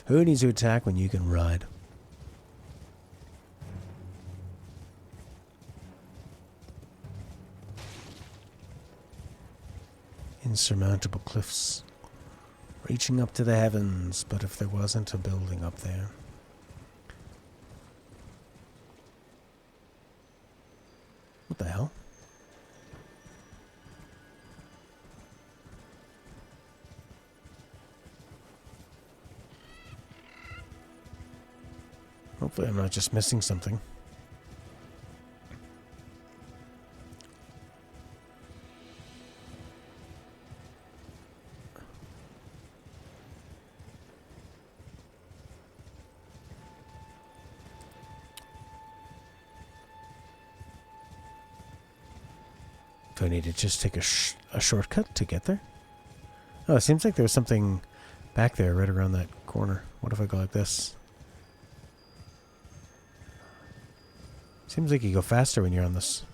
Who needs to attack when you can ride? Insurmountable cliffs, reaching up to the heavens, but if there wasn't a building up there. What the hell? Hopefully I'm not just missing something. Do I need to just take a shortcut to get there? Oh, it seems like there's something back there right around that corner. What if I go like this? Seems like you go faster when you're on this.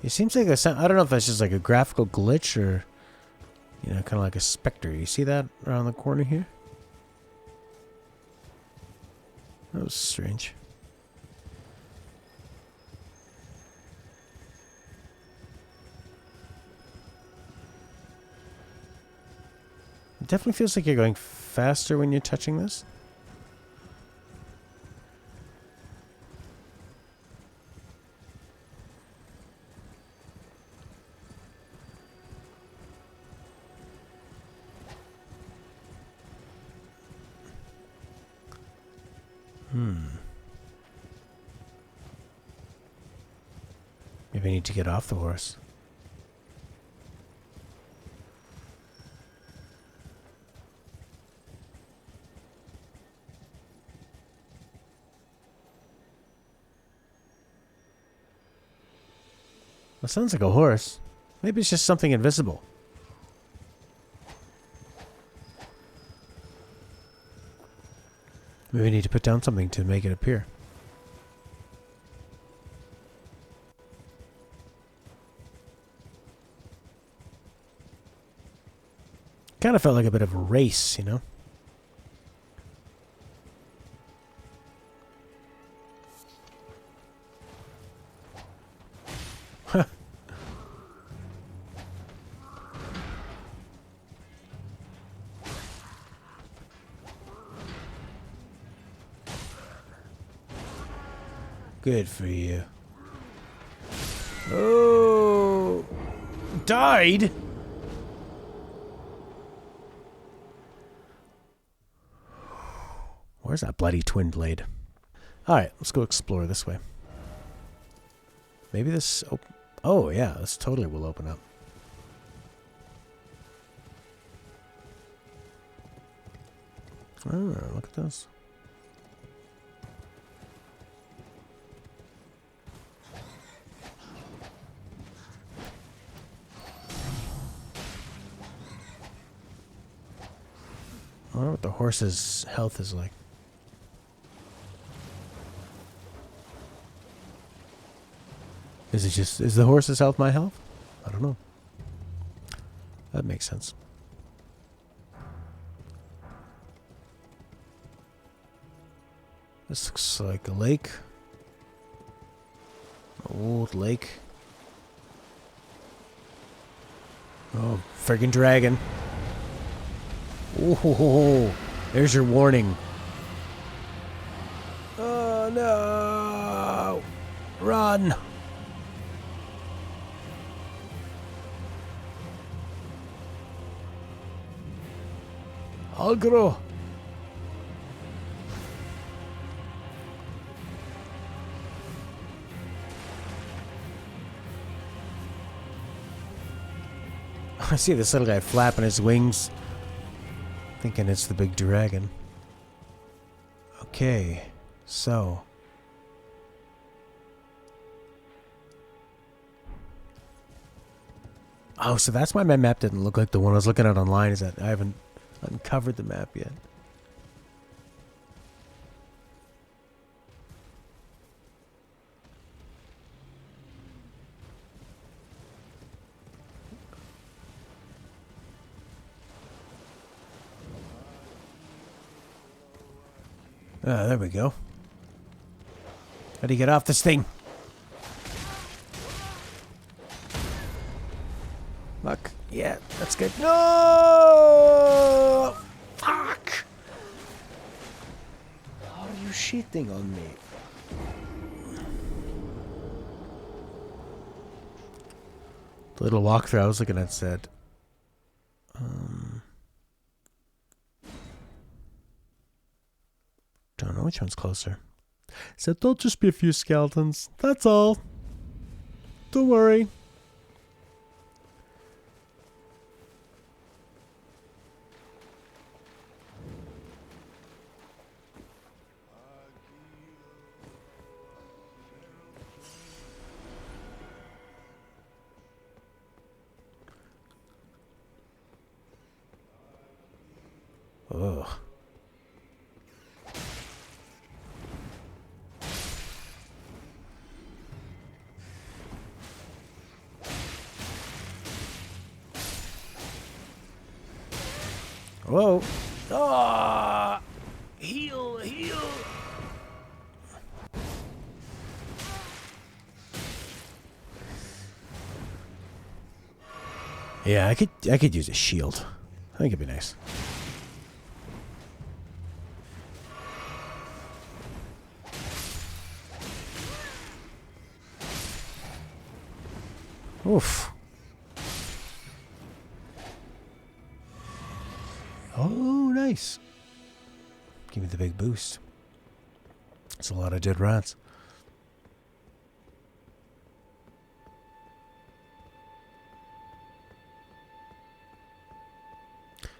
It seems like I don't know if that's just like a graphical glitch or, you know, kind of like a specter. You see that around the corner here? That was strange. It definitely feels like you're going faster when you're touching this. Maybe I need to get off the horse. That sounds like a horse. Maybe it's just something invisible. Maybe we need to put down something to make it appear. Kind of felt like a bit of a race, you know? Good for you. Oh, died? Where's that bloody twin blade? Alright, let's go explore this way. Maybe this... Oh, yeah, this totally will open up. Oh, look at this. I wonder what the horse's health is like. Is the horse's health my health? I don't know. That makes sense. This looks like a lake. Old lake. Oh, friggin' dragon. Oh, there's your warning. Oh no! Run! Agro! I see this little guy flapping his wings. Thinking it's the big dragon. Okay, so. Oh, so that's why my map didn't look like the one I was looking at online, is that I haven't uncovered the map yet. Ah, there we go. How do you get off this thing? Fuck. Yeah, that's good. No! Fuck! How are you shitting on me? The little walkthrough I was looking at said, don't know which one's closer. Said there'll just be a few skeletons. That's all. Don't worry. Ugh. Whoa. Ah! Heal, heal. Yeah, I could use a shield. I think it'd be nice. Oof. Oh, nice. Give me the big boost. That's a lot of dead rats.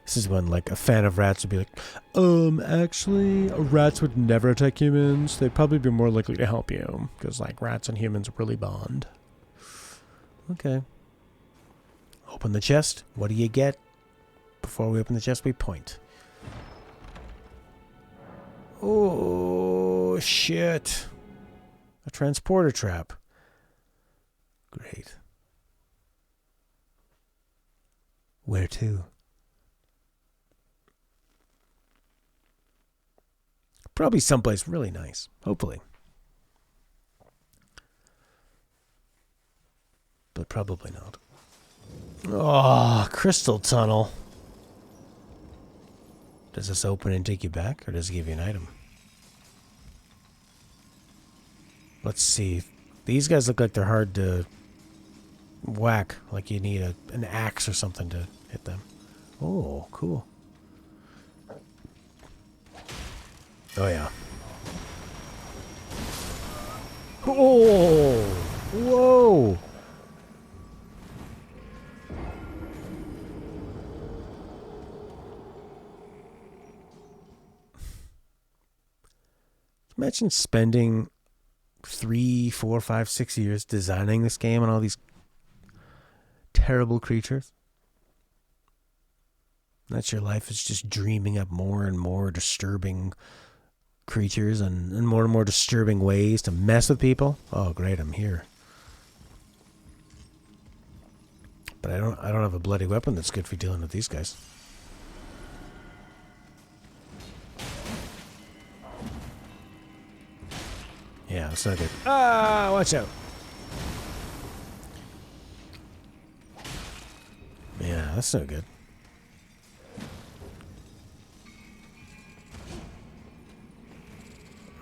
This is when, like, a fan of rats would be like, actually, rats would never attack humans. They'd probably be more likely to help you. Because, like, rats and humans really bond. Okay. Open the chest. What do you get? Before we open the chest, we point. Oh, shit. A transporter trap. Great. Where to? Probably someplace really nice. Hopefully. But probably not. Oh, crystal tunnel. Does this open and take you back, or does it give you an item? Let's see. These guys look like they're hard to whack. Like you need an axe or something to hit them. Oh, cool. Oh, yeah. Oh! Whoa! Imagine spending 3, 4, 5, 6 years designing this game and all these terrible creatures. That's your life, is just dreaming up more and more disturbing creatures and more disturbing ways to mess with people. Oh, great, I'm here. But I don't have a bloody weapon that's good for dealing with these guys. Yeah, that's not good. Ah, watch out. Yeah, that's no good.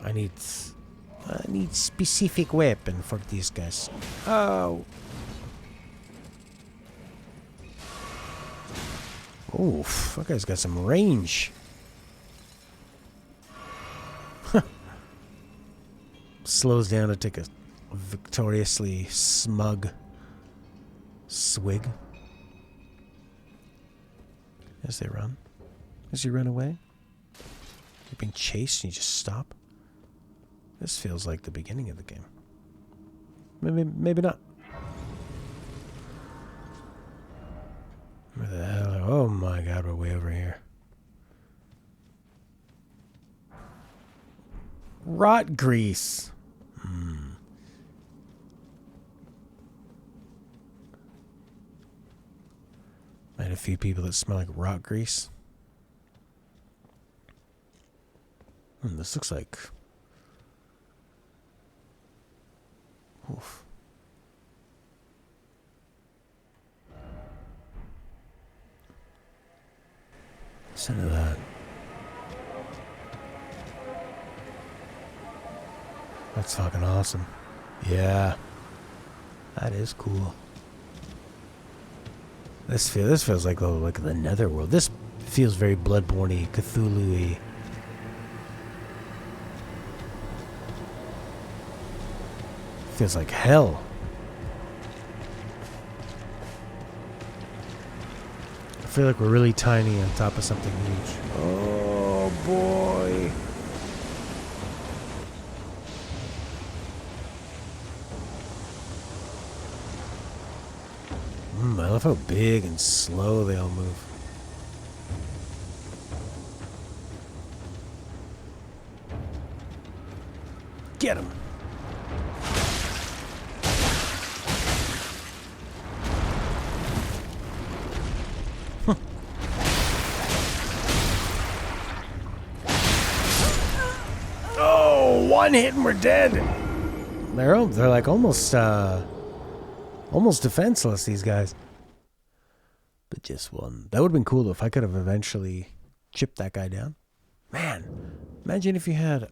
I need specific weapon for these guys. Oh. Oof, that guy's got some range. Slows down to take a victoriously smug swig. As they run. As you run away. You're being chased and you just stop. This feels like the beginning of the game. Maybe not. Where the hell? Oh my god, we're way over here. Rot grease. I had a few people that smell like rot grease. This looks like... Oof. Listen to that. That's fucking awesome. Yeah. That is cool. This feels like the netherworld. This feels very Bloodborne-y, Cthulhu-y. Feels like hell. I feel like we're really tiny on top of something huge. Oh boy. I love how big and slow they all move. Get him. Oh, one hit and we're dead. They're like almost defenseless, these guys. But just one. That would have been cool if I could have eventually chipped that guy down. Man, imagine if you had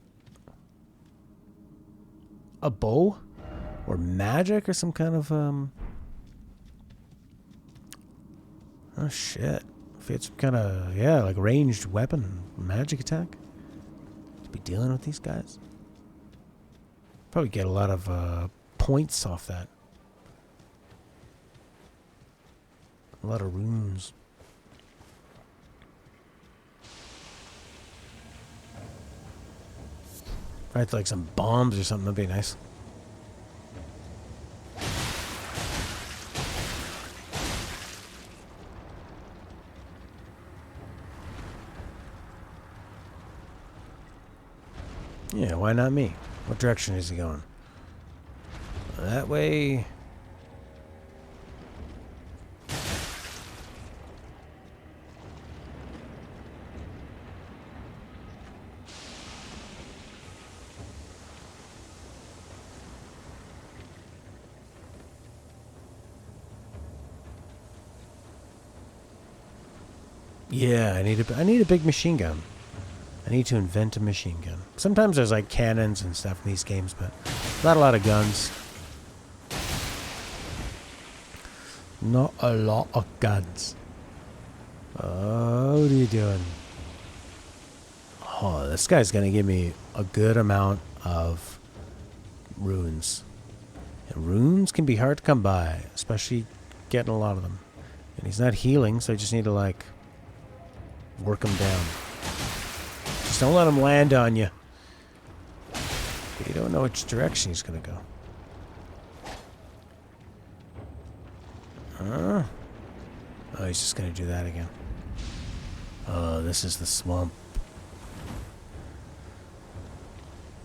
a bow or magic or some kind of oh shit. If you had some kind of like ranged weapon, magic attack. To be dealing with these guys. Probably get a lot of points off that. A lot of runes. If I had like some bombs or something, that'd be nice. why not me? What direction is he going? That way. Yeah, I need a big machine gun. I need to invent a machine gun. Sometimes there's like cannons and stuff in these games, but not a lot of guns. Not a lot of guns. Oh, what are you doing? Oh, this guy's gonna give me a good amount of runes. And runes can be hard to come by, especially getting a lot of them. And he's not healing, so I just need to like work him down. Just don't let him land on you. You don't know which direction he's gonna go. Huh? Oh, he's just gonna do that again. Oh, this is the swamp.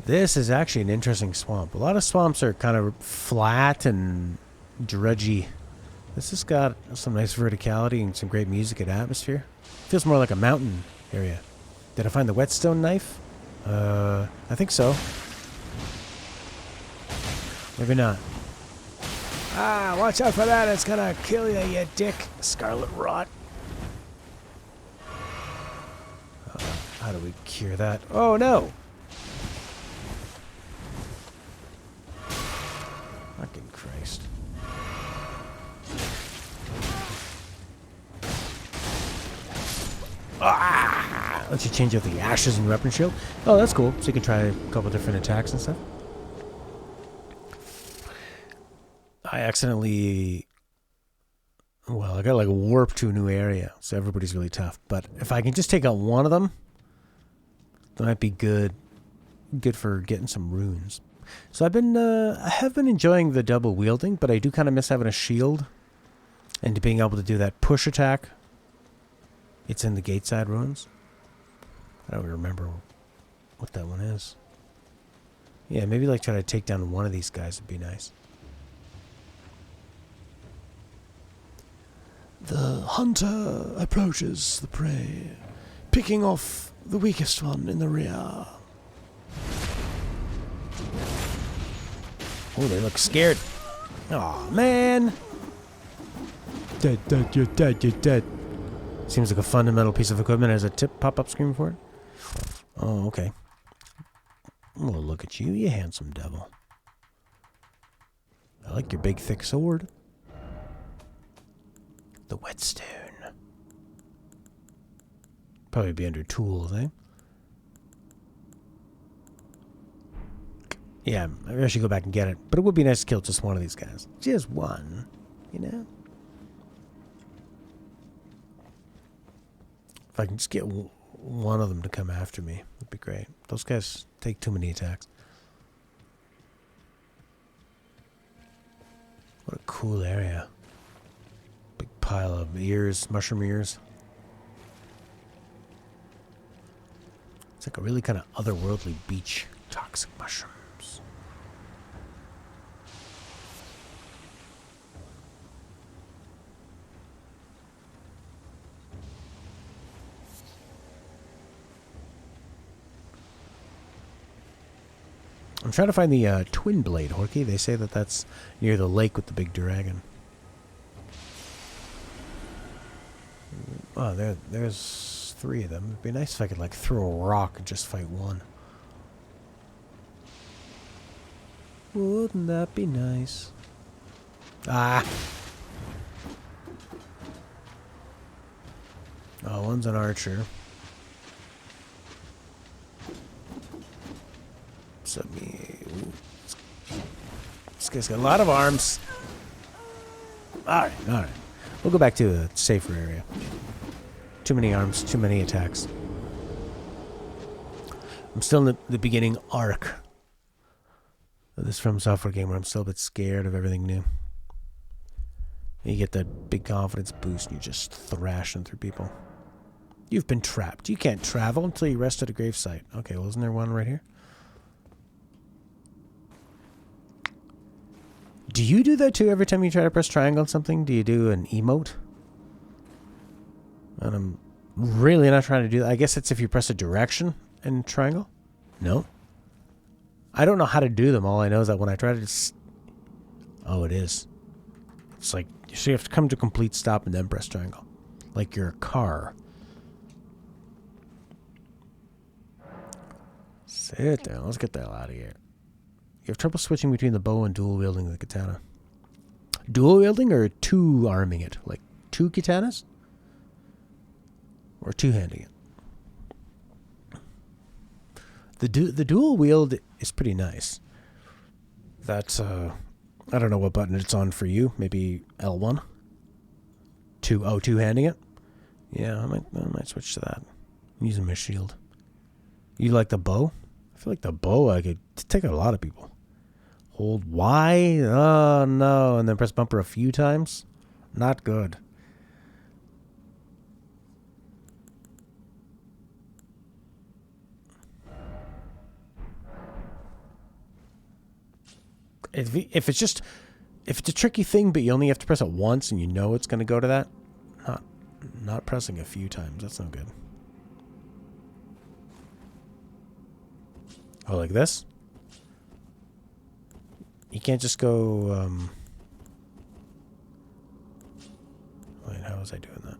This is actually an interesting swamp. A lot of swamps are kind of flat and drudgy. This has got some nice verticality and some great music and atmosphere. Feels more like a mountain area. Did I find the whetstone knife? I think so. Maybe not. Ah, watch out for that. It's gonna kill you, you dick. Scarlet rot. How do we cure that? Oh, no. Fucking Christ. Ah! Lets you change out the ashes in your weapon shield. Oh, that's cool. So you can try a couple different attacks and stuff. I accidentally... Well, I got like a warp to a new area, so everybody's really tough. But if I can just take out one of them, that might be good. Good for getting some runes. So I have been enjoying the double wielding, but I do kind of miss having a shield and being able to do that push attack. It's in the Gateside ruins. I don't remember what that one is. Yeah, maybe like try to take down one of these guys would be nice. The hunter approaches the prey, picking off the weakest one in the rear. Oh, they look scared. Aw, man. Dead, dead, you're dead, you're dead. Seems like a fundamental piece of equipment. Has a tip pop-up screen for it. Oh, okay. Well, look at you, you handsome devil. I like your big, thick sword. The whetstone. Probably be under tools, eh? Yeah, maybe I should go back and get it. But it would be nice to kill just one of these guys. Just one, you know? If I can just get one of them to come after me, that'd be great. Those guys take too many attacks. What a cool area. Big pile of ears, mushroom ears. It's like a really kind of otherworldly beach. Toxic mushrooms. I'm trying to find the twin blade, Horky. They say that that's near the lake with the big dragon. Oh, there's three of them. It'd be nice if I could like throw a rock and just fight one. Wouldn't that be nice? Ah! Oh, one's an archer. This guy's got a lot of arms. Alright, alright. We'll go back to a safer area. Too many arms, too many attacks. I'm still in the beginning arc of this From Software game where I'm still a bit scared of everything new. You get that big confidence boost and you're just thrashing through people. You've been trapped. You can't travel until you rest at a gravesite. Okay, well, isn't there one right here? Do you do that too every time you try to press triangle on something? Do you do an emote? And I'm really not trying to do that. I guess it's if you press a direction and triangle. No? I don't know how to do them. All I know is that when I try to... Oh, it is. It's like... So you have to come to complete stop and then press triangle. Like you're a car. Sit down. Let's get the hell out of here. You have trouble switching between the bow and dual wielding the katana. Dual wielding or two arming it? Like two katanas? Or two handing it? The dual wield is pretty nice. That's I don't know what button it's on for you. Maybe L1. Two handing it. Yeah, I might switch to that. I'm using my shield. You like the bow? I feel like the bow I could take out a lot of people. Hold Y. Oh no, and then press bumper a few times. Not good. If it's a tricky thing, but you only have to press it once and you know it's going to go to that, not pressing a few times, that's no good. Oh, like this? You can't just go, wait, how was I doing that?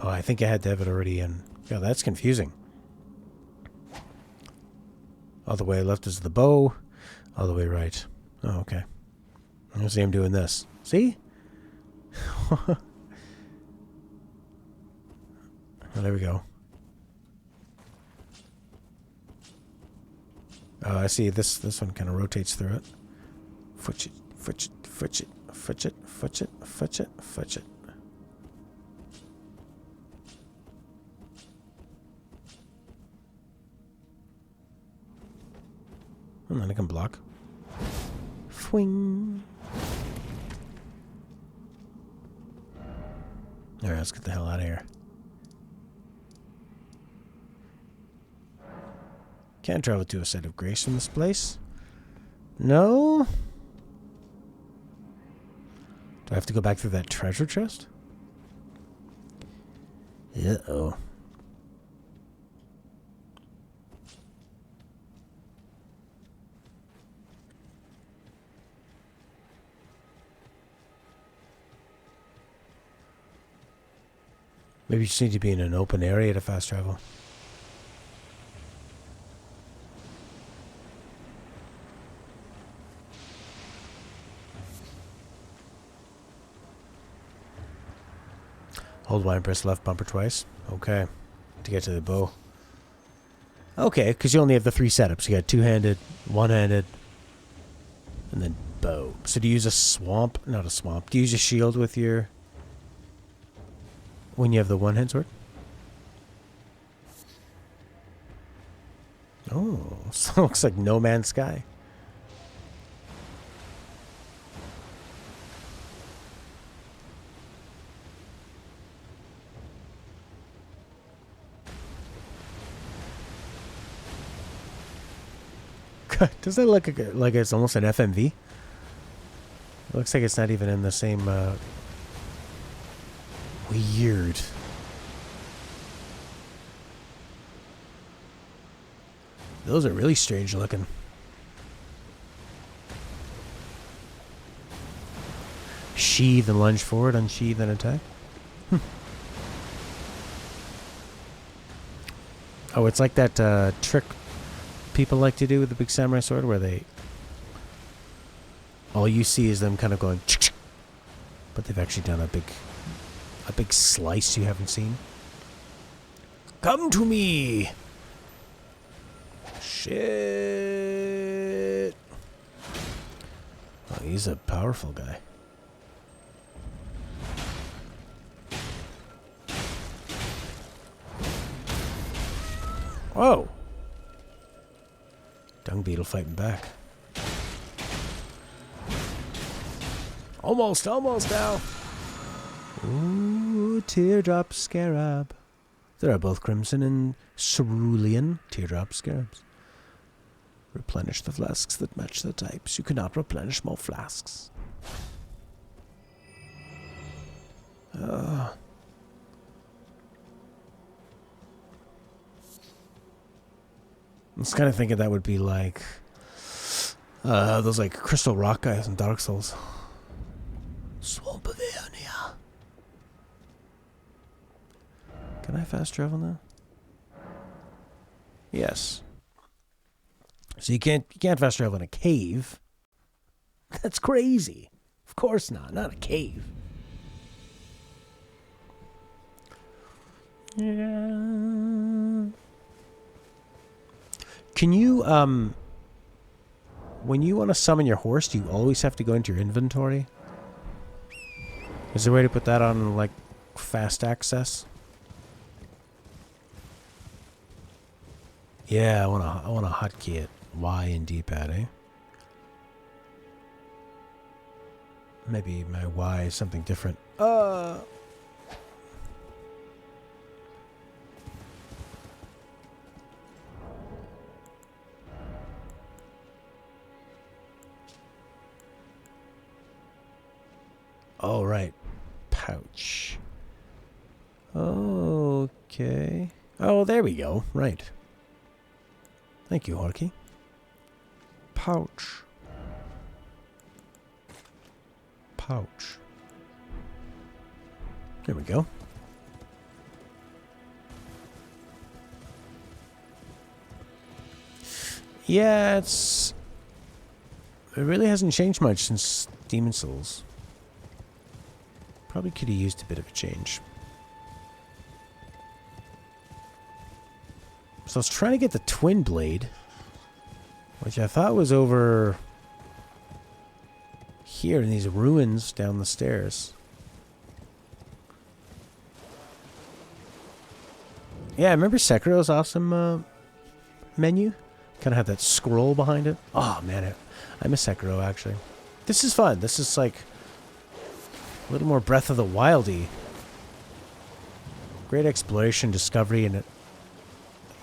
Oh, I think I had to have it already in. Yeah, that's confusing. All the way left is the bow. All the way right. Oh, okay. I see him doing this. See? Oh, there we go. Oh, I see. This one kind of rotates through it. Fudge it, fudge it, fudge it, fudge it, fudge it, fudge it, fudge it. And then I can block. Fwing. Alright, let's get the hell out of here. Can't travel to a site of grace from this place. No? Do I have to go back through that treasure chest? Uh-oh. Maybe you just need to be in an open area to fast travel. Hold Y and press left bumper twice. Okay. To get to the bow. Okay, because you only have the 3 setups. You got two-handed, one-handed, and then bow. So do you use a swamp? Not a swamp. Do you use a shield with your... when you have the one-hand sword? Oh, so it looks like No Man's Sky. Does that look like it's almost an FMV? It looks like it's not even in the same... Weird. Those are really strange looking. Sheathe and lunge forward, unsheathe and attack. Oh, it's like that trick people like to do with the big samurai sword where they... all you see is them kind of going... but they've actually done a big slice you haven't seen. Come to me! Shit! Oh, he's a powerful guy. Whoa! Dung beetle fighting back. Almost now. Ooh, teardrop scarab. There are both crimson and cerulean teardrop scarabs. Replenish the flasks that match the types. You cannot replenish more flasks. I was kind of thinking that would be like those like crystal rock guys in Dark Souls. Swamp of Eonia. Can I fast travel now? Yes. So you can't fast travel in a cave. That's crazy. Of course not a cave. Yeah. Can you when you want to summon your horse, do you always have to go into your inventory? Is there a way to put that on like fast access? Yeah, I wanna hotkey it. Y and D-pad, eh? Maybe my Y is something different. Oh, right. Pouch. Okay. Oh, there we go. Right. Thank you, Horky. Pouch. Pouch. There we go. Yeah, it really hasn't changed much since Demon Souls. Probably could have used a bit of a change. So I was trying to get the Twin Blade, which I thought was over here in these ruins down the stairs. Yeah, I remember Sekiro's awesome menu. Kind of had that scroll behind it. Oh, man, I miss Sekiro, actually. This is fun. This is like a little more Breath of the Wildy. Great exploration, discovery, and it.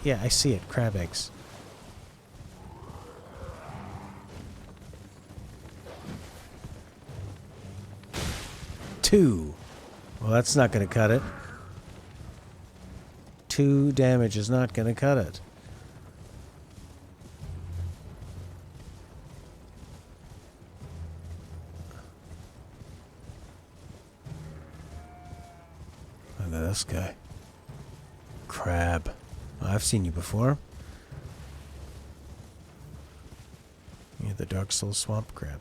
Yeah, I see it. Crab eggs. Two. Well, that's not going to cut it. 2 damage is not going to cut it. Look at this guy. Crab. I've seen you before. You're the Dark Souls swamp crab.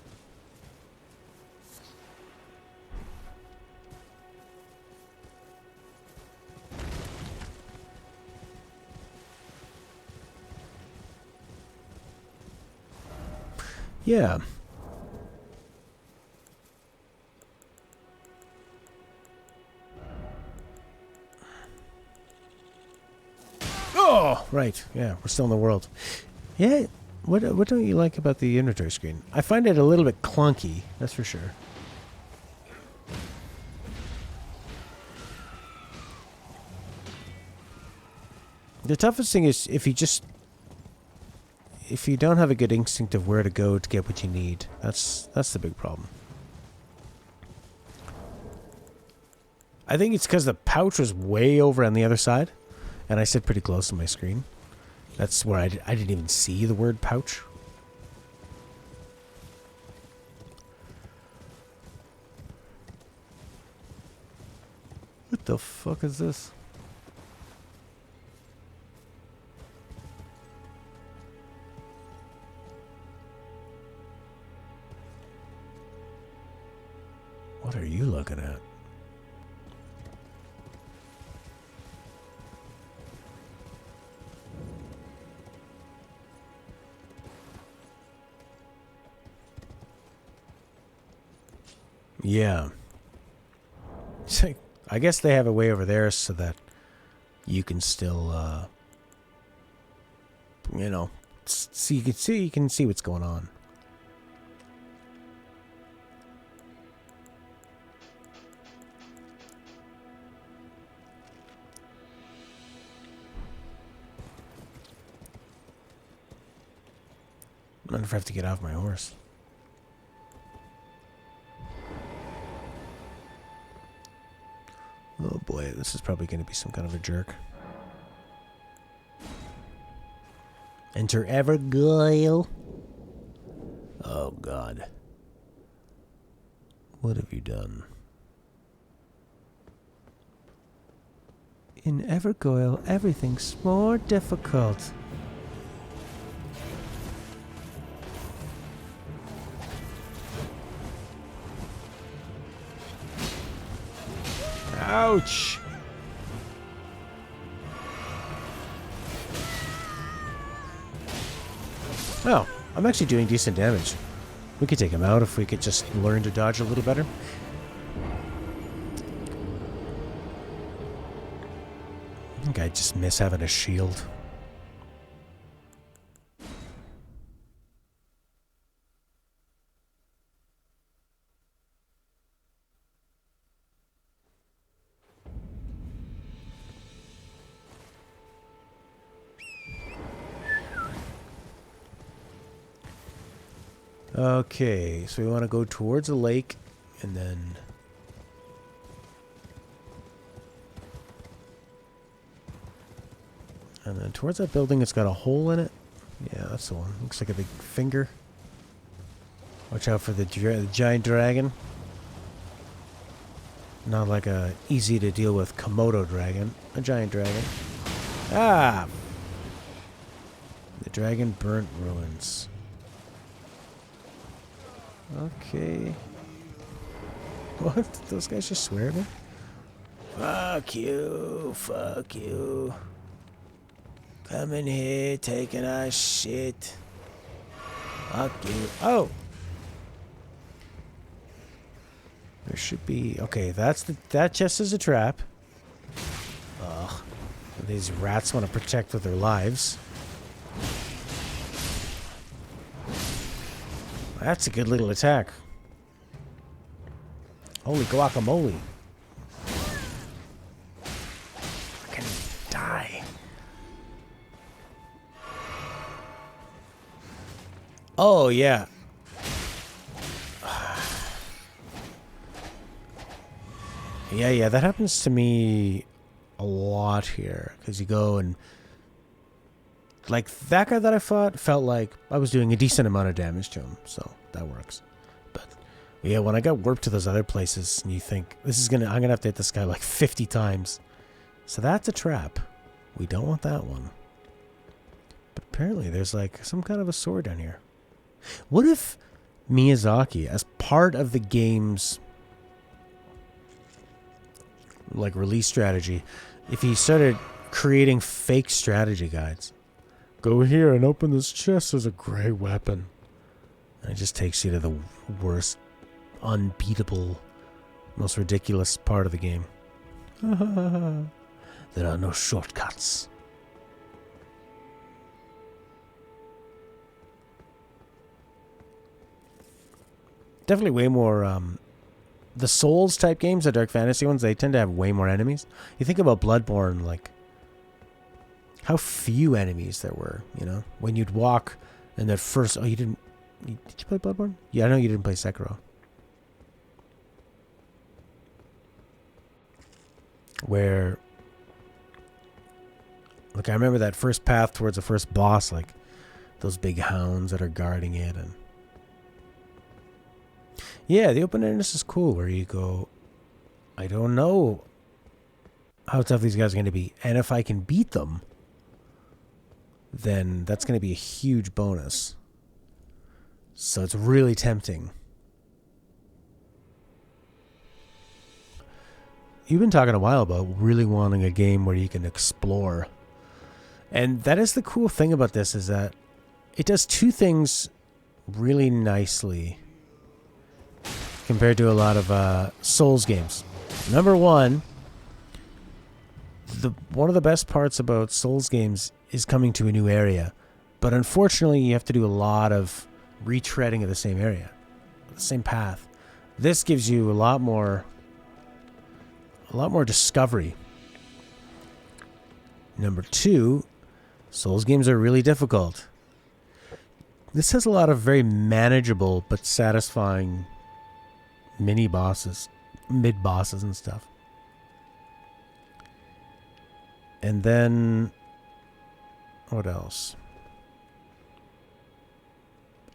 Yeah. Oh, right. Yeah, we're still in the world. Yeah, what don't you like about the inventory screen? I find it a little bit clunky, that's for sure. The toughest thing is if you don't have a good instinct of where to go to get what you need. That's the big problem. I think it's because the pouch was way over on the other side, and I sit pretty close to my screen. That's where I didn't even see the word pouch. What the fuck is this? What are you looking at? Yeah. So, I guess they have a way over there so that you can still, you know, you can see what's going on. I wonder if I have to get off my horse. Oh boy, this is probably going to be some kind of a jerk. Enter Evergoyle. Oh god. What have you done? In Evergoyle, everything's more difficult. Ouch! Oh, I'm actually doing decent damage. We could take him out if we could just learn to dodge a little better. I think I just miss having a shield. Okay, so we want to go towards the lake, and then... And then towards that building, it's got a hole in it. Yeah, that's the one. Looks like a big finger. Watch out for the giant dragon. Not like a easy to deal with Komodo dragon. A giant dragon. Ah! The dragon burnt ruins. Okay. What? Did those guys just swear at me? Fuck you. Fuck you. Come in here, taking our shit. Fuck you. Oh! There should be... Okay, that chest is a trap. Ugh. These rats want to protect with their lives. That's a good little attack. Holy guacamole. I can die. Oh, yeah. Yeah, that happens to me a lot here. Because you go and... Like, that guy that I fought felt like I was doing a decent amount of damage to him. So, that works. But, yeah, when I got warped to those other places, and you think, I'm gonna have to hit this guy like 50 times. So that's a trap. We don't want that one. But apparently there's like some kind of a sword down here. What if Miyazaki, as part of the game's like release strategy, if he started creating fake strategy guides? Go here and open this chest as a great weapon. And it just takes you to the worst, unbeatable, most ridiculous part of the game. There are no shortcuts. Definitely way more, the Souls type games, the Dark Fantasy ones, they tend to have way more enemies. You think about Bloodborne, like, how few enemies there were, you know? When you'd walk and that first... Oh, you didn't... Did you play Bloodborne? Yeah, I know you didn't play Sekiro. Where... Like, I remember that first path towards the first boss, like, those big hounds that are guarding it, and... Yeah, the open-endedness is cool, where you go... I don't know how tough these guys are going to be, and if I can beat them... then that's going to be a huge bonus. So it's really tempting. You've been talking a while about really wanting a game where you can explore. And that is the cool thing about this, is that it does two things really nicely compared to a lot of Souls games. Number one, one of the best parts about Souls games is coming to a new area, but unfortunately you have to do a lot of retreading of the same area, the same path. This gives you a lot more discovery. Number two, Souls games are really difficult. This has a lot of very manageable but satisfying mini bosses, mid bosses and stuff. And then what else?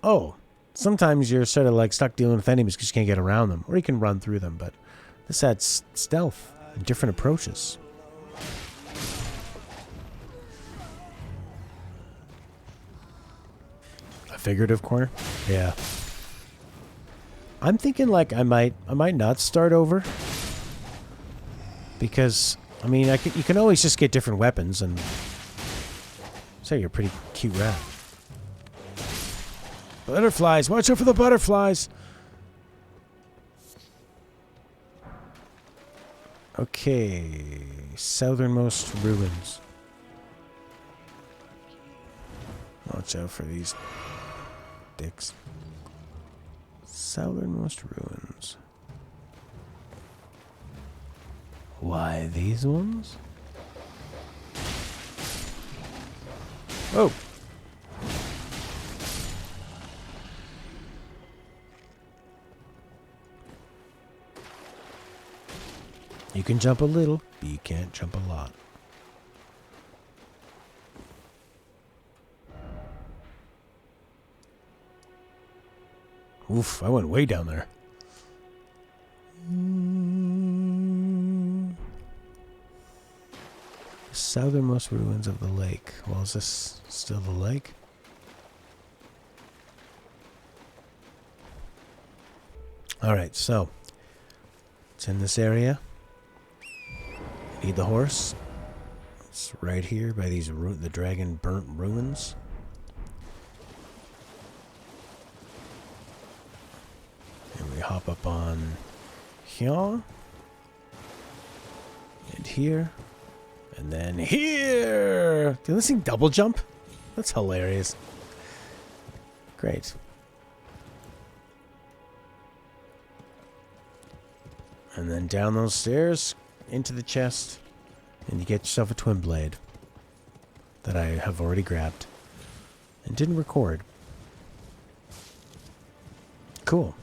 Oh, sometimes you're sort of like stuck dealing with enemies because you can't get around them, or you can run through them, but this adds stealth and different approaches. A figurative corner? Yeah. I'm thinking like I might not start over, because I mean you can always just get different weapons and say you're a pretty cute rat. Butterflies! Watch out for the butterflies! Okay, southernmost ruins. Watch out for these dicks. Southernmost ruins. Why these ones? Oh! You can jump a little, but you can't jump a lot. Oof, I went way down there. Southernmost ruins of the lake. Well, is this still the lake? Alright, so it's in this area. Need the horse. It's right here by these the dragon burnt ruins. And we hop up on here. And here. And then here. Did this thing double jump? That's hilarious. Great. And then down those stairs into the chest, and you get yourself a twin blade that I have already grabbed and didn't record. Cool.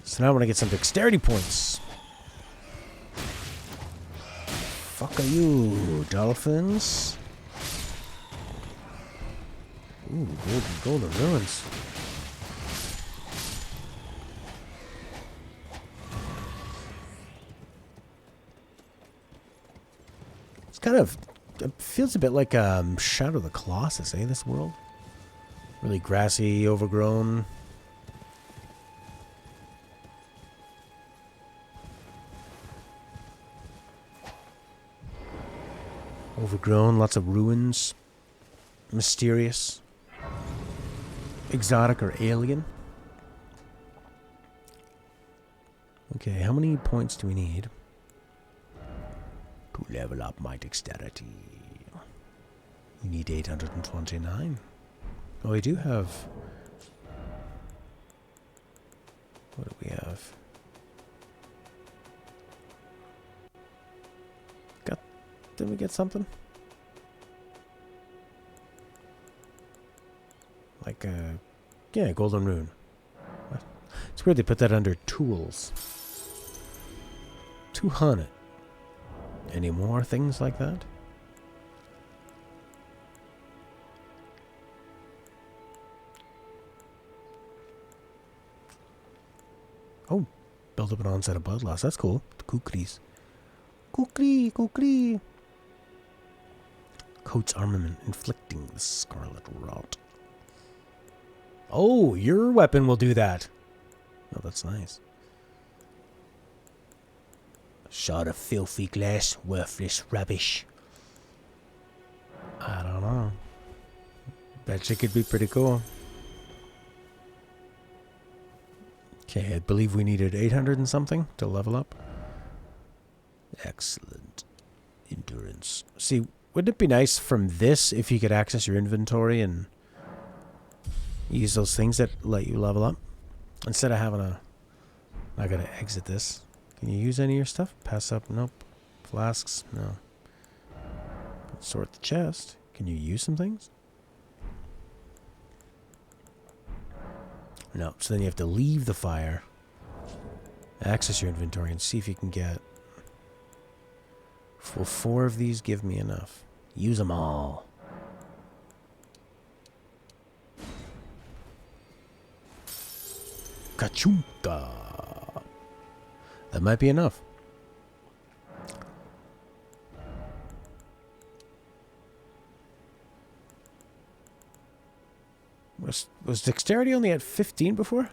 So now I want to get some dexterity points. Fuck are you, dolphins? Ooh, golden ruins. Kind of, it feels a bit like Shadow of the Colossus, eh, this world? Really grassy, overgrown. Overgrown, lots of ruins. Mysterious. Exotic or alien. Okay, how many points do we need to level up my dexterity? We need 829. Oh, we do have... What do we have? Did we get something? Like a... Yeah, golden rune. What? It's weird they put that under tools. 200. Any more things like that? Oh, build up an onset of blood loss. That's cool. The kukris. Kukri, kukri. Coat's armament inflicting the scarlet rot. Oh, your weapon will do that. Oh, that's nice. Shot of filthy glass, worthless rubbish. I don't know. Bet you could be pretty cool. Okay, I believe we needed 800 and something to level up. Excellent. Endurance. See, wouldn't it be nice from this if you could access your inventory and use those things that let you level up? Instead of having a... I gotta exit this. Can you use any of your stuff? Pass up? Nope. Flasks? No. Sort the chest. Can you use some things? No, so then you have to leave the fire, access your inventory, and see if you can get... Will 4 of these give me enough? Use them all. Kachunka. That might be enough. Was dexterity only at 15 before?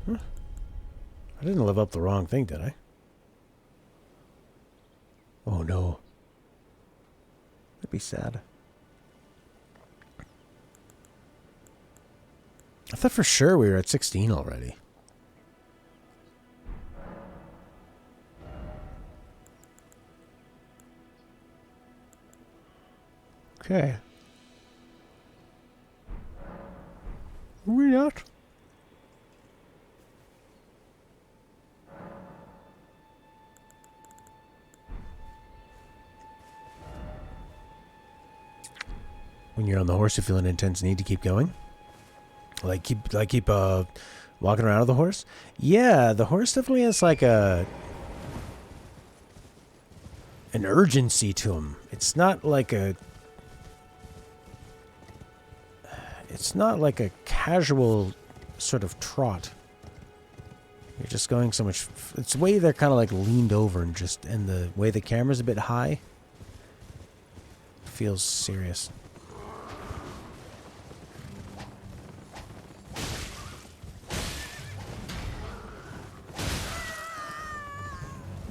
Huh? I didn't live up the wrong thing, did I? Oh no. That'd be sad. I thought for sure we were at 16 already. Okay. Are we not? When you're on the horse, you feel an intense need to keep going. Like keep walking around with the horse. Yeah, the horse definitely has like an urgency to him. It's not like a casual sort of trot. You're just going so much. It's the way they're kind of like leaned over and the way the camera's a bit high. Feels serious.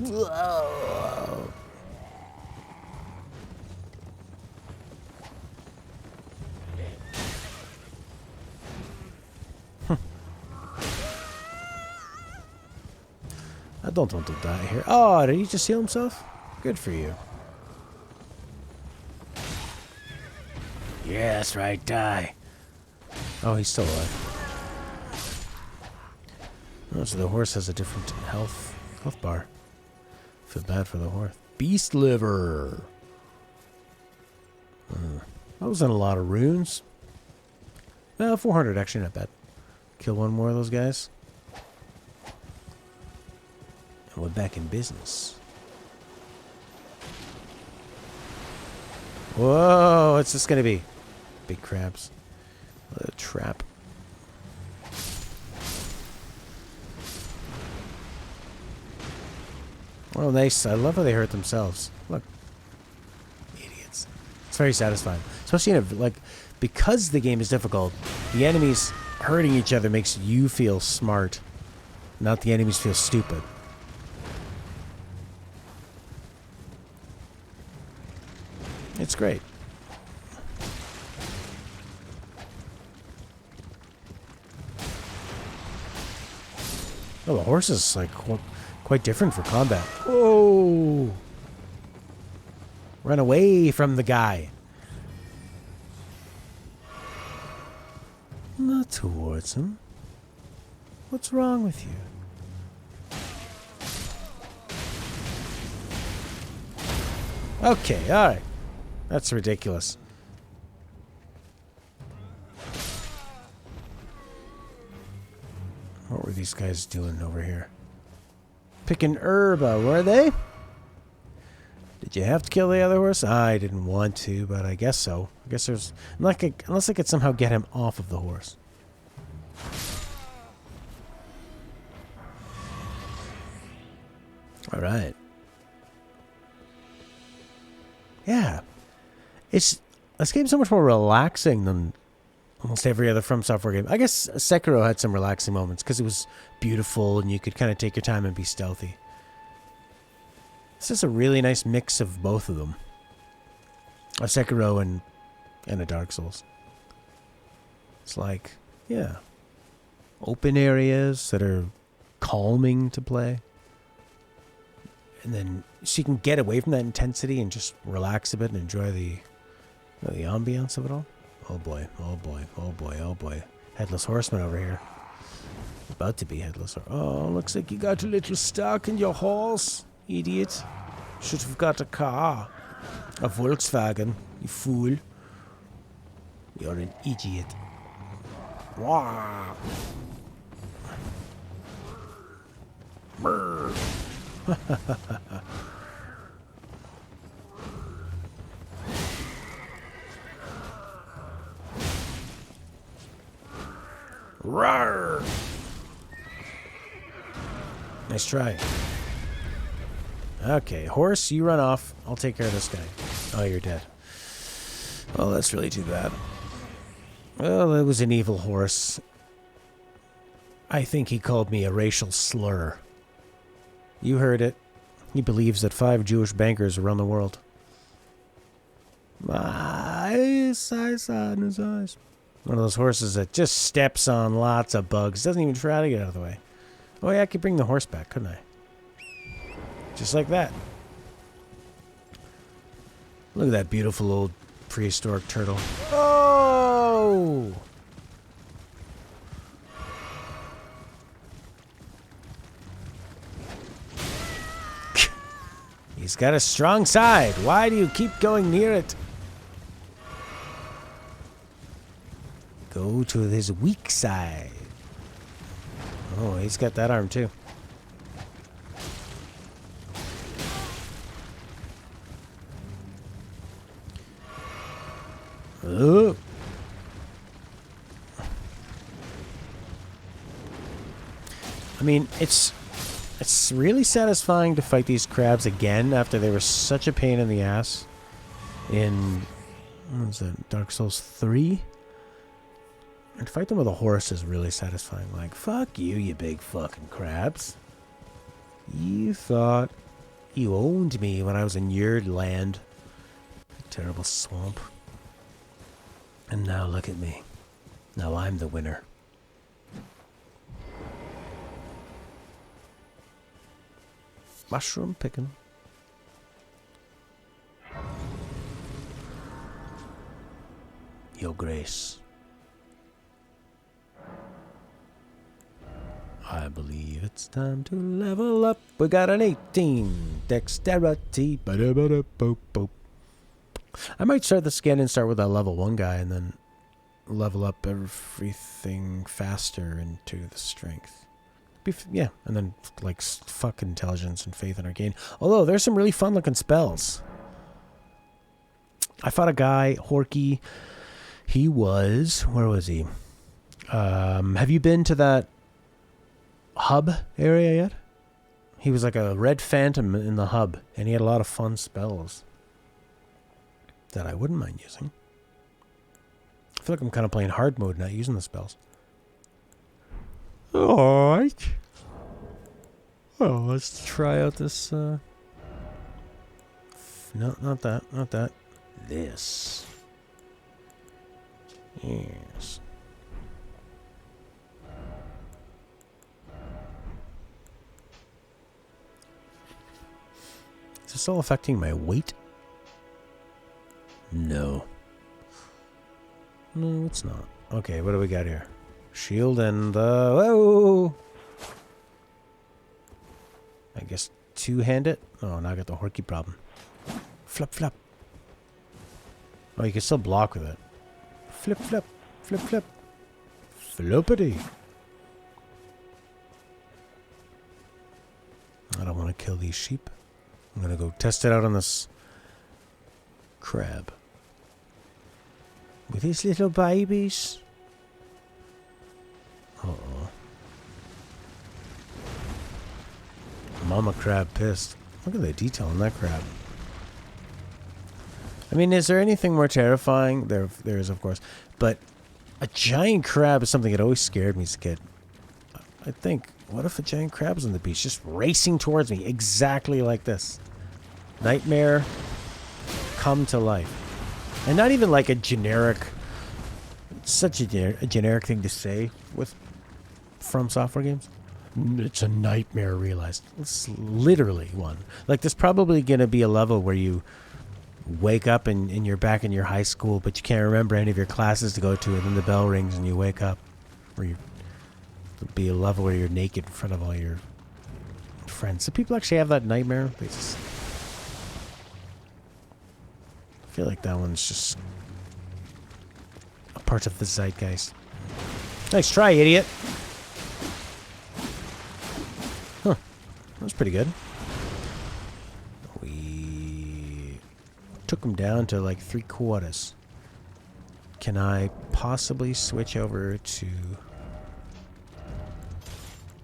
Whoa. I don't want to die here. Oh, did he just heal himself? Good for you. Yeah, that's right, die. Oh, he's still alive. Oh, so the horse has a different health bar. Feel bad for the horse. Beast liver. That wasn't a lot of runes. Well, 400 actually not bad. Kill one more of those guys. And we're back in business. Whoa, what's this gonna be? Big crabs. A trap. Oh, nice. I love how they hurt themselves. Look. Idiots. It's very satisfying. Especially in a, because the game is difficult, the enemies hurting each other makes you feel smart, not the enemies feel stupid. It's great. Oh, the horse is like quite different for combat. Whoa! Run away from the guy. Not towards him. What's wrong with you? Okay, alright. That's ridiculous. What were these guys doing over here? Picking herba, were they? Did you have to kill the other horse? I didn't want to, but I guess so. I guess there's... Unless I could somehow get him off of the horse. Alright. Yeah. This game's so much more relaxing than almost every other From Software game. I guess Sekiro had some relaxing moments because it was beautiful and you could kind of take your time and be stealthy. This is a really nice mix of both of them. A Sekiro and a Dark Souls. It's like, yeah, open areas that are calming to play. And then so you can get away from that intensity and just relax a bit and enjoy the ambiance of it all. Oh boy, oh boy, oh boy, oh boy. Headless Horseman over here. About to be Headless. Oh, looks like you got a little stuck in your horse, idiot. Should have got a car. A Volkswagen, you fool. You're an idiot. Wow. Brr. Rawr. Nice try. Okay, horse, you run off. I'll take care of this guy. Oh, you're dead. Oh, that's really too bad. Well, it was an evil horse. I think he called me a racial slur. You heard it. He believes that 5 Jewish bankers run the world. I saw it in his eyes. One of those horses that just steps on lots of bugs. Doesn't even try to get out of the way. Oh yeah, I could bring the horse back, couldn't I? Just like that. Look at that beautiful old prehistoric turtle. Oh! He's got a strong side. Why do you keep going near it? Go to his weak side. Oh, he's got that arm too. Oh. I mean, it's really satisfying to fight these crabs again after they were such a pain in the ass in, what was it, Dark Souls 3? And to fight them with a horse is really satisfying. Like, fuck you, you big fucking crabs. You thought you owned me when I was in your land. Terrible swamp. And now look at me. Now I'm the winner. Mushroom picking. Your Grace. I believe it's time to level up. We got an 18 dexterity. Ba-da-ba-da-boop-boop. I might start this again and start with that level 1 guy and then level up everything faster into the strength. Yeah, and then like fuck intelligence and faith and arcane. Although there's some really fun looking spells. I fought a guy, Horky. He was, where was he? Have you been to that hub area yet? He was like a red phantom in the hub, and he had a lot of fun spells that I wouldn't mind using. I feel like I'm kind of playing hard mode, not using the spells. Alright. Well, let's try out this, no, not that, not that. This. Yes. Is this all affecting my weight? No. No, it's not. Okay, what do we got here? Shield and the... Whoa! I guess two-hand it? Oh, now I got the Horky problem. Flip, flip. Oh, you can still block with it. Flip, flip. Flip, flip. Floppity. I don't want to kill these sheep. I'm going to go test it out on this crab. With his little babies. Uh-oh. Mama crab pissed. Look at the detail on that crab. I mean, is there anything more terrifying? There is, of course. But a giant crab is something that always scared me as a kid. I think, what if a giant crab was on the beach just racing towards me exactly like this? Nightmare come to life. And not even like a generic... Such a generic thing to say with From Software games. It's a nightmare realized. It's literally one. Like, there's probably going to be a level where you wake up and you're back in your high school, but you can't remember any of your classes to go to, and then the bell rings and you wake up. Or there'll be a level where you're naked in front of all your friends. Do people actually have that nightmare? They just... I feel like that one's just... part of the zeitgeist. Nice try, idiot. Huh. That was pretty good. We took him down to like 3/4. Can I possibly switch over to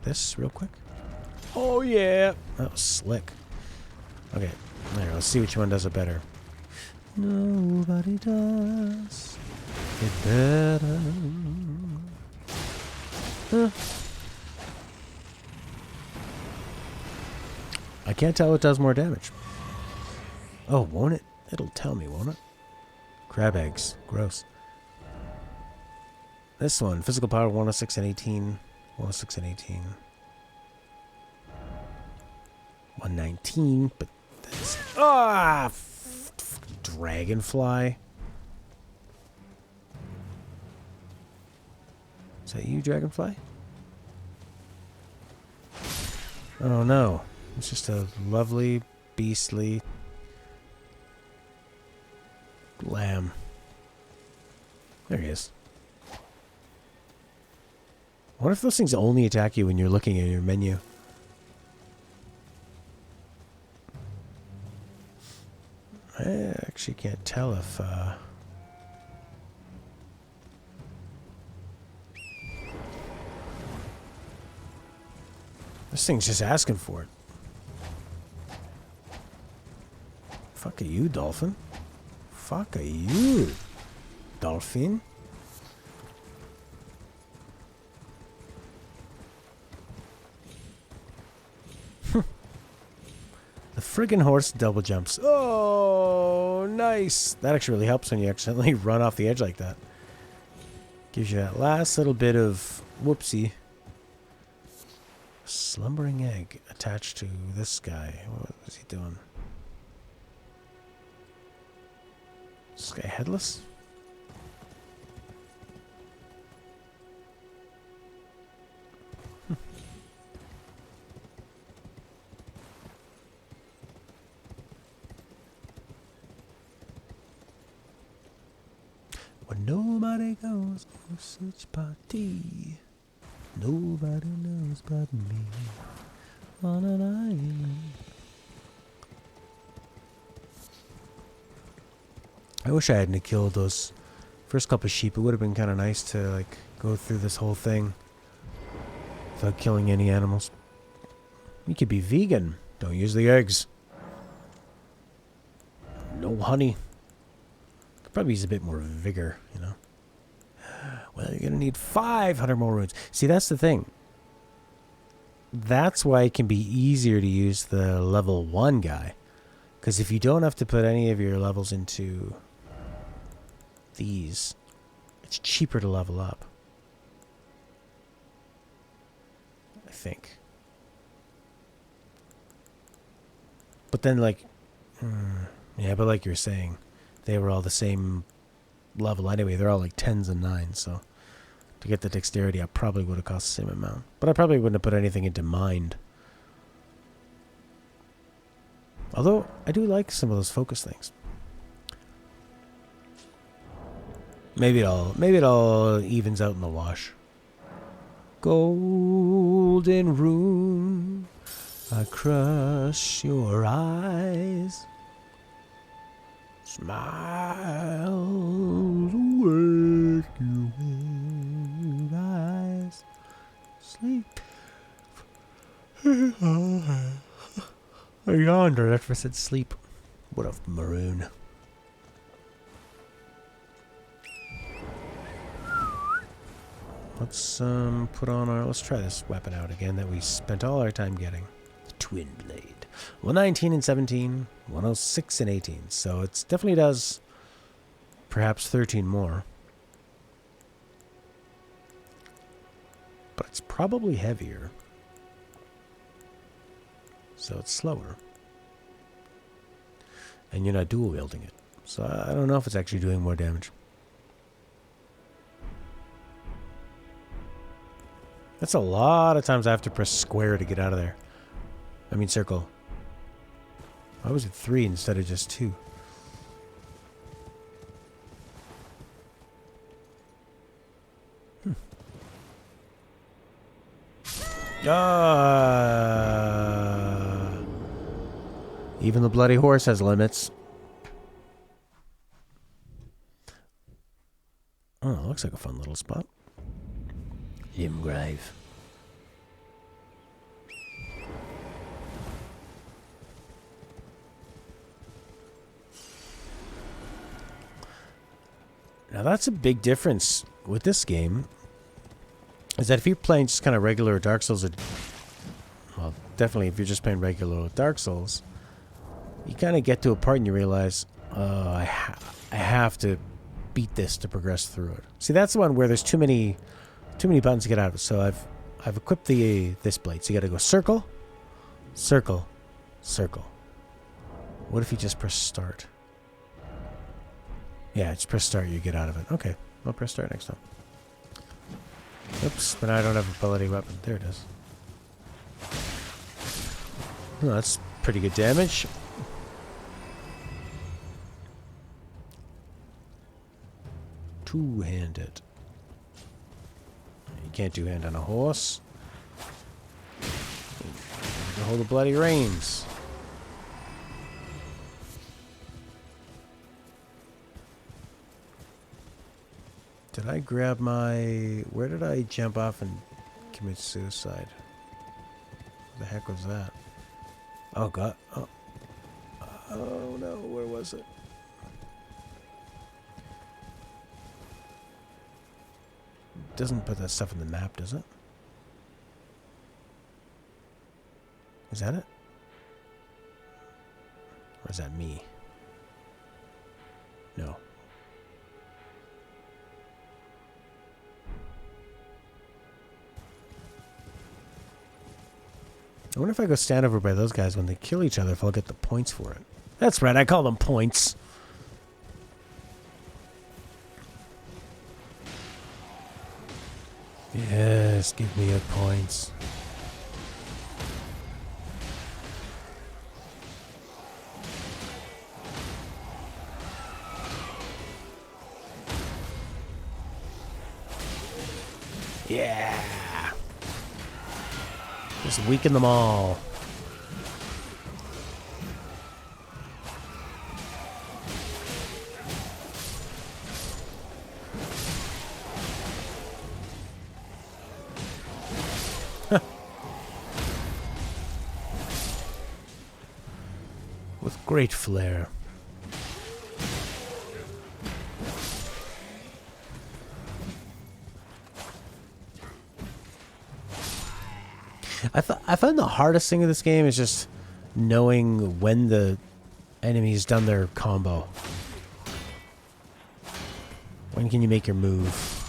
this real quick? Oh, yeah. That was slick. Okay. There, let's see which one does it better. Nobody does it better. Huh. I can't tell what does more damage. Oh, won't it? It'll tell me, won't it? Crab eggs. Gross. This one, physical power 106 and 18. 106 and 18. 119, but this. Ah! Dragonfly. Is that you, Dragonfly? Oh no. It's just a lovely, beastly lamb. There he is. I wonder if those things only attack you when you're looking at your menu. I actually can't tell if, this thing's just asking for it. Fuck are you, dolphin? Fuck are you, dolphin? The friggin' horse double jumps. Oh, nice. That actually really helps when you accidentally run off the edge like that. Gives you that last little bit of whoopsie. Slumbering egg attached to this guy. What is he doing? Is this guy headless? When nobody goes to such party, nobody knows but me. On an island. I wish I hadn't killed those first couple of sheep. It would have been kind of nice to like go through this whole thing without killing any animals. You could be vegan. Don't use the eggs. No honey. Could probably use a bit more vigor, you know. Well, you're gonna need 500 more runes. See, that's the thing. That's why it can be easier to use the level 1 guy. Because if you don't have to put any of your levels into these, it's cheaper to level up. I think. But then, like, yeah, but like you're saying, they were all the same level anyway. They're all like 10s and 9s, so to get the dexterity up probably would have cost the same amount. But I probably wouldn't have put anything into mind. Although, I do like some of those focus things. Maybe it all evens out in the wash. Golden rune, I crush your eyes. Smiles awake your weird eyes. Sleep. I yawned right after I said sleep. What a maroon. Let's put on our. Let's try this weapon out again that we spent all our time getting. The Twin Blade. 119 and 17, 106 and 18. So it definitely does perhaps 13 more. But it's probably heavier. So it's slower. And you're not dual wielding it. So I don't know if it's actually doing more damage. That's a lot of times I have to press square to get out of there. I mean circle. Why was it 3 instead of just 2? Even the bloody horse has limits. Oh, looks like a fun little spot. Limgrave. Now that's a big difference with this game. Is that if you're playing just kind of regular Dark Souls, or, well, definitely if you're just playing regular Dark Souls, you kind of get to a part and you realize, I have to beat this to progress through it. See, that's the one where there's too many buttons to get out of it. So I've equipped this blade. So you got to go circle, circle, circle. What if you just press start? Yeah, just press start. You get out of it. Okay, I'll press start next time. Oops, but I don't have a bloody weapon. There it is. Oh, that's pretty good damage. Two-handed. You can't do-hand on a horse. You can hold the bloody reins. Did I grab my... Where did I jump off and commit suicide? What the heck was that? Oh, God. Oh, no. Where was it? Doesn't put that stuff in the map, does it? Is that it? Or is that me? No. I wonder if I go stand over by those guys when they kill each other, if I'll get the points for it. That's right, I call them points. Yes, give me your points. Yeah. Just weaken them all. With great flair. I find the hardest thing of this game is just knowing when the enemy's done their combo. When can you make your move?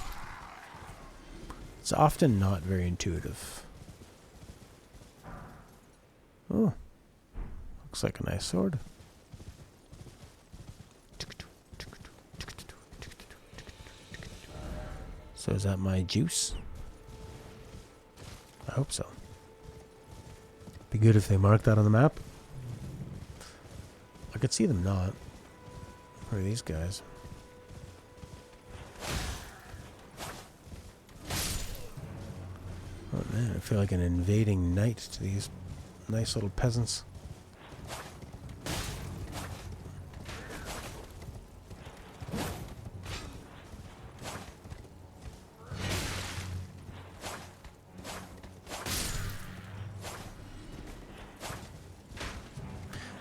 It's often not very intuitive. Oh. Looks like a nice sword. So is that my juice? I hope so. Be good if they mark that on the map. I could see them not. Who are these guys? Oh man, I feel like an invading knight to these nice little peasants.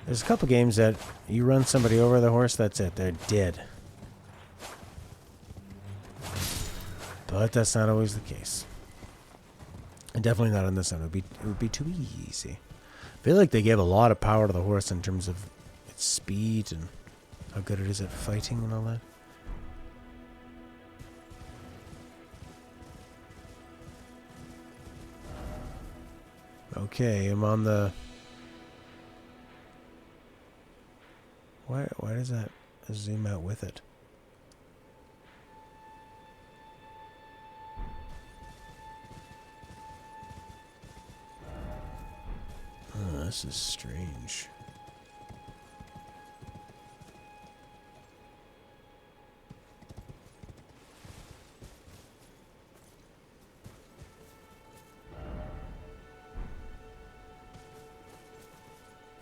There's a couple games that you run somebody over the horse, that's it, they're dead. But that's not always the case. And definitely not on this one. It would be too easy. I feel like they gave a lot of power to the horse in terms of its speed and how good it is at fighting and all that. Okay, I'm on the... Why does that zoom out with it? Oh, this is strange.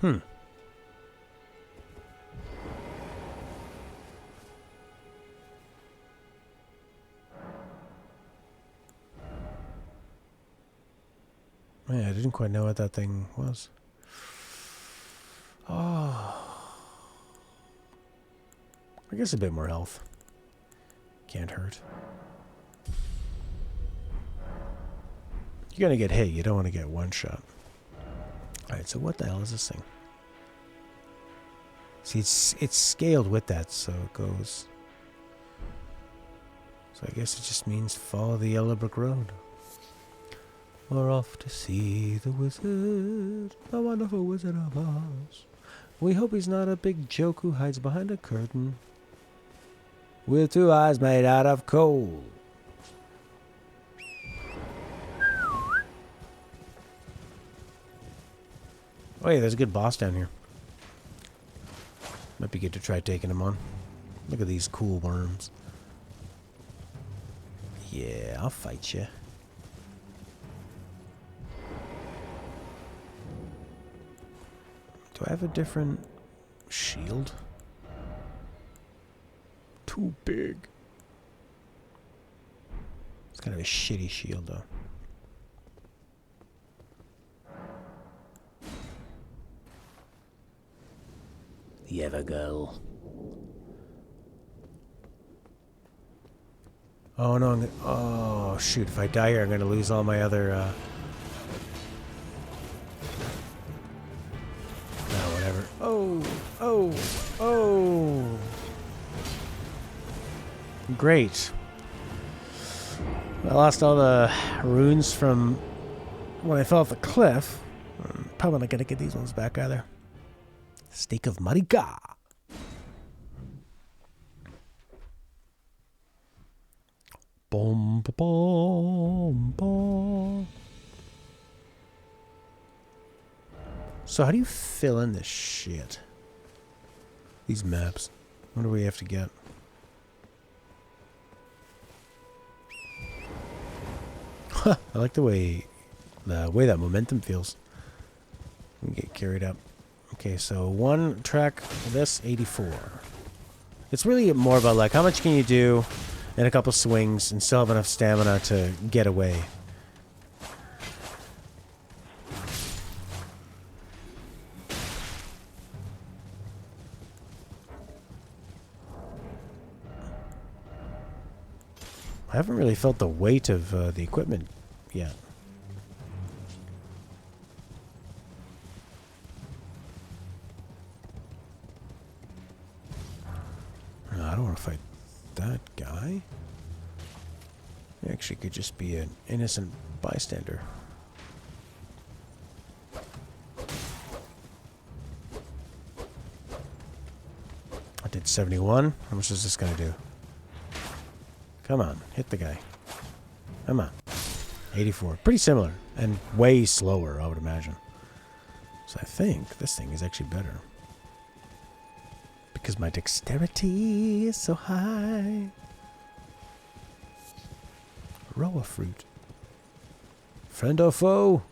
Yeah, I didn't quite know what that thing was. Oh. I guess a bit more health. Can't hurt. You're gonna get hit. You don't want to get one shot. Alright, so what the hell is this thing? See, it's scaled with that, so it goes... So I guess it just means follow the yellow brick road. We're off to see the wizard, the wonderful Wizard of Oz. We hope he's not a big joke who hides behind a curtain with 2 eyes made out of coal. Oh yeah, there's a good boss down here. Might be good to try taking him on. Look at these cool worms. Yeah, I'll fight you. Do I have a different shield? Too big. It's kind of a shitty shield, though. The Evergirl. Oh no! Oh shoot! If I die here, I'm gonna lose all my other. No, whatever. Oh! Great. I lost all the runes from when I fell off the cliff. I'm probably not gonna get these ones back either. Stake of Marika. Boom, boom, boom. So how do you fill in this shit? These maps. What do we have to get? Huh, I like the way that momentum feels. We get carried up. Okay, so one track, this 84. It's really more about like how much can you do in a couple swings and still have enough stamina to get away. I haven't really felt the weight of the equipment yet. No, I don't want to fight that guy. He actually could just be an innocent bystander. I did 71. How much is this gonna do? Come on, hit the guy. Come on. 84. Pretty similar. And way slower, I would imagine. So I think this thing is actually better. Because my dexterity is so high. Roa fruit. Friend or foe?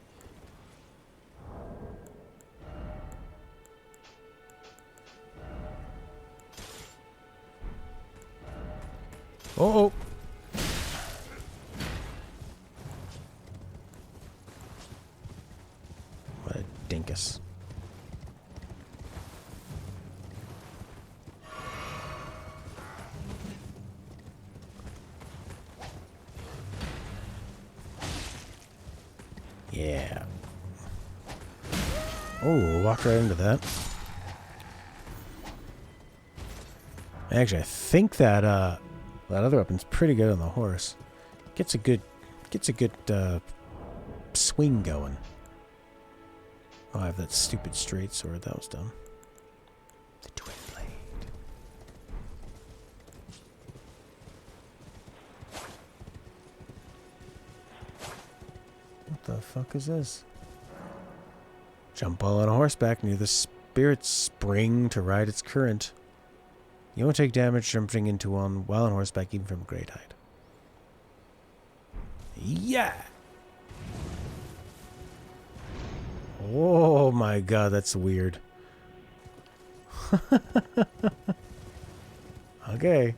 Oh! What a dinkus. Yeah. Oh, walked right into that. Actually, I think that that other weapon's pretty good on the horse. Gets a good swing going. Oh, I have that stupid straight sword. That was dumb. The twin blade. What the fuck is this? Jump while on a horseback near the spirit spring to ride its current. You won't take damage jumping into one while on horseback, even from a great height. Yeah! Oh my god, that's weird. Okay.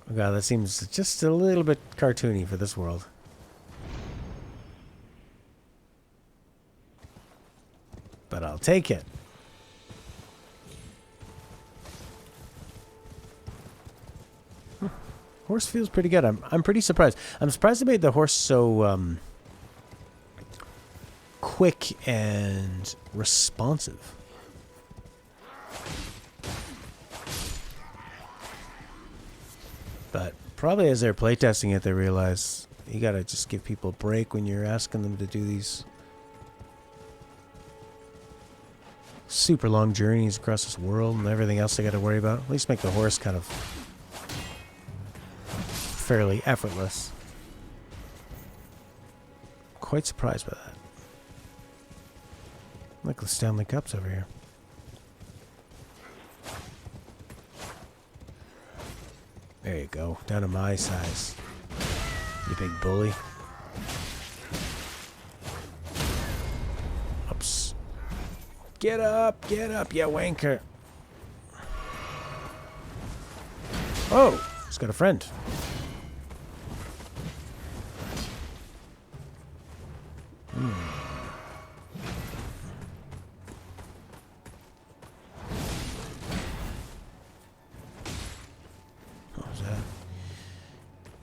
Oh god, that seems just a little bit cartoony for this world. But I'll take it. Horse feels pretty good. I'm pretty surprised. I'm surprised they made the horse so quick and responsive. But probably as they're playtesting it, they realize you gotta just give people a break when you're asking them to do these super long journeys across this world and everything else they gotta worry about. At least make the horse kind of fairly effortless. Quite surprised by that. Look, the Stanley Cup's over here. There you go. Down to my size. You big bully. Oops. Get up, you wanker. Oh, he's got a friend.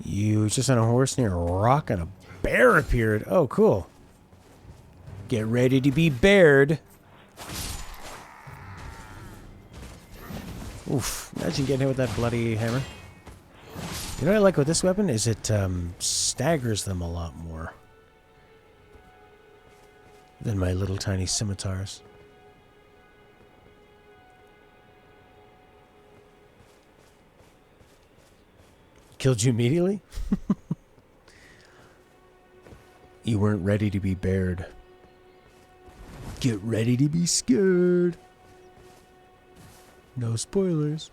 You was just on a horse near a rock and a bear appeared. Oh, cool. Get ready to be bared. Oof. Imagine getting hit with that bloody hammer. You know what I like with this weapon is it staggers them a lot more than my little tiny scimitars. Killed you immediately? You weren't ready to be bared. Get ready to be scared. No spoilers.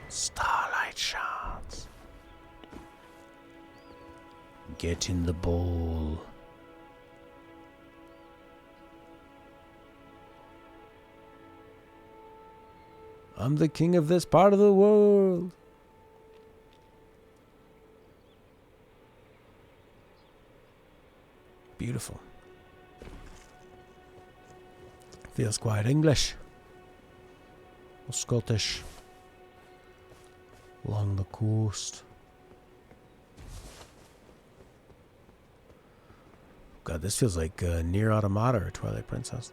Starlight shards. Get in the bowl. I'm the king of this part of the world. Beautiful. Feels quite English. Or Scottish. Along the coast. God, this feels like Nier Automata or Twilight Princess.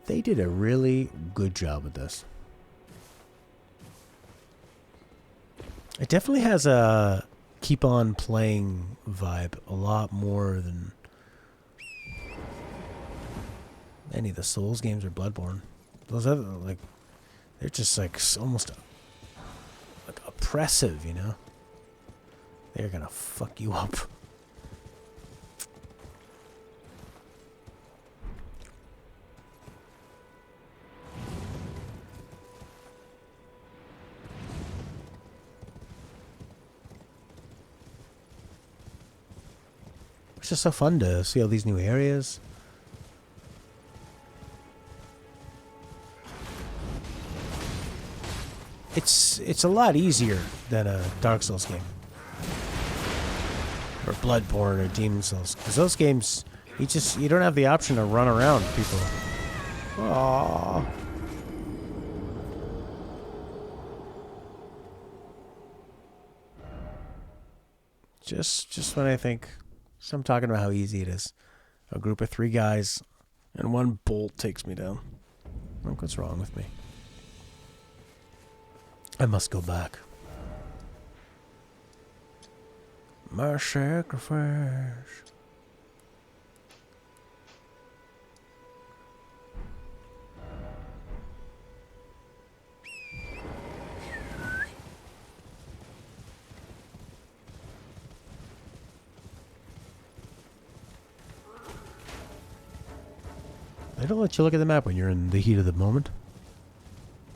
They did a really good job with this. It definitely has a keep on playing vibe a lot more than any of the Souls games or Bloodborne. Those other, like, they're just like almost like oppressive, you know? They're gonna fuck you up. It's just so fun to see all these new areas. It's a lot easier than a Dark Souls game. Or Bloodborne or Demon Souls. Because those games, you don't have the option to run around people. Aww. Just when I think... So I'm talking about how easy it is. A group of 3 guys, and one bolt takes me down. Look what's wrong with me. I must go back. My sacrifice. don't let you look at the map when you're in the heat of the moment.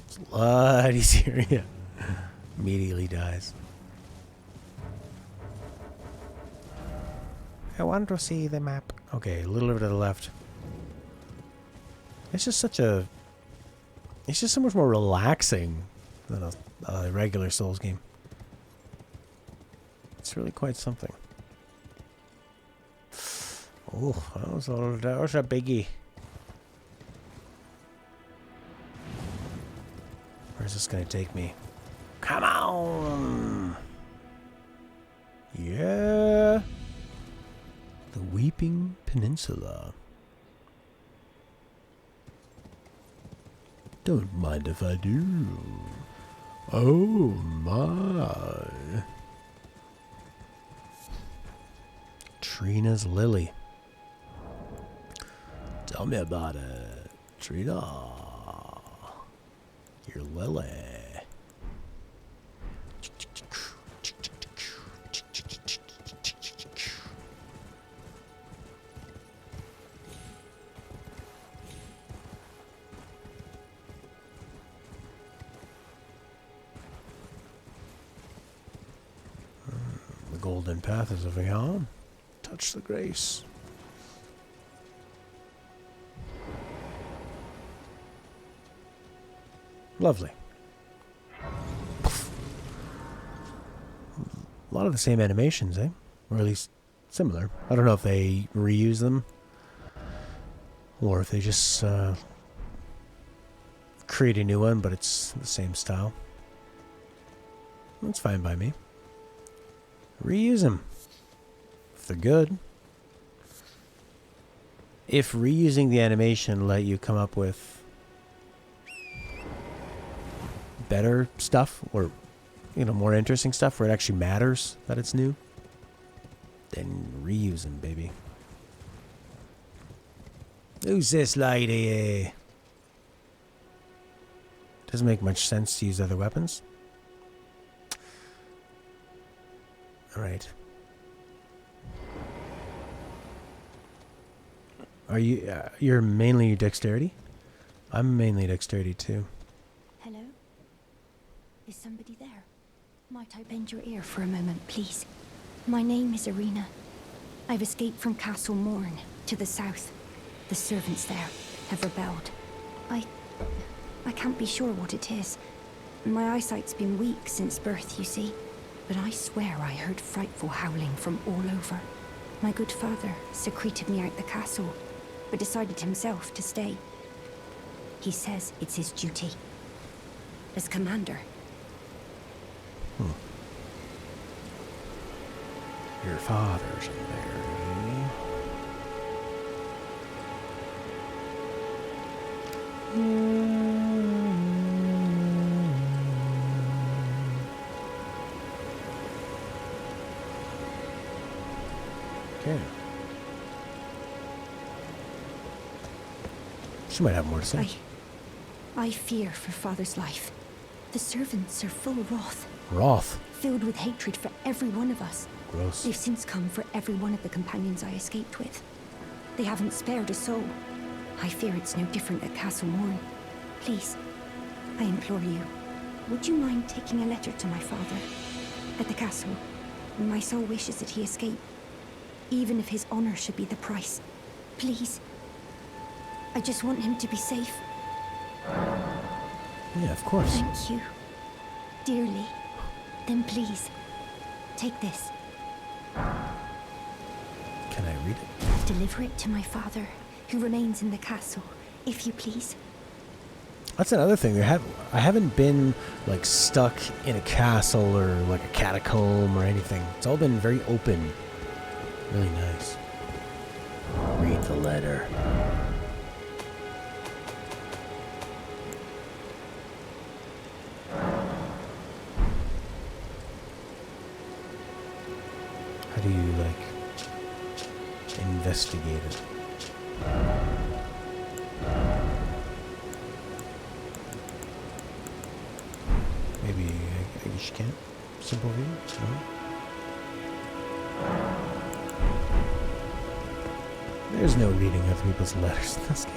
It's a lot easier, yeah. Immediately dies. I want to see the map. Okay, a little bit to the left. It's just such a... It's just so much more relaxing than a regular Souls game. It's really quite something. Oh, that was a biggie. Where's this gonna take me? Come on! Yeah! The Weeping Peninsula. Don't mind if I do. Oh my. Trina's Lily. Tell me about it, Trina. Your Lily. The golden path is over here. Touch the grace. Lovely. A lot of the same animations, eh? Or at least similar. I don't know if they reuse them or if they just create a new one, but it's the same style. That's fine by me. Reuse them if they're good. If reusing the animation let you come up with better stuff, or more interesting stuff where it actually matters that it's new, then reuse them, baby. Who's this lady? Doesn't make much sense to use other weapons. Alright. Are you you're mainly dexterity? I'm mainly dexterity too. Hello? Is somebody there? Might I bend your ear for a moment, please? My name is Irina. I've escaped from Castle Morn to the south. The servants there have rebelled. I can't be sure what it is. My eyesight's been weak since birth, you see. But I swear I heard frightful howling from all over. My good father secreted me out the castle, but decided himself to stay. He says it's his duty. As commander. Your father's in there, eh? Okay. She might have more to say. I fear for father's life. The servants are full of wrath. Wrath? Filled with hatred for every one of us. Gross. They've since come for every one of the companions I escaped with. They haven't spared a soul. I fear it's no different at Castle Morn. Please, I implore you, would you mind taking a letter to my father? At the castle, my soul wishes that he escape. Even if his honor should be the price. Please. I just want him to be safe. Yeah, of course. Thank you. Dearly. Then please, take this. Can I read it? Deliver it to my father, who remains in the castle, if you please. That's another thing. I haven't been like stuck in a castle or like a catacomb or anything. It's all been very open. Really nice. Read the letter. How do you like investigate it? Maybe I guess you can't. Simple read? No? There's no reading other people's letters in this game.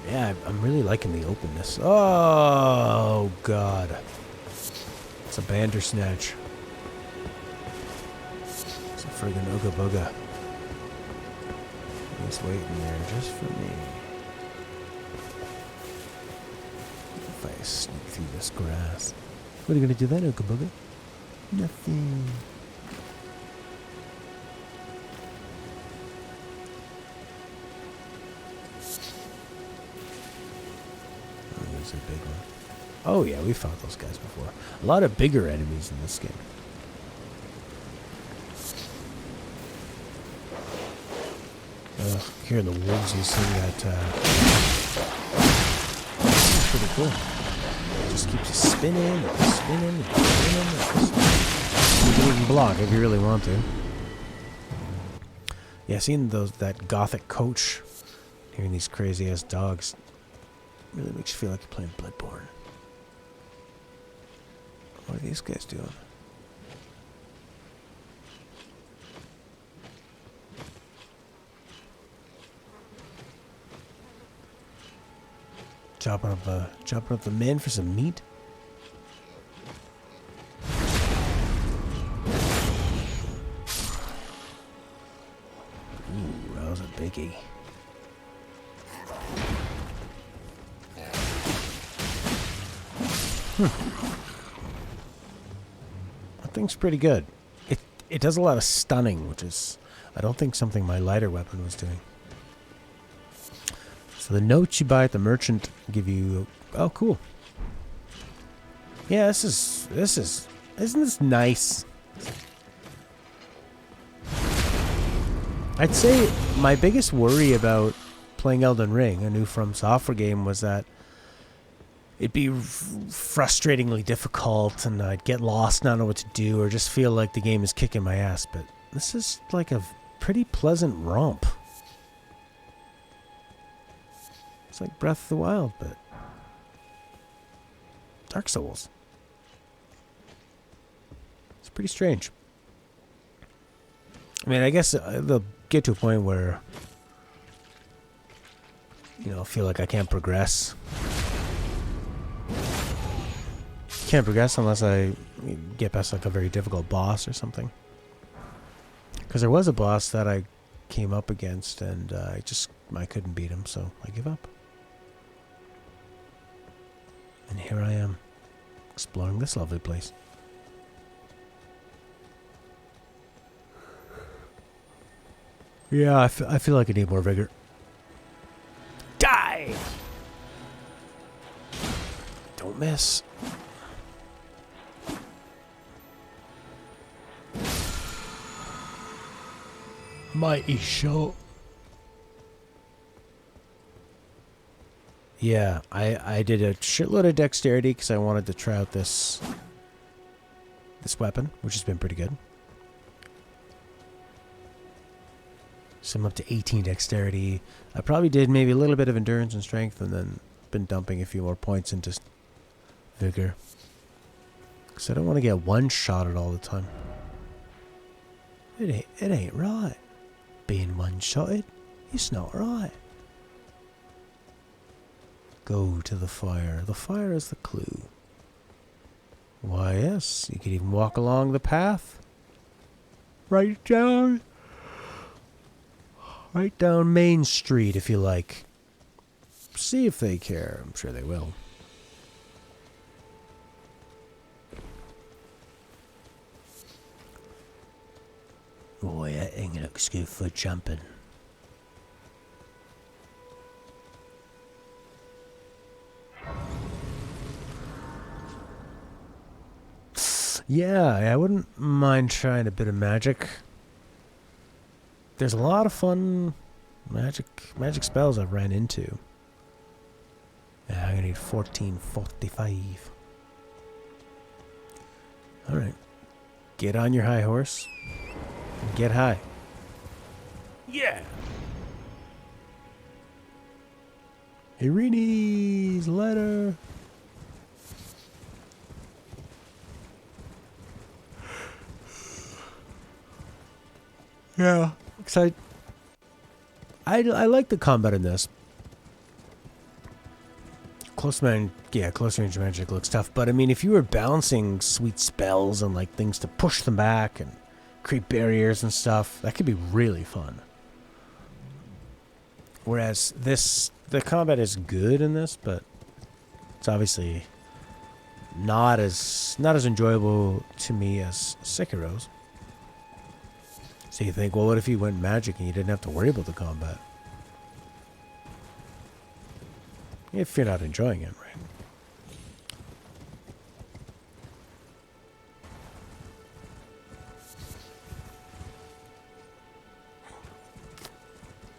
Yeah, I'm really liking the openness. Oh, God. It's a Bandersnatch. It's a friggin' Ooga Booga. He's waiting there just for me. If I sneak through this grass. What are you gonna do then, Ooga Booga? Nothing. Oh, there's a big one. Oh yeah, we fought those guys before. A lot of bigger enemies in this game. Here in the woods, you see that. It's pretty cool. It just keeps you spinning and spinning and spinning. You can even block if you really want to. Yeah, seeing that gothic coach, hearing these crazy ass dogs, really makes you feel like you're playing Bloodborne. What are these guys doing? Chopping up the men for some meat. Ooh, that was a biggie. That thing's pretty good. It does a lot of stunning, which is, I don't think, something my lighter weapon was doing. So the notes you buy at the merchant give you... Oh, cool. Yeah, isn't this nice? I'd say my biggest worry about playing Elden Ring, a new From Software game, was that it'd be frustratingly difficult and I'd get lost, not know what to do, or just feel like the game is kicking my ass. But this is like a pretty pleasant romp. It's like Breath of the Wild, but Dark Souls. It's pretty strange. I mean, I guess they'll get to a point where, you know, I feel like I can't progress. Can't progress unless I get past like a very difficult boss or something. Because there was a boss that I came up against and I couldn't beat him, so I give up. And here I am, exploring this lovely place. Yeah, I feel like I need more vigor. Die! Don't miss. Mighty shot. Yeah, I did a shitload of dexterity because I wanted to try out this weapon, which has been pretty good. So I'm up to 18 dexterity. I probably did maybe a little bit of endurance and strength, and then been dumping a few more points into vigor. Because I don't want to get one-shotted all the time. It ain't right. Being one-shotted, it's not right. Go to the fire. The fire is the clue. Why, yes, you could even walk along the path. Right down Main Street, if you like. See if they care. I'm sure they will. Boy, that thing looks good for jumping. Yeah, I wouldn't mind trying a bit of magic. There's a lot of fun magic spells I've ran into. Yeah, I'm gonna need 1445. Alright. Get on your high horse. And get high. Yeah! Irene's letter. Yeah. Because I like the combat in this. close range magic looks tough. But I mean, if you were balancing sweet spells and like things to push them back and create barriers and stuff, that could be really fun. Whereas the combat is good in this, but it's obviously not as enjoyable to me as Sekiro's. So you think, well, what if you went magic and you didn't have to worry about the combat? If you're not enjoying it, right?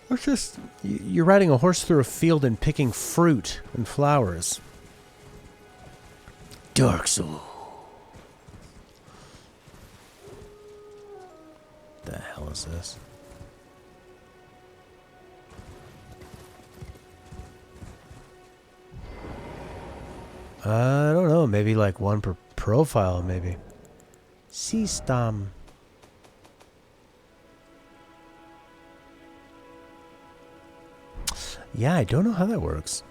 Or just, you're riding a horse through a field and picking fruit and flowers. Dark Soul. The hell is this? I don't know. Maybe like one per profile, maybe. System. Yeah, I don't know how that works.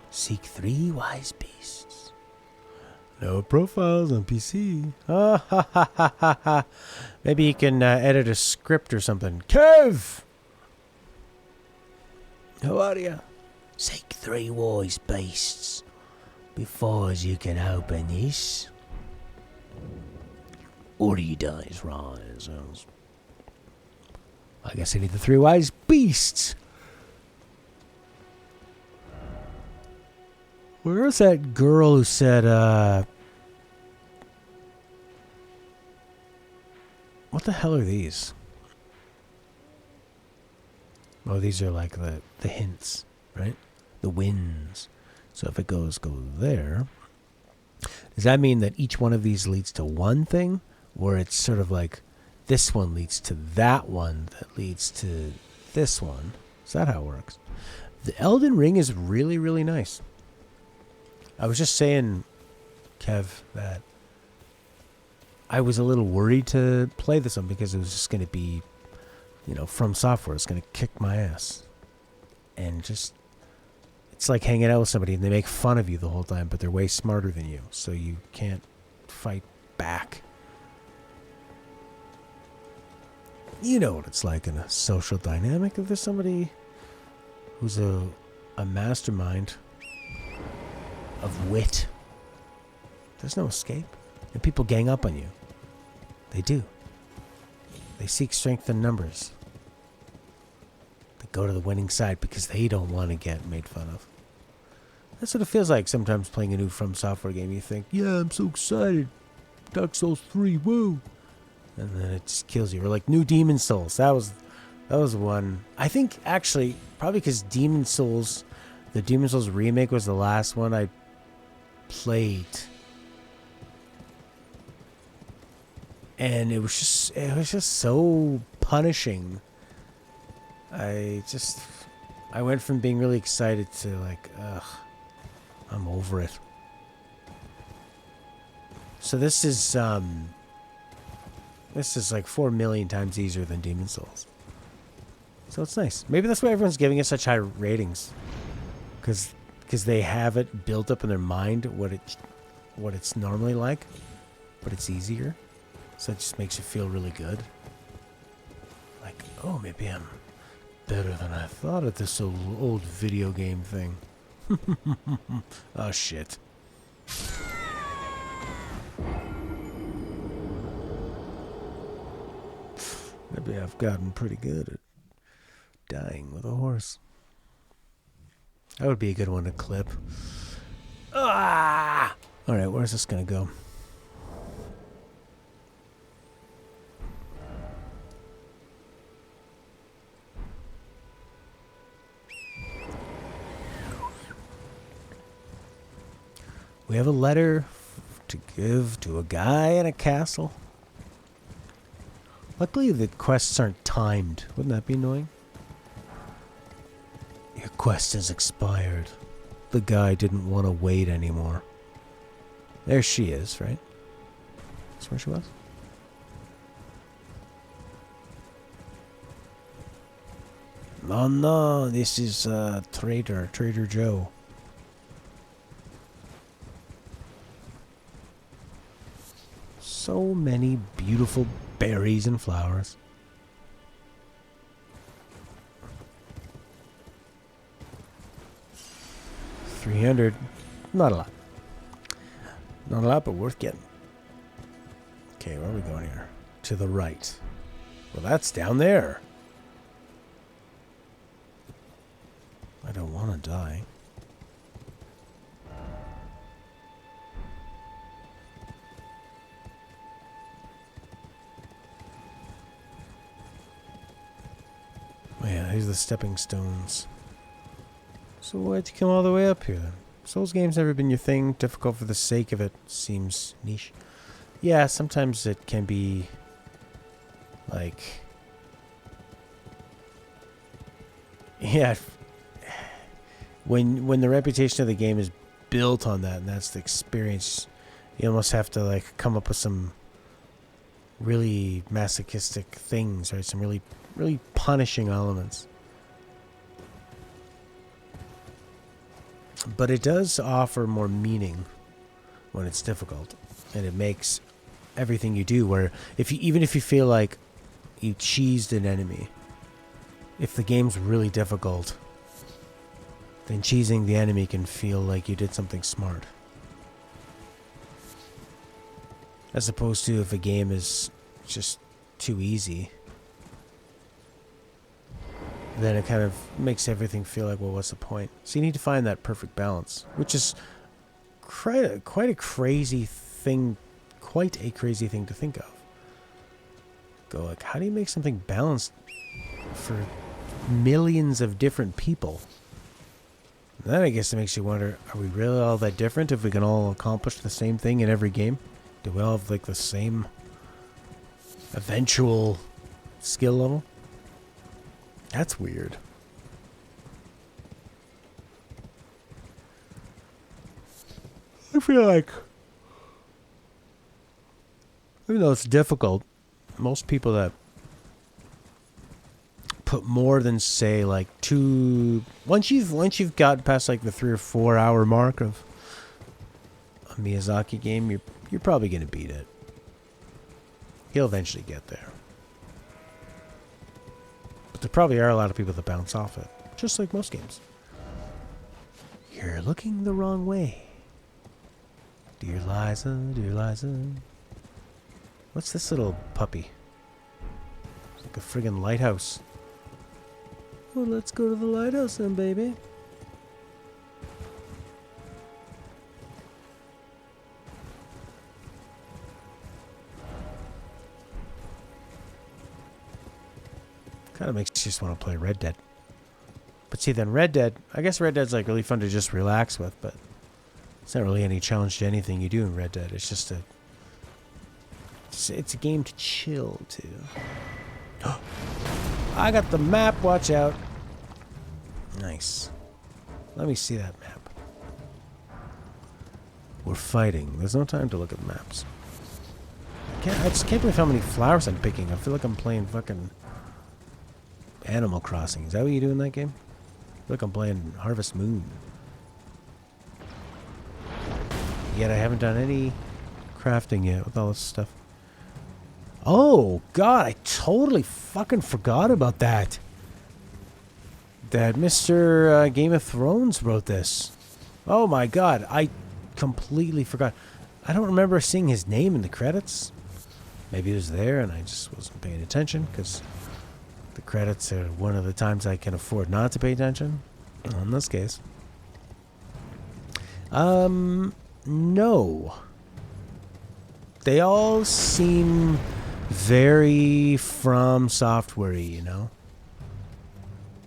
Seek 3 wise beasts. No profiles on PC. Ah, ha, ha, ha, ha, ha. Maybe you can edit a script or something. Kev! How are you? Seek 3 wise beasts before you can open this. Or you dies rise. I guess I need the 3 wise beasts. Where was that girl who said, what the hell are these? Oh, these are like the hints, right? The winds. So if it go there, does that mean that each one of these leads to one thing? Or it's sort of like this one leads to that one that leads to this one? Is that how it works? The Elden Ring is really, really nice. I was just saying, Kev, that I was a little worried to play this one because it was just going to be, From Software. It's going to kick my ass. And just, it's like hanging out with somebody and they make fun of you the whole time, but they're way smarter than you, so you can't fight back. You know what it's like in a social dynamic if there's somebody who's a mastermind of wit. There's no escape. And people gang up on you. They do. They seek strength in numbers. They go to the winning side because they don't want to get made fun of. That's what it feels like sometimes playing a new From Software game. You think, yeah, I'm so excited. Dark Souls 3, woo. And then it just kills you. Or like new Demon Souls. That was one. I think actually, probably because the Demon Souls remake was the last one I played. And it was just so punishing. I went from being really excited to like, ugh, I'm over it. So this is like 4 million times easier than Demon Souls. So it's nice. Maybe that's why everyone's giving it such high ratings. Because they have it built up in their mind what it's normally like, but it's easier. So it just makes you feel really good. Like, oh, maybe I'm better than I thought at this old video game thing. Oh, shit. Maybe I've gotten pretty good at dying with a horse. That would be a good one to clip. Ah! Alright, where's this gonna go? We have a letter to give to a guy in a castle. Luckily, the quests aren't timed. Wouldn't that be annoying? Your quest has expired. The guy didn't want to wait anymore. There she is, right? That's where she was? Oh no, this is Trader Joe. So many beautiful berries and flowers. $300, not a lot. Not a lot, but worth getting. Okay, where are we going here? To the right. Well, that's down there. I don't want to die. Oh yeah, here's the stepping stones. So why'd you come all the way up here then? Souls games never been your thing. Difficult for the sake of it. Seems niche. Yeah, sometimes it can be like, yeah, when the reputation of the game is built on that, and that's the experience, you almost have to like come up with some really masochistic things, right? Some really punishing elements. But it does offer more meaning when it's difficult, and it makes everything you do, where even if you feel like you cheesed an enemy, if the game's really difficult, then cheesing the enemy can feel like you did something smart. As opposed to if a game is just too easy, then it kind of makes everything feel like, well, what's the point? So you need to find that perfect balance, which is quite a crazy thing to think of. Go like, how do you make something balanced for millions of different people? And then I guess it makes you wonder, are we really all that different if we can all accomplish the same thing in every game? Do we all have like the same eventual skill level? That's weird. I feel like, even though it's difficult, most people that put more than, say, like once you've got past like the 3 or 4 hour mark of a Miyazaki game, you're probably gonna beat it. He'll eventually get there. But there probably are a lot of people that bounce off it, just like most games. You're looking the wrong way. Dear Liza, dear Liza. What's this little puppy? It's like a friggin' lighthouse. Well, let's go to the lighthouse then, baby. Kind of makes you just want to play Red Dead. But see, then I guess Red Dead's like really fun to just relax with, but it's not really any challenge to anything you do in Red Dead. It's just it's a game to chill to. I got the map, watch out. Nice. Let me see that map. We're fighting. There's no time to look at maps. I just can't believe how many flowers I'm picking. I feel like I'm playing fucking Animal Crossing. Is that what you do in that game? I feel like I'm playing Harvest Moon. Yet I haven't done any crafting yet with all this stuff. Oh, God, I totally fucking forgot about that. That Mr. Game of Thrones wrote this. Oh, my God, I completely forgot. I don't remember seeing his name in the credits. Maybe he was there and I just wasn't paying attention, because the credits are one of the times I can afford not to pay attention. In this case. No. They all seem very From Software-y, you know?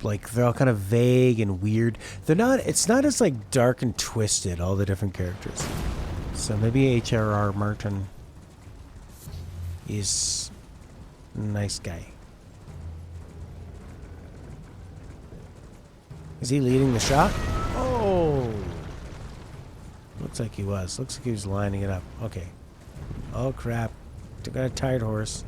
Like, they're all kind of vague and weird. It's not as, like, dark and twisted, all the different characters. So maybe H.R.R. Martin is a nice guy. Is he leading the shot? Oh! Looks like he was. Looks like he was lining it up. Okay. Oh, crap. Got a tired horse.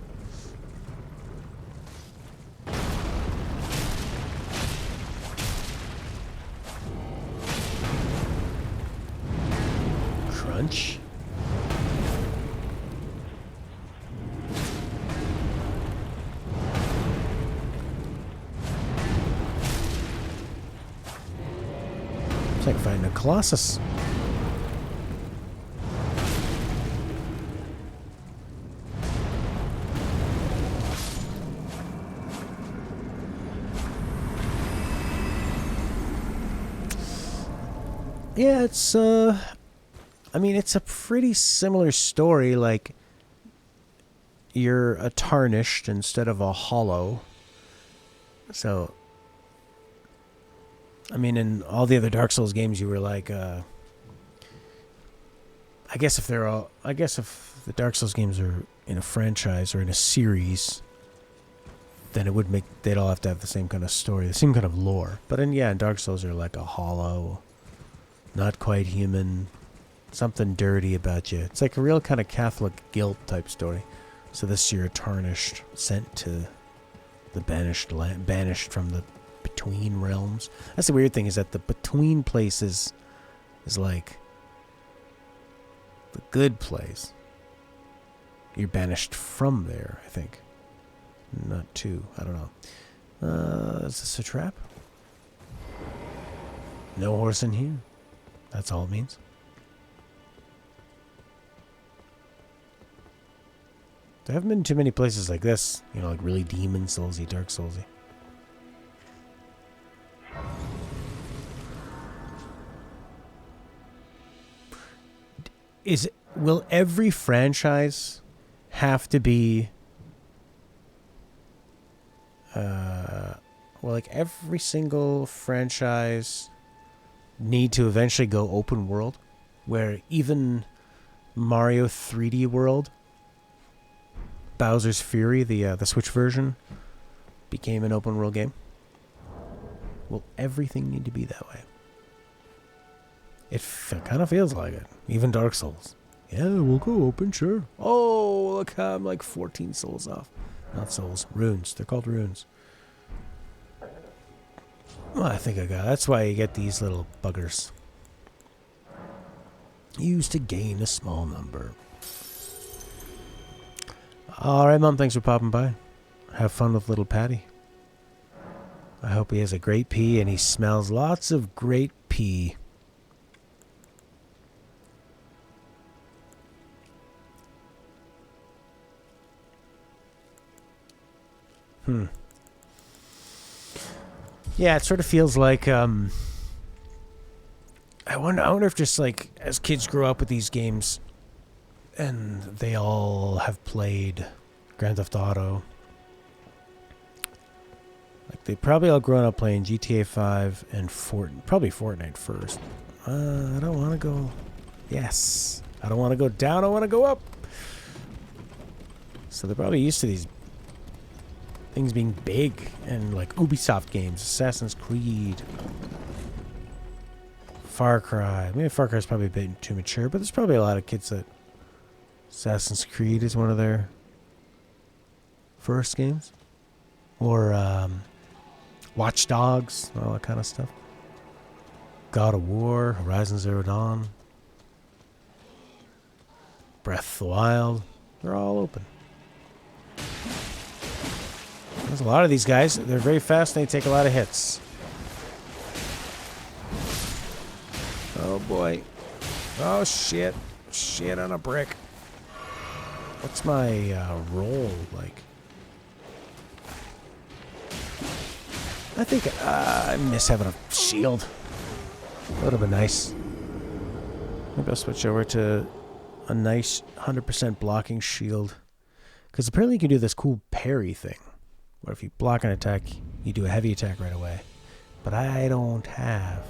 punch. It's like fighting a Colossus. Yeah, it's, I mean, it's a pretty similar story, like, you're a tarnished instead of a hollow. So, I mean, in all the other Dark Souls games, you were like, I guess if the Dark Souls games are in a franchise or in a series, then it would make, they'd all have to have the same kind of story, the same kind of lore. But in Dark Souls are like a hollow, not quite human, something dirty about you. It's like a real kind of Catholic guilt type story. So this year, tarnished, sent to the banished land, banished from the between realms. That's the weird thing, is that the between places is like the good place. You're banished from there, I think. Not to, I don't know. Is this a trap? No horse in here. That's all it means. There haven't been too many places like this, you know, like really Demon Soulsy, Dark Soulsy. Will every franchise have to be well, like every single franchise need to eventually go open world, where even Mario 3D World, Bowser's Fury, the Switch version, became an open world game? Will everything need to be that way? It kind of feels like it. Even Dark Souls. Yeah, we'll go open, sure. Oh, look how I'm like 14 souls off. Not souls, runes. They're called runes. Well, I think I got it. That's why you get these little buggers. Used to gain a small number. Alright, Mom, thanks for popping by. Have fun with little Patty. I hope he has a great pee and he smells lots of great pee. Yeah, it sort of feels like, I wonder if just like, as kids grow up with these games, and they all have played Grand Theft Auto, like they probably all grown up playing GTA 5 and probably Fortnite first. I don't want to go, yes, I don't want to go down, I want to go up. So they're probably used to these things being big, and like Ubisoft games, Assassin's Creed, Far Cry. Maybe Far Cry's probably a bit too mature, but there's probably a lot of kids that Assassin's Creed is one of their first games. Or Watch Dogs, all that kind of stuff. God of War, Horizon Zero Dawn, Breath of the Wild. They're all open. There's a lot of these guys. They're very fast and they take a lot of hits. Oh boy. Oh shit. Shit on a brick. What's my roll like? I think I miss having a shield. That would have been nice. Maybe I'll switch over to a nice 100% blocking shield. Because apparently you can do this cool parry thing. Where if you block an attack, you do a heavy attack right away. But I don't have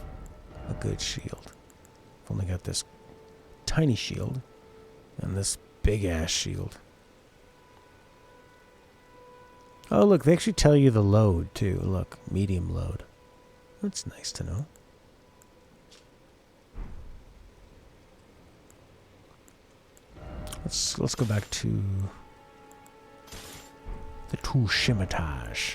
a good shield. I've only got this tiny shield and this big ass shield. Oh look, they actually tell you the load too. Look, medium load. That's nice to know. Let's go back to the Tool Scimitage.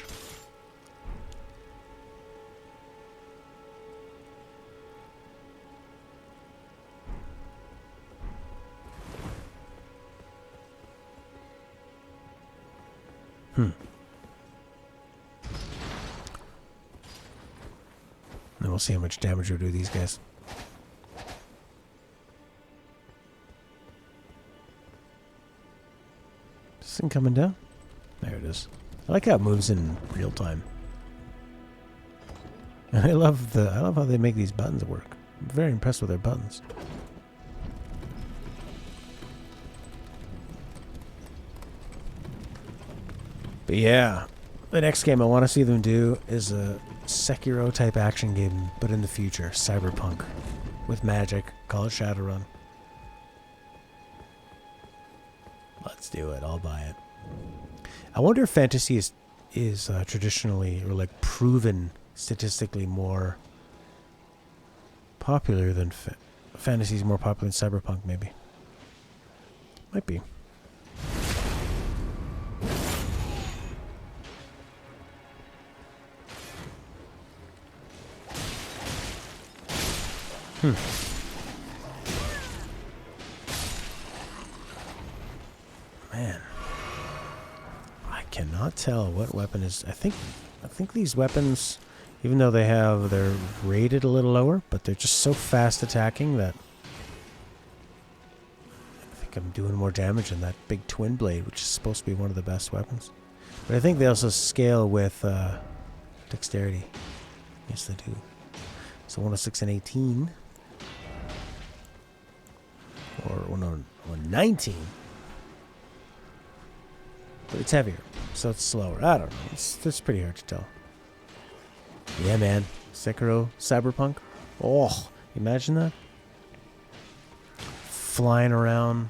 Then we'll see how much damage we do these guys. Is this thing coming down? There it is. I like how it moves in real time. And I love how they make these buttons work. I'm very impressed with their buttons. But yeah, the next game I want to see them do is a Sekiro type action game, but in the future, cyberpunk, with magic. Call it Shadowrun. Let's do it. I'll buy it. I wonder if fantasy is traditionally or like proven statistically more popular than fantasy is more popular than cyberpunk. Maybe. Might be. Man, I cannot tell what weapon is. I think these weapons, even though they're rated a little lower, but they're just so fast attacking that I think I'm doing more damage than that big twin blade, which is supposed to be one of the best weapons. But I think they also scale with dexterity. Yes, they do. So 106 and 18. Or 19. But it's heavier, so it's slower. I don't know. It's pretty hard to tell. Yeah, man. Sekiro, Cyberpunk. Oh, imagine that. Flying around.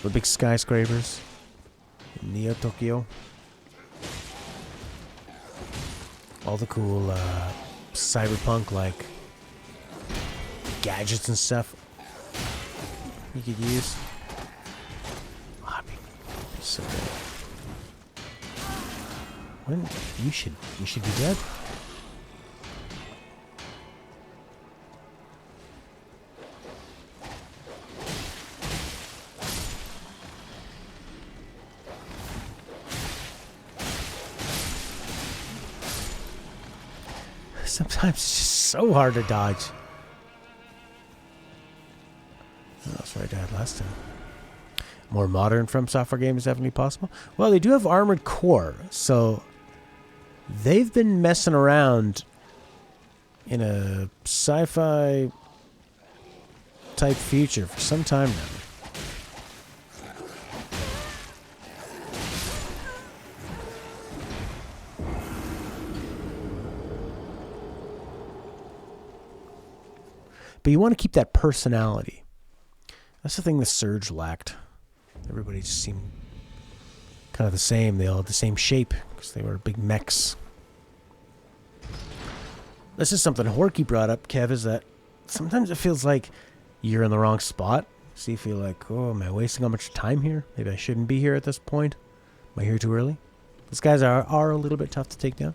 The big skyscrapers. Neo Tokyo. All the cool cyberpunk like gadgets and stuff you could use. Oh, that'd be so good. When you should be dead. Sometimes it's just so hard to dodge. That's what I died last time. More modern From Software game is definitely possible. Well, they do have Armored Core, so they've been messing around in a sci-fi type future for some time now. But you want to keep that personality. That's the thing the Surge lacked. Everybody just seemed kind of the same. They all had the same shape because they were big mechs. This is something Horky brought up, Kev, is that sometimes it feels like you're in the wrong spot. So you feel like, oh, am I wasting all much time here? Maybe I shouldn't be here at this point. Am I here too early? These guys are a little bit tough to take down.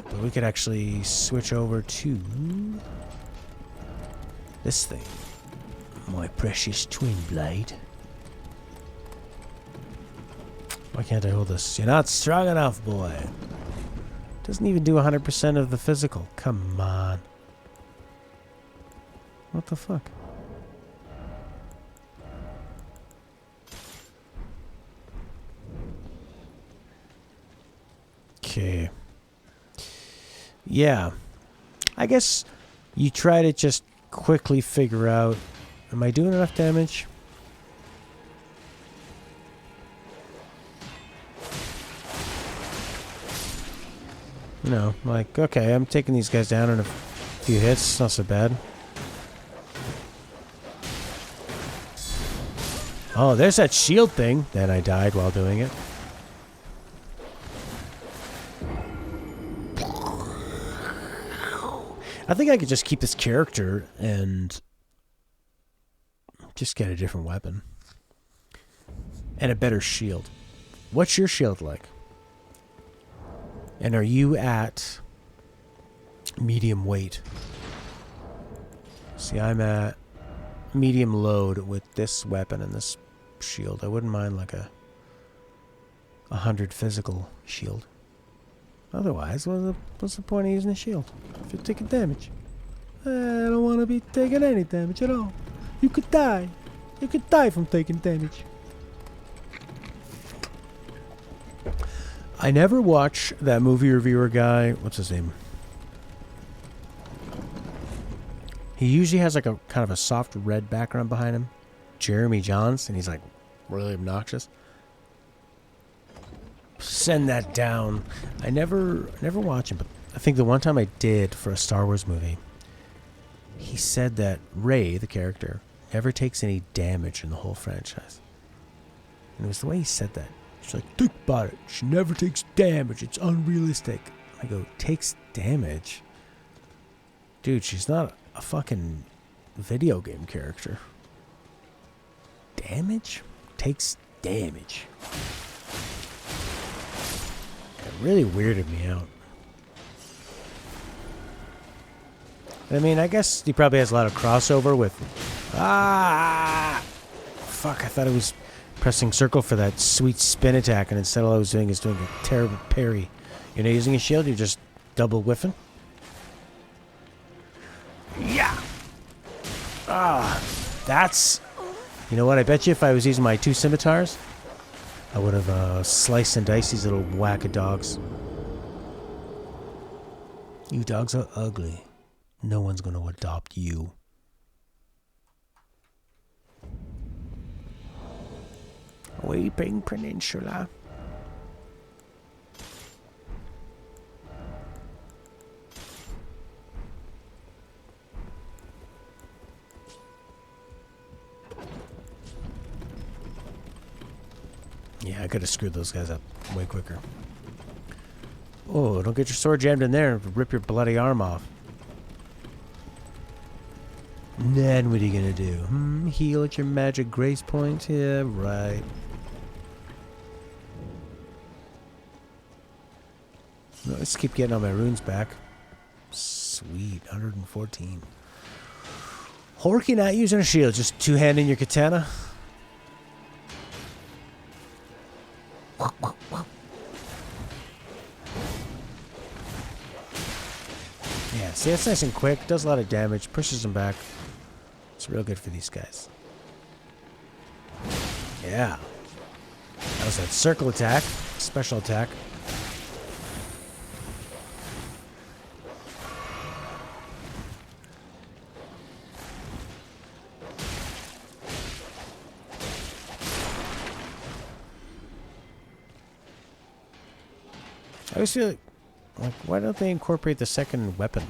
But we could actually switch over to this thing. My precious twin blade. Why can't I hold this? You're not strong enough, boy. Doesn't even do 100% of the physical. Come on. What the fuck? Okay. Yeah. I guess you try to just quickly figure out, am I doing enough damage? You know, like, okay, I'm taking these guys down in a few hits. It's not so bad. Oh, there's that shield thing. Then I died while doing it. I think I could just keep this character and just get a different weapon. And a better shield. What's your shield like? And are you at medium weight? See, I'm at medium load with this weapon and this shield. I wouldn't mind like a 100 physical shield. Otherwise, what's the point of using a shield if you're taking damage? I don't want to be taking any damage at all. You could die. You could die from taking damage. I never watch that movie reviewer guy. What's his name? He usually has like a kind of a soft red background behind him. Jeremy Johns, and he's like really obnoxious. Send that down. I never watch him, but I think the one time I did for a Star Wars movie, he said that Rey, the character, never takes any damage in the whole franchise. And it was the way he said that. She's like, think about it. She never takes damage. It's unrealistic. I go, takes damage? Dude, she's not a fucking video game character. Damage? Takes damage. It really weirded me out. I mean, I guess he probably has a lot of crossover with... Fuck, I thought it was pressing circle for that sweet spin attack, and instead all I was doing is doing a terrible parry. You're not using a shield, you're just double whiffing. Yeah! That's... You know what, I bet you if I was using my 2 scimitars, I would have sliced and diced these little whack-a-dogs. You dogs are ugly. No one's gonna adopt you. Weeping Peninsula. Yeah, I could have screwed those guys up way quicker. Oh, don't get your sword jammed in there and rip your bloody arm off. Then what are you gonna do? Heal at your magic grace point? Yeah, right. Let's keep getting all my runes back. Sweet, 114. Horky not using a shield, just two-handing your katana. Yeah, see, that's nice and quick. Does a lot of damage, pushes them back. It's real good for these guys. Yeah. That was that circle attack, special attack. I always feel like, why don't they incorporate the second weapon?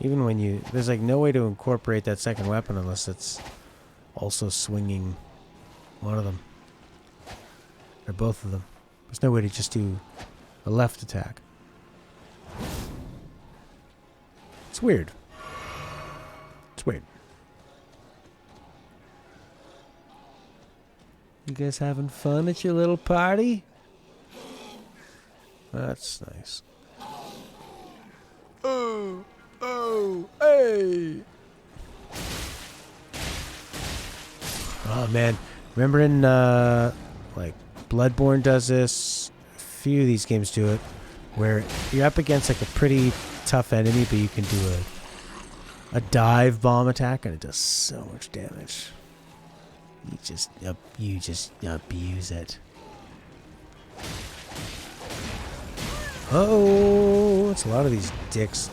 Even when you... There's like no way to incorporate that second weapon unless it's also swinging one of them. Or both of them. There's no way to just do a left attack. It's weird. It's weird. You guys having fun at your little party? That's nice. Oh, hey! Oh man, remember in like Bloodborne does this. A few of these games do it, where you're up against like a pretty tough enemy, but you can do a dive bomb attack, and it does so much damage. You just abuse it. Oh, it's a lot of these dicks.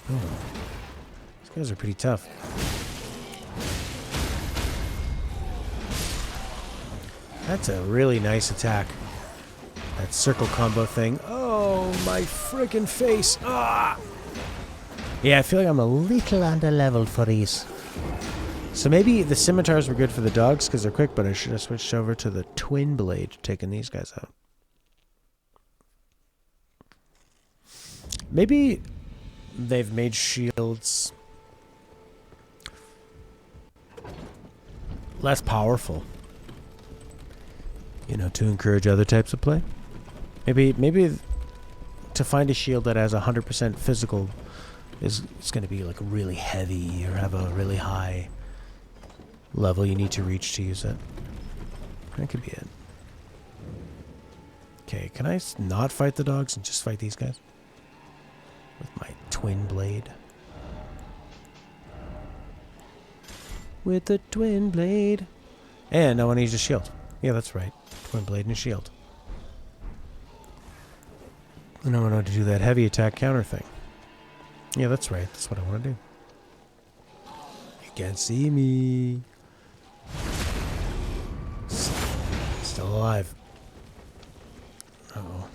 Oh, these guys are pretty tough. That's a really nice attack. That circle combo thing. Oh, my freaking face. Ah! Yeah, I feel like I'm a little under-leveled for these. So maybe the scimitars were good for the dogs because they're quick, but I should have switched over to the twin blade, taking these guys out. Maybe they've made shields less powerful, you know, to encourage other types of play. Maybe to find a shield that has 100% physical is going to be like really heavy or have a really high level you need to reach to use it. That could be it. Okay, can I not fight the dogs and just fight these guys? With my twin blade. With the twin blade. And I want to use a shield. Yeah, that's right. Twin blade and a shield. And I want to do that heavy attack counter thing. Yeah, that's right. That's what I want to do. You can't see me. Still alive. Uh-oh.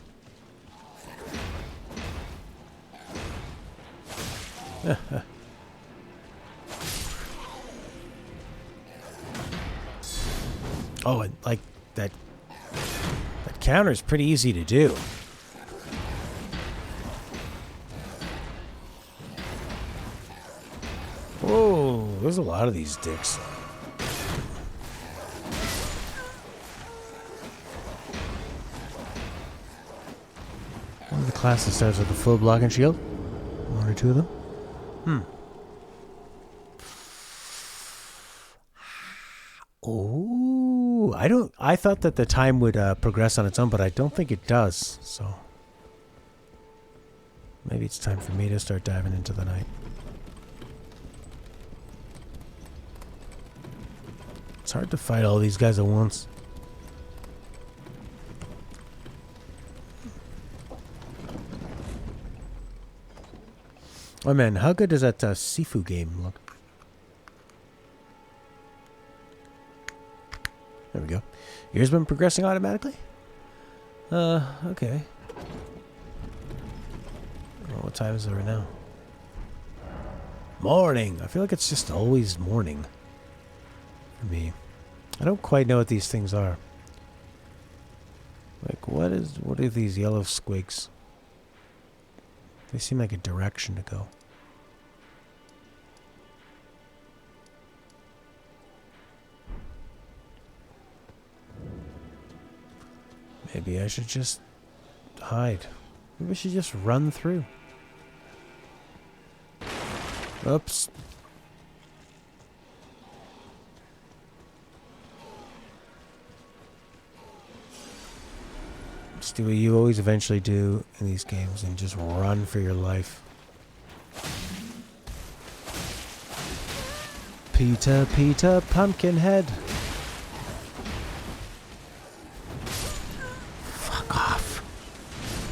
Oh, and like that counter is pretty easy to do. Whoa, there's a lot of these dicks. One of the classes starts with a full block and shield. One or two of them. Oh, I thought that the time would progress on its own, but I don't think it does. So maybe it's time for me to start diving into the night. It's hard to fight all these guys at once. Oh man, how good does that Sifu game look? There we go. Yours been progressing automatically? Okay. Well, what time is it right now? Morning! I feel like it's just always morning. For me. I don't quite know what these things are. Like, what are these yellow squigs? They seem like a direction to go. Maybe I should just hide. Maybe I should just run through. Oops. Just do what you always eventually do in these games and just run for your life. Peter, Peter, Pumpkinhead. Fuck off.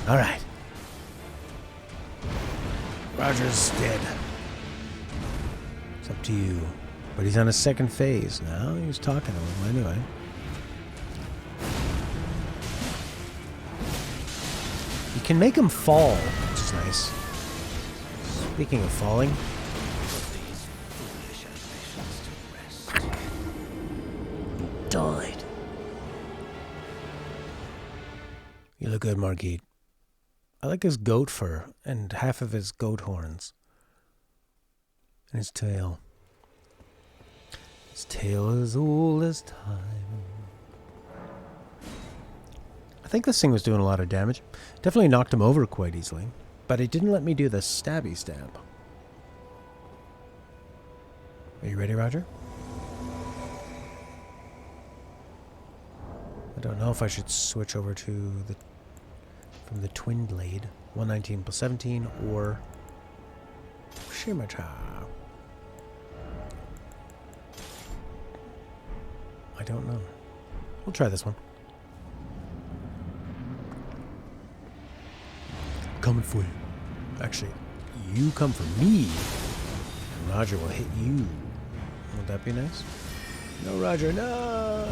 Alright. Roger's dead. It's up to you. But he's on his second phase now. He was talking to him anyway. You can make him fall, which is nice. Speaking of falling. He died. You look good, Margit. I like his goat fur and half of his goat horns. And his tail. His tail is old as time. I think this thing was doing a lot of damage. Definitely knocked him over quite easily. But it didn't let me do the stabby stab. Are you ready, Roger? I don't know if I should switch over to the from the twin blade, 119 plus 17, or scimitar. I don't know. We'll try this one. Coming for you. Actually, you come for me, and Roger will hit you. Would that be nice? No, Roger, no!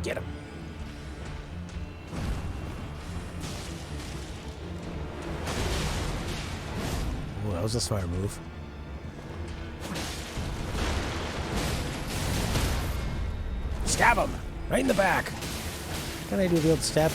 Get him. Oh, that was a smart move. Stab him! Right in the back! How can I do the old stab?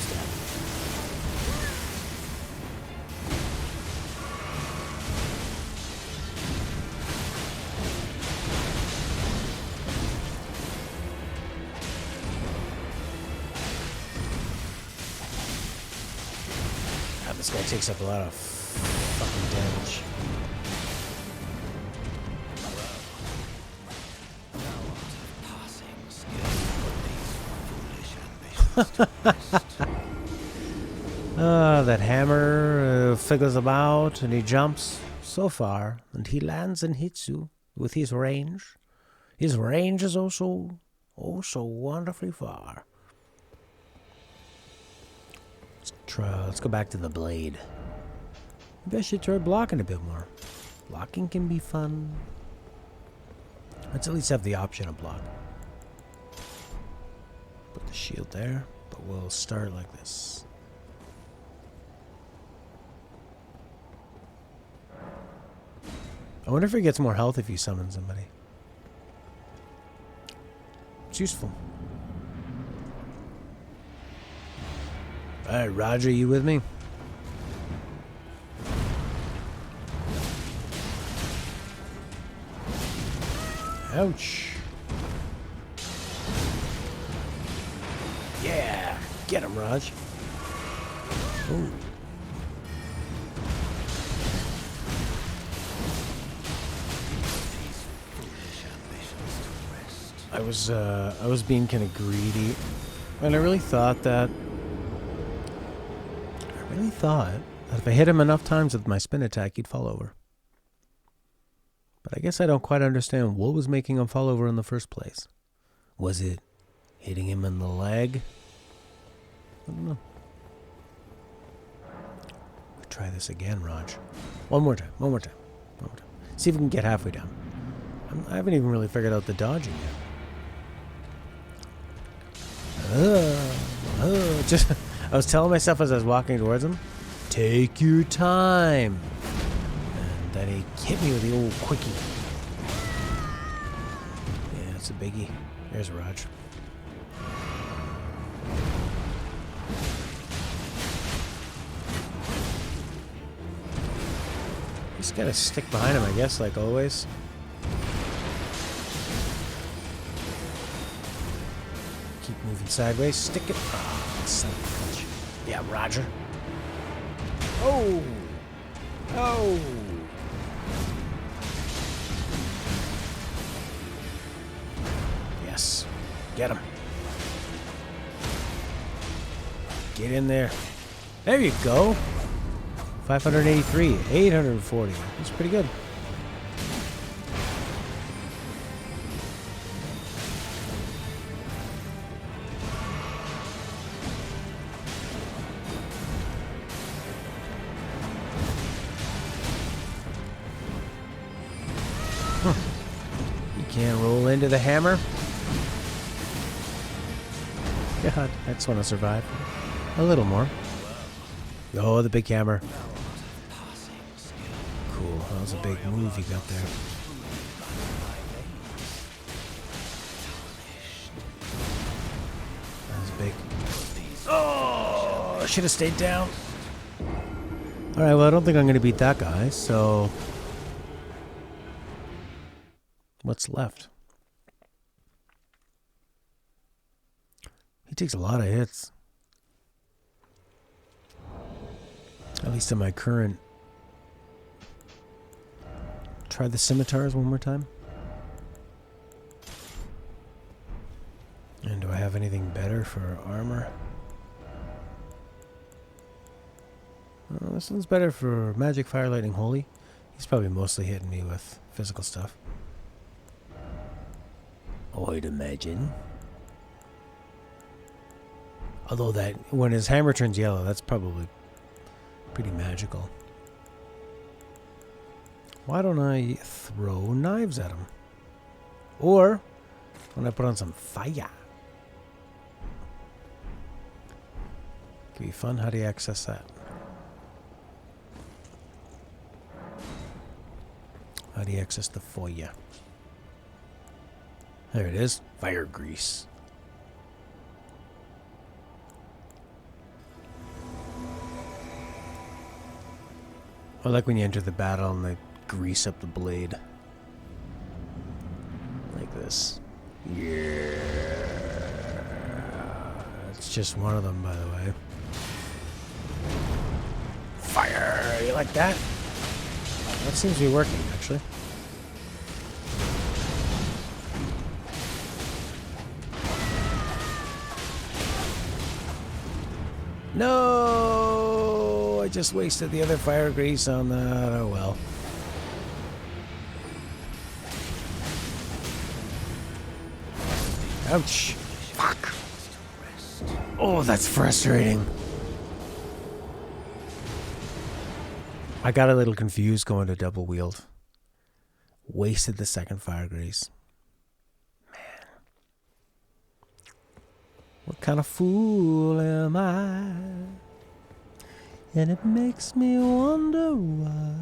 this guy takes up a lot of fucking damage. That hammer figures about and he jumps so far and he lands and hits you with his range. His range is oh so wonderfully far. Let's go back to the blade. Maybe I should try blocking a bit more. Blocking can be fun. Let's at least have the option of block. Put the shield there, but we'll start like this. I wonder if he gets more health if he summons somebody. It's useful. Alright, Roger, you with me? Ouch. Yeah, get him, Raj. Ooh. I was being kind of greedy, and I really thought that if I hit him enough times with my spin attack, he'd fall over. But I guess I don't quite understand what was making him fall over in the first place. Was it hitting him in the leg? I don't know. We'll try this again, Raj. One more time. See if we can get halfway down. I haven't even really figured out the dodging yet. I was telling myself as I was walking towards him, take your time. And then he hit me with the old quickie. Yeah, it's a biggie. There's Raj. Just gotta stick behind him, I guess, like always. Keep moving sideways. Stick it. Oh, son of a bitch. Yeah, Roger. Oh! Oh! Yes. Get him. Get in there. There you go. 583. 840. That's pretty good. Can't roll into the hammer. God, I just want to survive. A little more. Oh, the big hammer. Cool. That was a big move he got there. That was big. Oh, I should have stayed down. Alright, well, I don't think I'm going to beat that guy, so... What's left? He takes a lot of hits. At least in my current. Try the scimitars one more time. And do I have anything better for armor? Oh, this one's better for magic, fire, lightning, holy. He's probably mostly hitting me with physical stuff. I'd imagine. Although that, when his hammer turns yellow, that's probably pretty magical. Why don't I throw knives at him? Or, when I put on some fire? Could be fun. How do you access that? How do you access the fire? There it is. Fire grease. I like when you enter the battle and they grease up the blade. Like this. Yeah. It's just one of them, by the way. Fire! You like that? That seems to be working, actually. No! I just wasted the other fire grease on that. Oh well. Ouch. Fuck. Oh, that's frustrating. I got a little confused going to double wield. Wasted the second fire grease. Man. What kind of fool am I? And it makes me wonder why.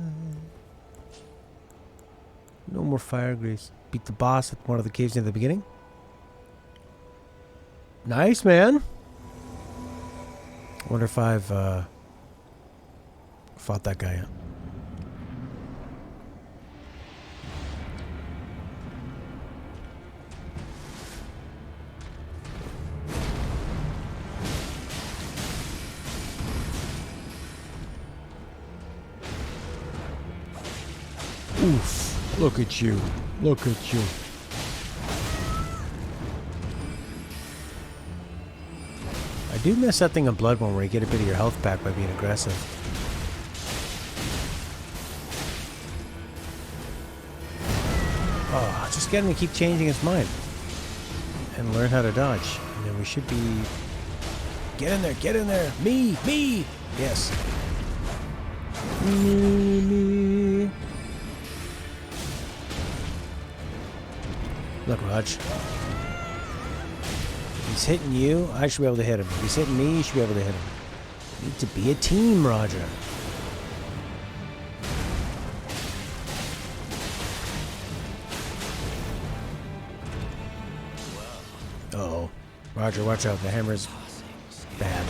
No more fire grease. Beat the boss at one of the caves near the beginning. Nice, man. I wonder if I've fought that guy yet. Oof. Look at you. Look at you. I do miss that thing of Bloodborne where you get a bit of your health back by being aggressive. Oh, just get him to keep changing his mind. And learn how to dodge. And then we should be... Get in there, get in there! Me! Me! Yes. Me. Look, Raj. He's hitting you, I should be able to hit him. If he's hitting me, you should be able to hit him. You need to be a team, Roger. Uh-oh. Roger, watch out. The hammer's bad.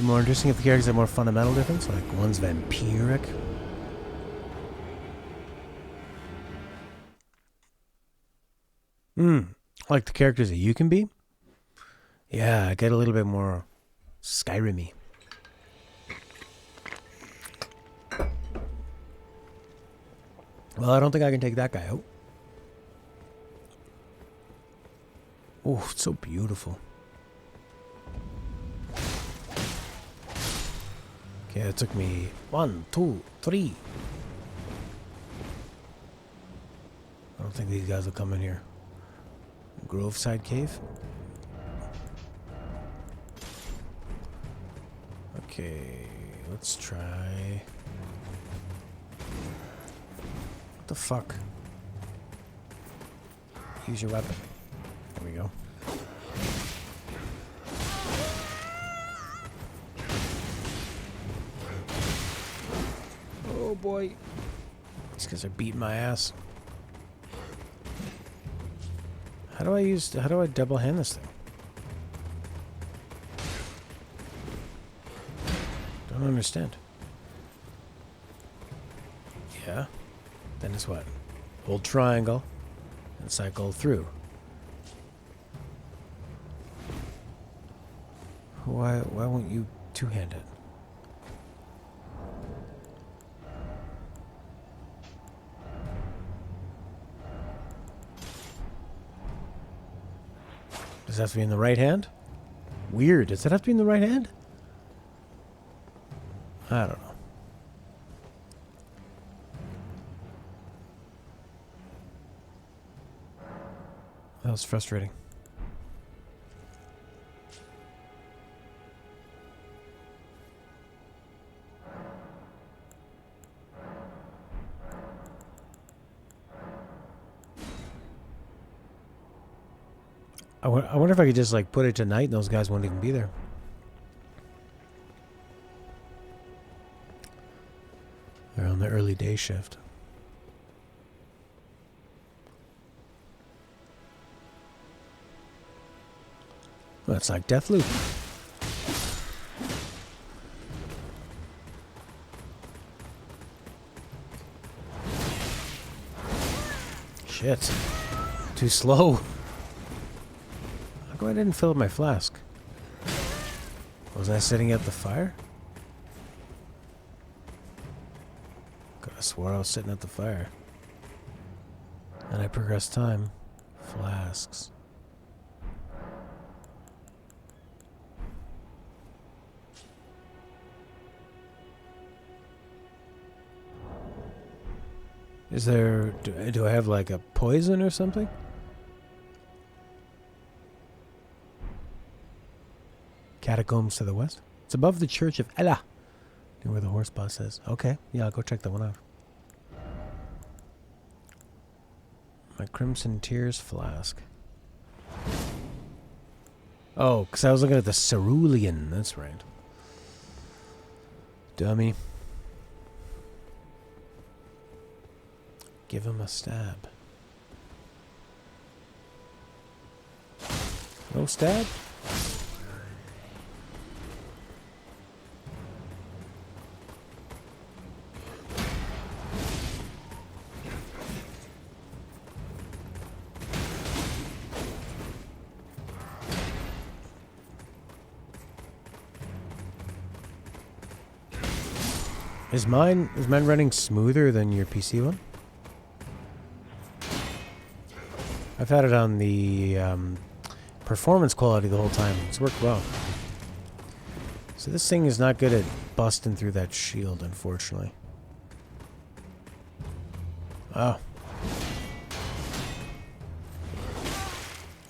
More interesting if the characters have more fundamental difference, like one's vampiric. Like the characters that you can be. Yeah, get a little bit more Skyrim-y. Well, I don't think I can take that guy out. Oh, it's so beautiful. Okay, it took me 1, 2, 3. I don't think these guys will come in here. Groveside Cave. Okay, let's try. What the fuck? Use your weapon. There we go. Oh boy. These guys are beating my ass. How do I double hand this thing? Don't understand. Yeah. Then it's what? Hold triangle and cycle through. Why won't you two-hand it? Does it have to be in the right hand? Weird. Does it have to be in the right hand? I don't know. That was frustrating. I wonder if I could just like put it to night and those guys won't even be there. They're on the early day shift. Well, it's like Deathloop. Shit. Too slow. How come I didn't fill up my flask? Was I sitting at the fire? Could have swore I was sitting at the fire. And I progressed time. Flasks. Is there... Do I have like a poison or something? Catacombs to the west? It's above the Church of Ella. Near where the horse boss is. Okay. Yeah, I'll go check that one out. My Crimson Tears flask. Oh, because I was looking at the cerulean. That's right. Dummy. Give him a stab. No stab? Is mine running smoother than your PC one? I've had it on the performance quality the whole time. It's worked well. So this thing is not good at busting through that shield, unfortunately. Oh.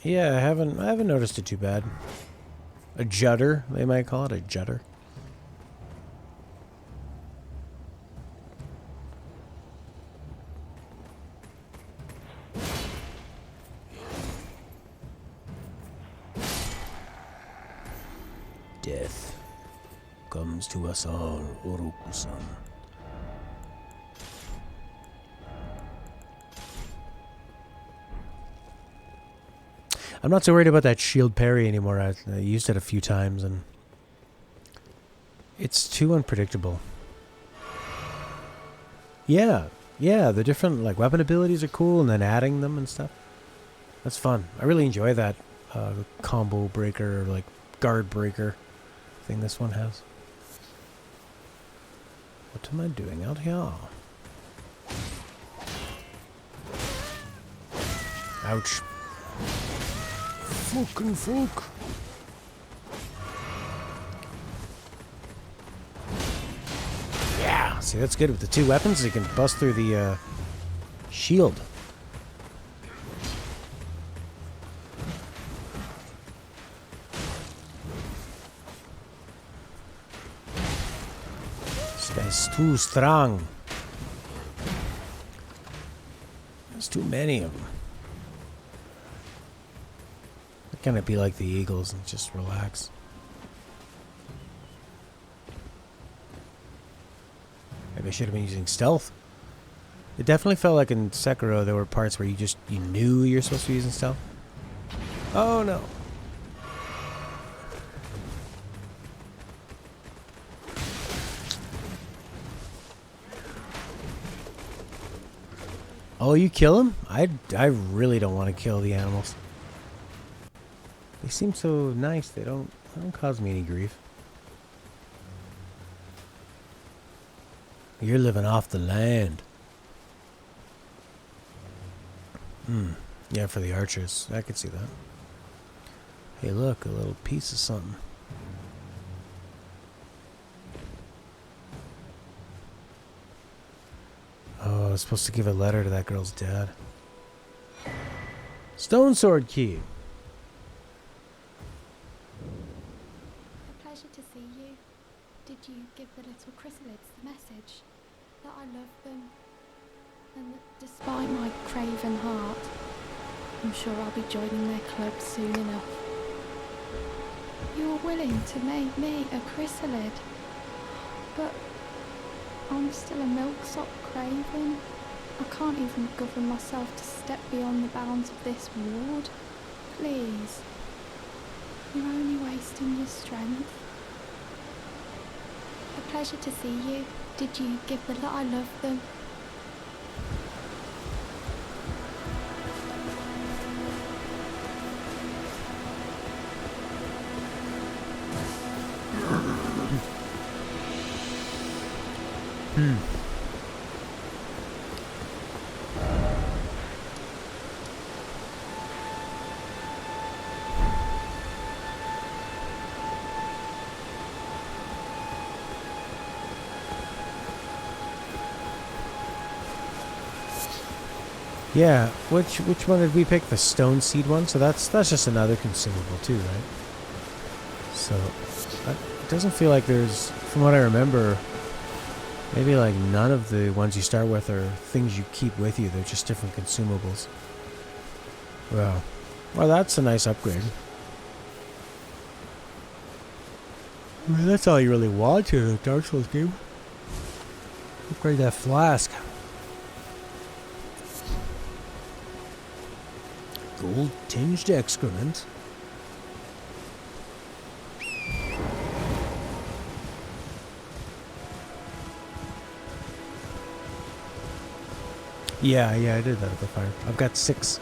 Yeah, I haven't noticed it too bad. A judder, they might call it a judder. Death comes to us all, Oroku-san. I'm not so worried about that shield parry anymore. I used it a few times and it's too unpredictable. Yeah, the different like weapon abilities are cool and then adding them and stuff. That's fun. I really enjoy that combo breaker or like guard breaker thing this one has. What am I doing out here? Ouch. Fucking fuck. Yeah, see that's good with the two weapons. You can bust through the shield. This guy's too strong. There's too many of them. Kind of be like the Eagles and just relax. Maybe I should have been using stealth. It definitely felt like in Sekiro there were parts where you knew you're supposed to be using stealth. Oh no. Oh, you kill him? I really don't want to kill the animals. They seem so nice, they don't cause me any grief. You're living off the land. Yeah, for the archers. I could see that. Hey look, a little piece of something. Oh, I was supposed to give a letter to that girl's dad. Stone sword key. To see you. Did you give the little chrysalids the message that I love them and that despite my craven heart, I'm sure I'll be joining their club soon enough. You're willing to make me a chrysalid, but I'm still a milksop craven. I can't even govern myself to step beyond the bounds of this ward. Please, you're only wasting your strength. A pleasure to see you. Did you give the I love them? Yeah, which one did we pick? The stone seed one? So that's just another consumable too, right? So it doesn't feel like there's, from what I remember, maybe like none of the ones you start with are things you keep with you. They're just different consumables. Wow. Well, that's a nice upgrade. I mean, that's all you really want in a Dark Souls game. Upgrade that flask. Gold tinged excrement. Yeah, I did that at the fire. I've got 6.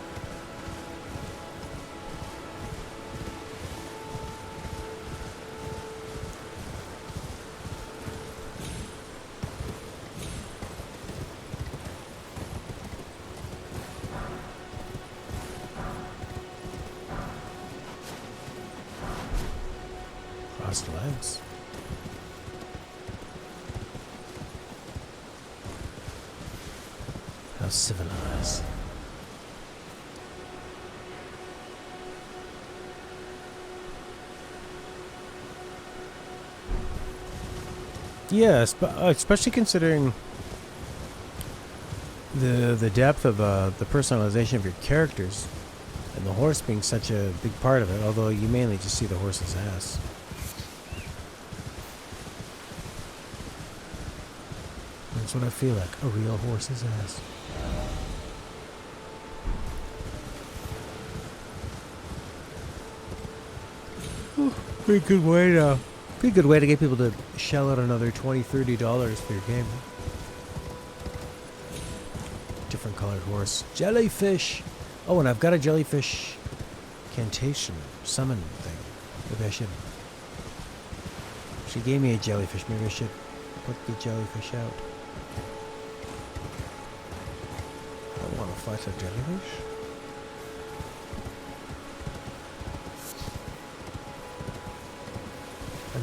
Crossed legs. How civilized. Yes, but especially considering the depth of the personalization of your characters, and the horse being such a big part of it. Although you mainly just see the horse's ass. That's what I feel like, a real horse's ass. Pretty good way to get people to shell out another $20, $30 for your game. Different colored horse. Jellyfish! Oh, and I've got a jellyfish cantation summon thing. Maybe I should. She gave me a jellyfish. Maybe I should put the jellyfish out. I want to fight a jellyfish.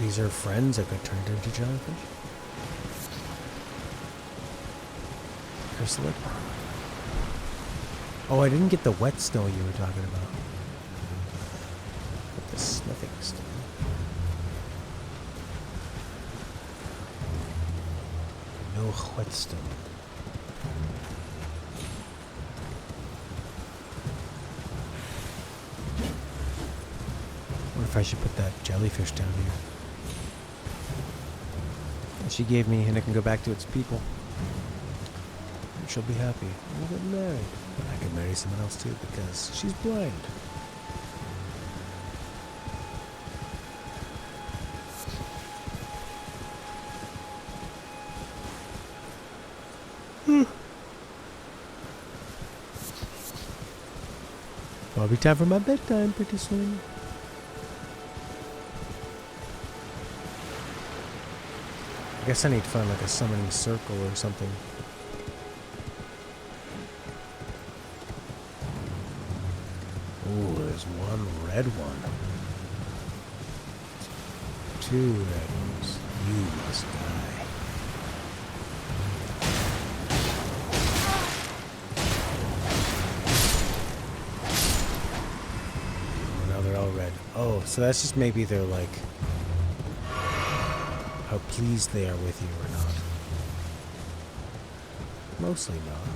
These are friends that got turned into jellyfish. Chrysalid. Oh, I didn't get the whetstone you were talking about. But the smithing stone. No whetstone. I wonder if I should put that jellyfish down here. She gave me, and it can go back to its people. And she'll be happy. We'll get married. But I can marry someone else too, because she's blind. It'll be time for my bedtime pretty soon. I guess I need to find like a summoning circle or something. Ooh, there's one red one. 2 red ones. You must die. Oh, now they're all red. Oh, so that's just maybe they're like how pleased they are with you or not. Mostly not.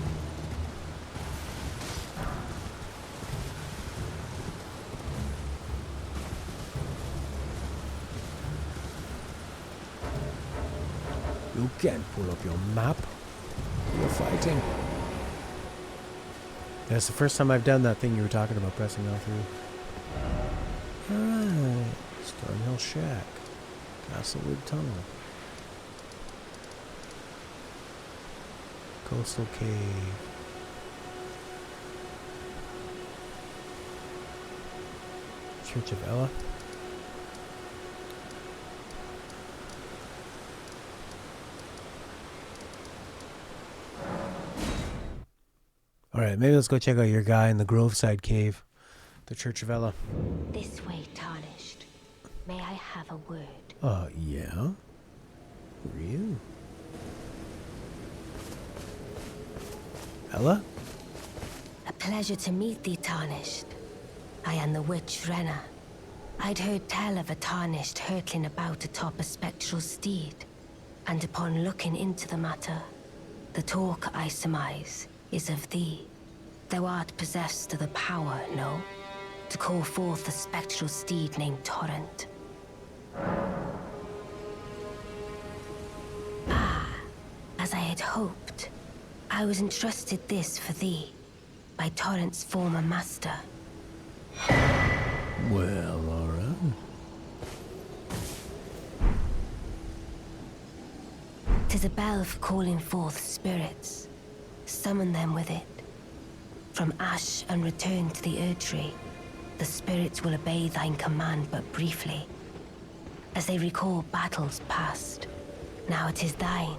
You can't pull up your map. You're fighting. That's the first time I've done that thing you were talking about, pressing L3. Alright. Stormhill Shack. Castlewood Tunnel. Coastal Cave. Church of Ella. Alright, maybe let's go check out your guy in the Groveside Cave. The Church of Ella. This way, Tarnished. May I have a word? Yeah? Real? Ella? A pleasure to meet thee, Tarnished. I am the witch Renna. I'd heard tell of a Tarnished hurtling about atop a spectral steed, and upon looking into the matter, the talk, I surmise, is of thee. Thou art possessed of the power, no? To call forth a spectral steed named Torrent. Ah, as I had hoped, I was entrusted this for thee, by Torrent's former master. Well, alright. Tis a bell for calling forth spirits. Summon them with it. From ash and return to the Erdtree, the spirits will obey thine command but briefly. As they recall battles past, now it is thine,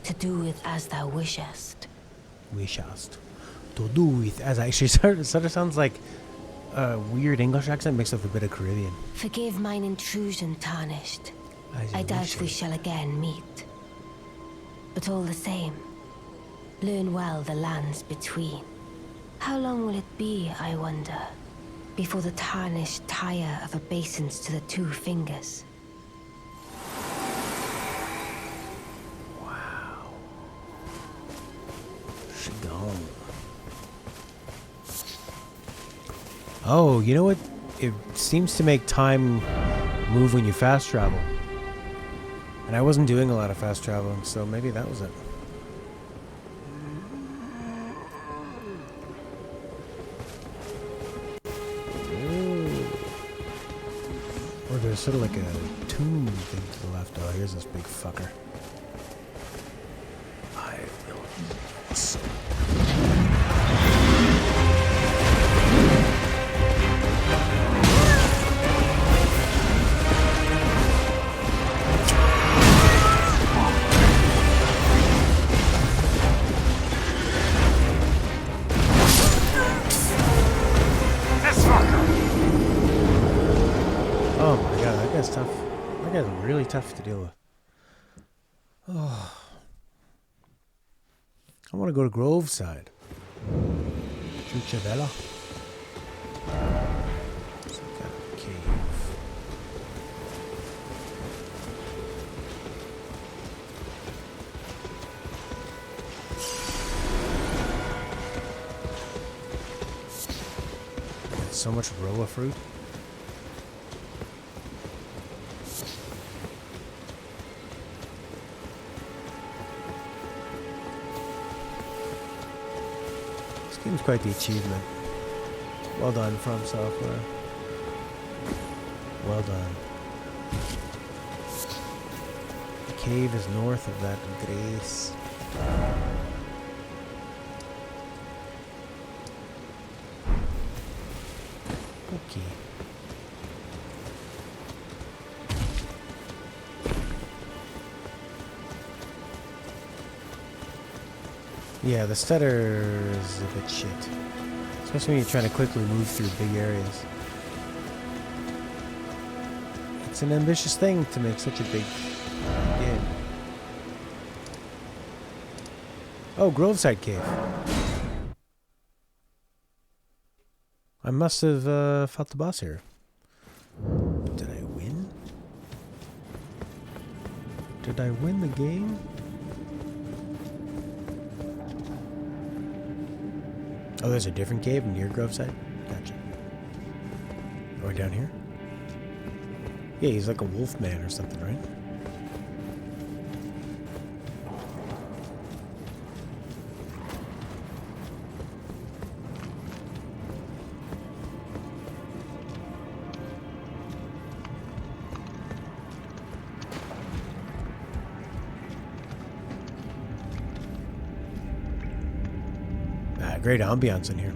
to do with as thou wishest. Wishest. To do with as I... She sort of sounds like a weird English accent mixed with a bit of Caribbean. Forgive mine intrusion, Tarnished. I doubt we shall again meet. But all the same, learn well the lands between. How long will it be, I wonder, before the Tarnished tire of obeisance to the two fingers? Wow. She gone. Oh, you know what? It seems to make time move when you fast travel. And I wasn't doing a lot of fast traveling, so maybe that was it. Ooh. Or there's sort of like a tomb thing to the left. Oh, here's this big fucker. I will... So oh my god, that guy's tough. That guy's really tough to deal with. Oh. I want to go to Groveside. Chuchavella. Some kind of cave. Got so much roa fruit. Seems quite the achievement. Well done, From Software. Well done. The cave is north of that grace. Okay. Yeah, the stutter is a bit shit. Especially when you're trying to quickly move through big areas. It's an ambitious thing to make such a big game. Oh, Groveside Cave. I must have fought the boss here. Did I win? Did I win the game? Oh, there's a different cave near Groveside? Gotcha. Are we down here? Yeah, he's like a wolf man or something, right? Great ambiance in here.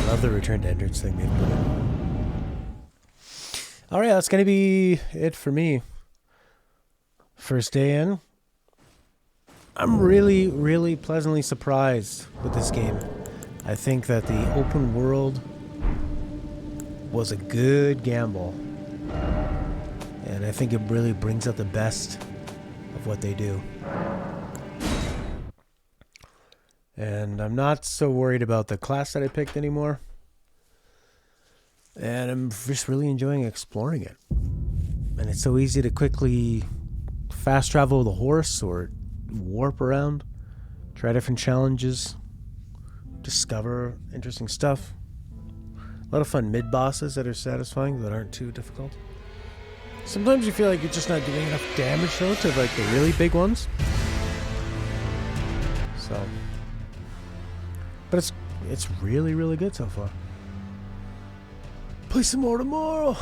Love the return to entrance thing they've put in. Alright, that's gonna be it for me. First day in, I'm really, really pleasantly surprised with this game. I think that the open world was a good gamble. And I think it really brings out the best of what they do. And I'm not so worried about the class that I picked anymore. And I'm just really enjoying exploring it. And it's so easy to quickly fast travel with a horse or warp around, try different challenges, discover interesting stuff. A lot of fun mid-bosses that are satisfying, that aren't too difficult. Sometimes you feel like you're just not doing enough damage though to like the really big ones. So, but it's really, really good so far. Play some more tomorrow.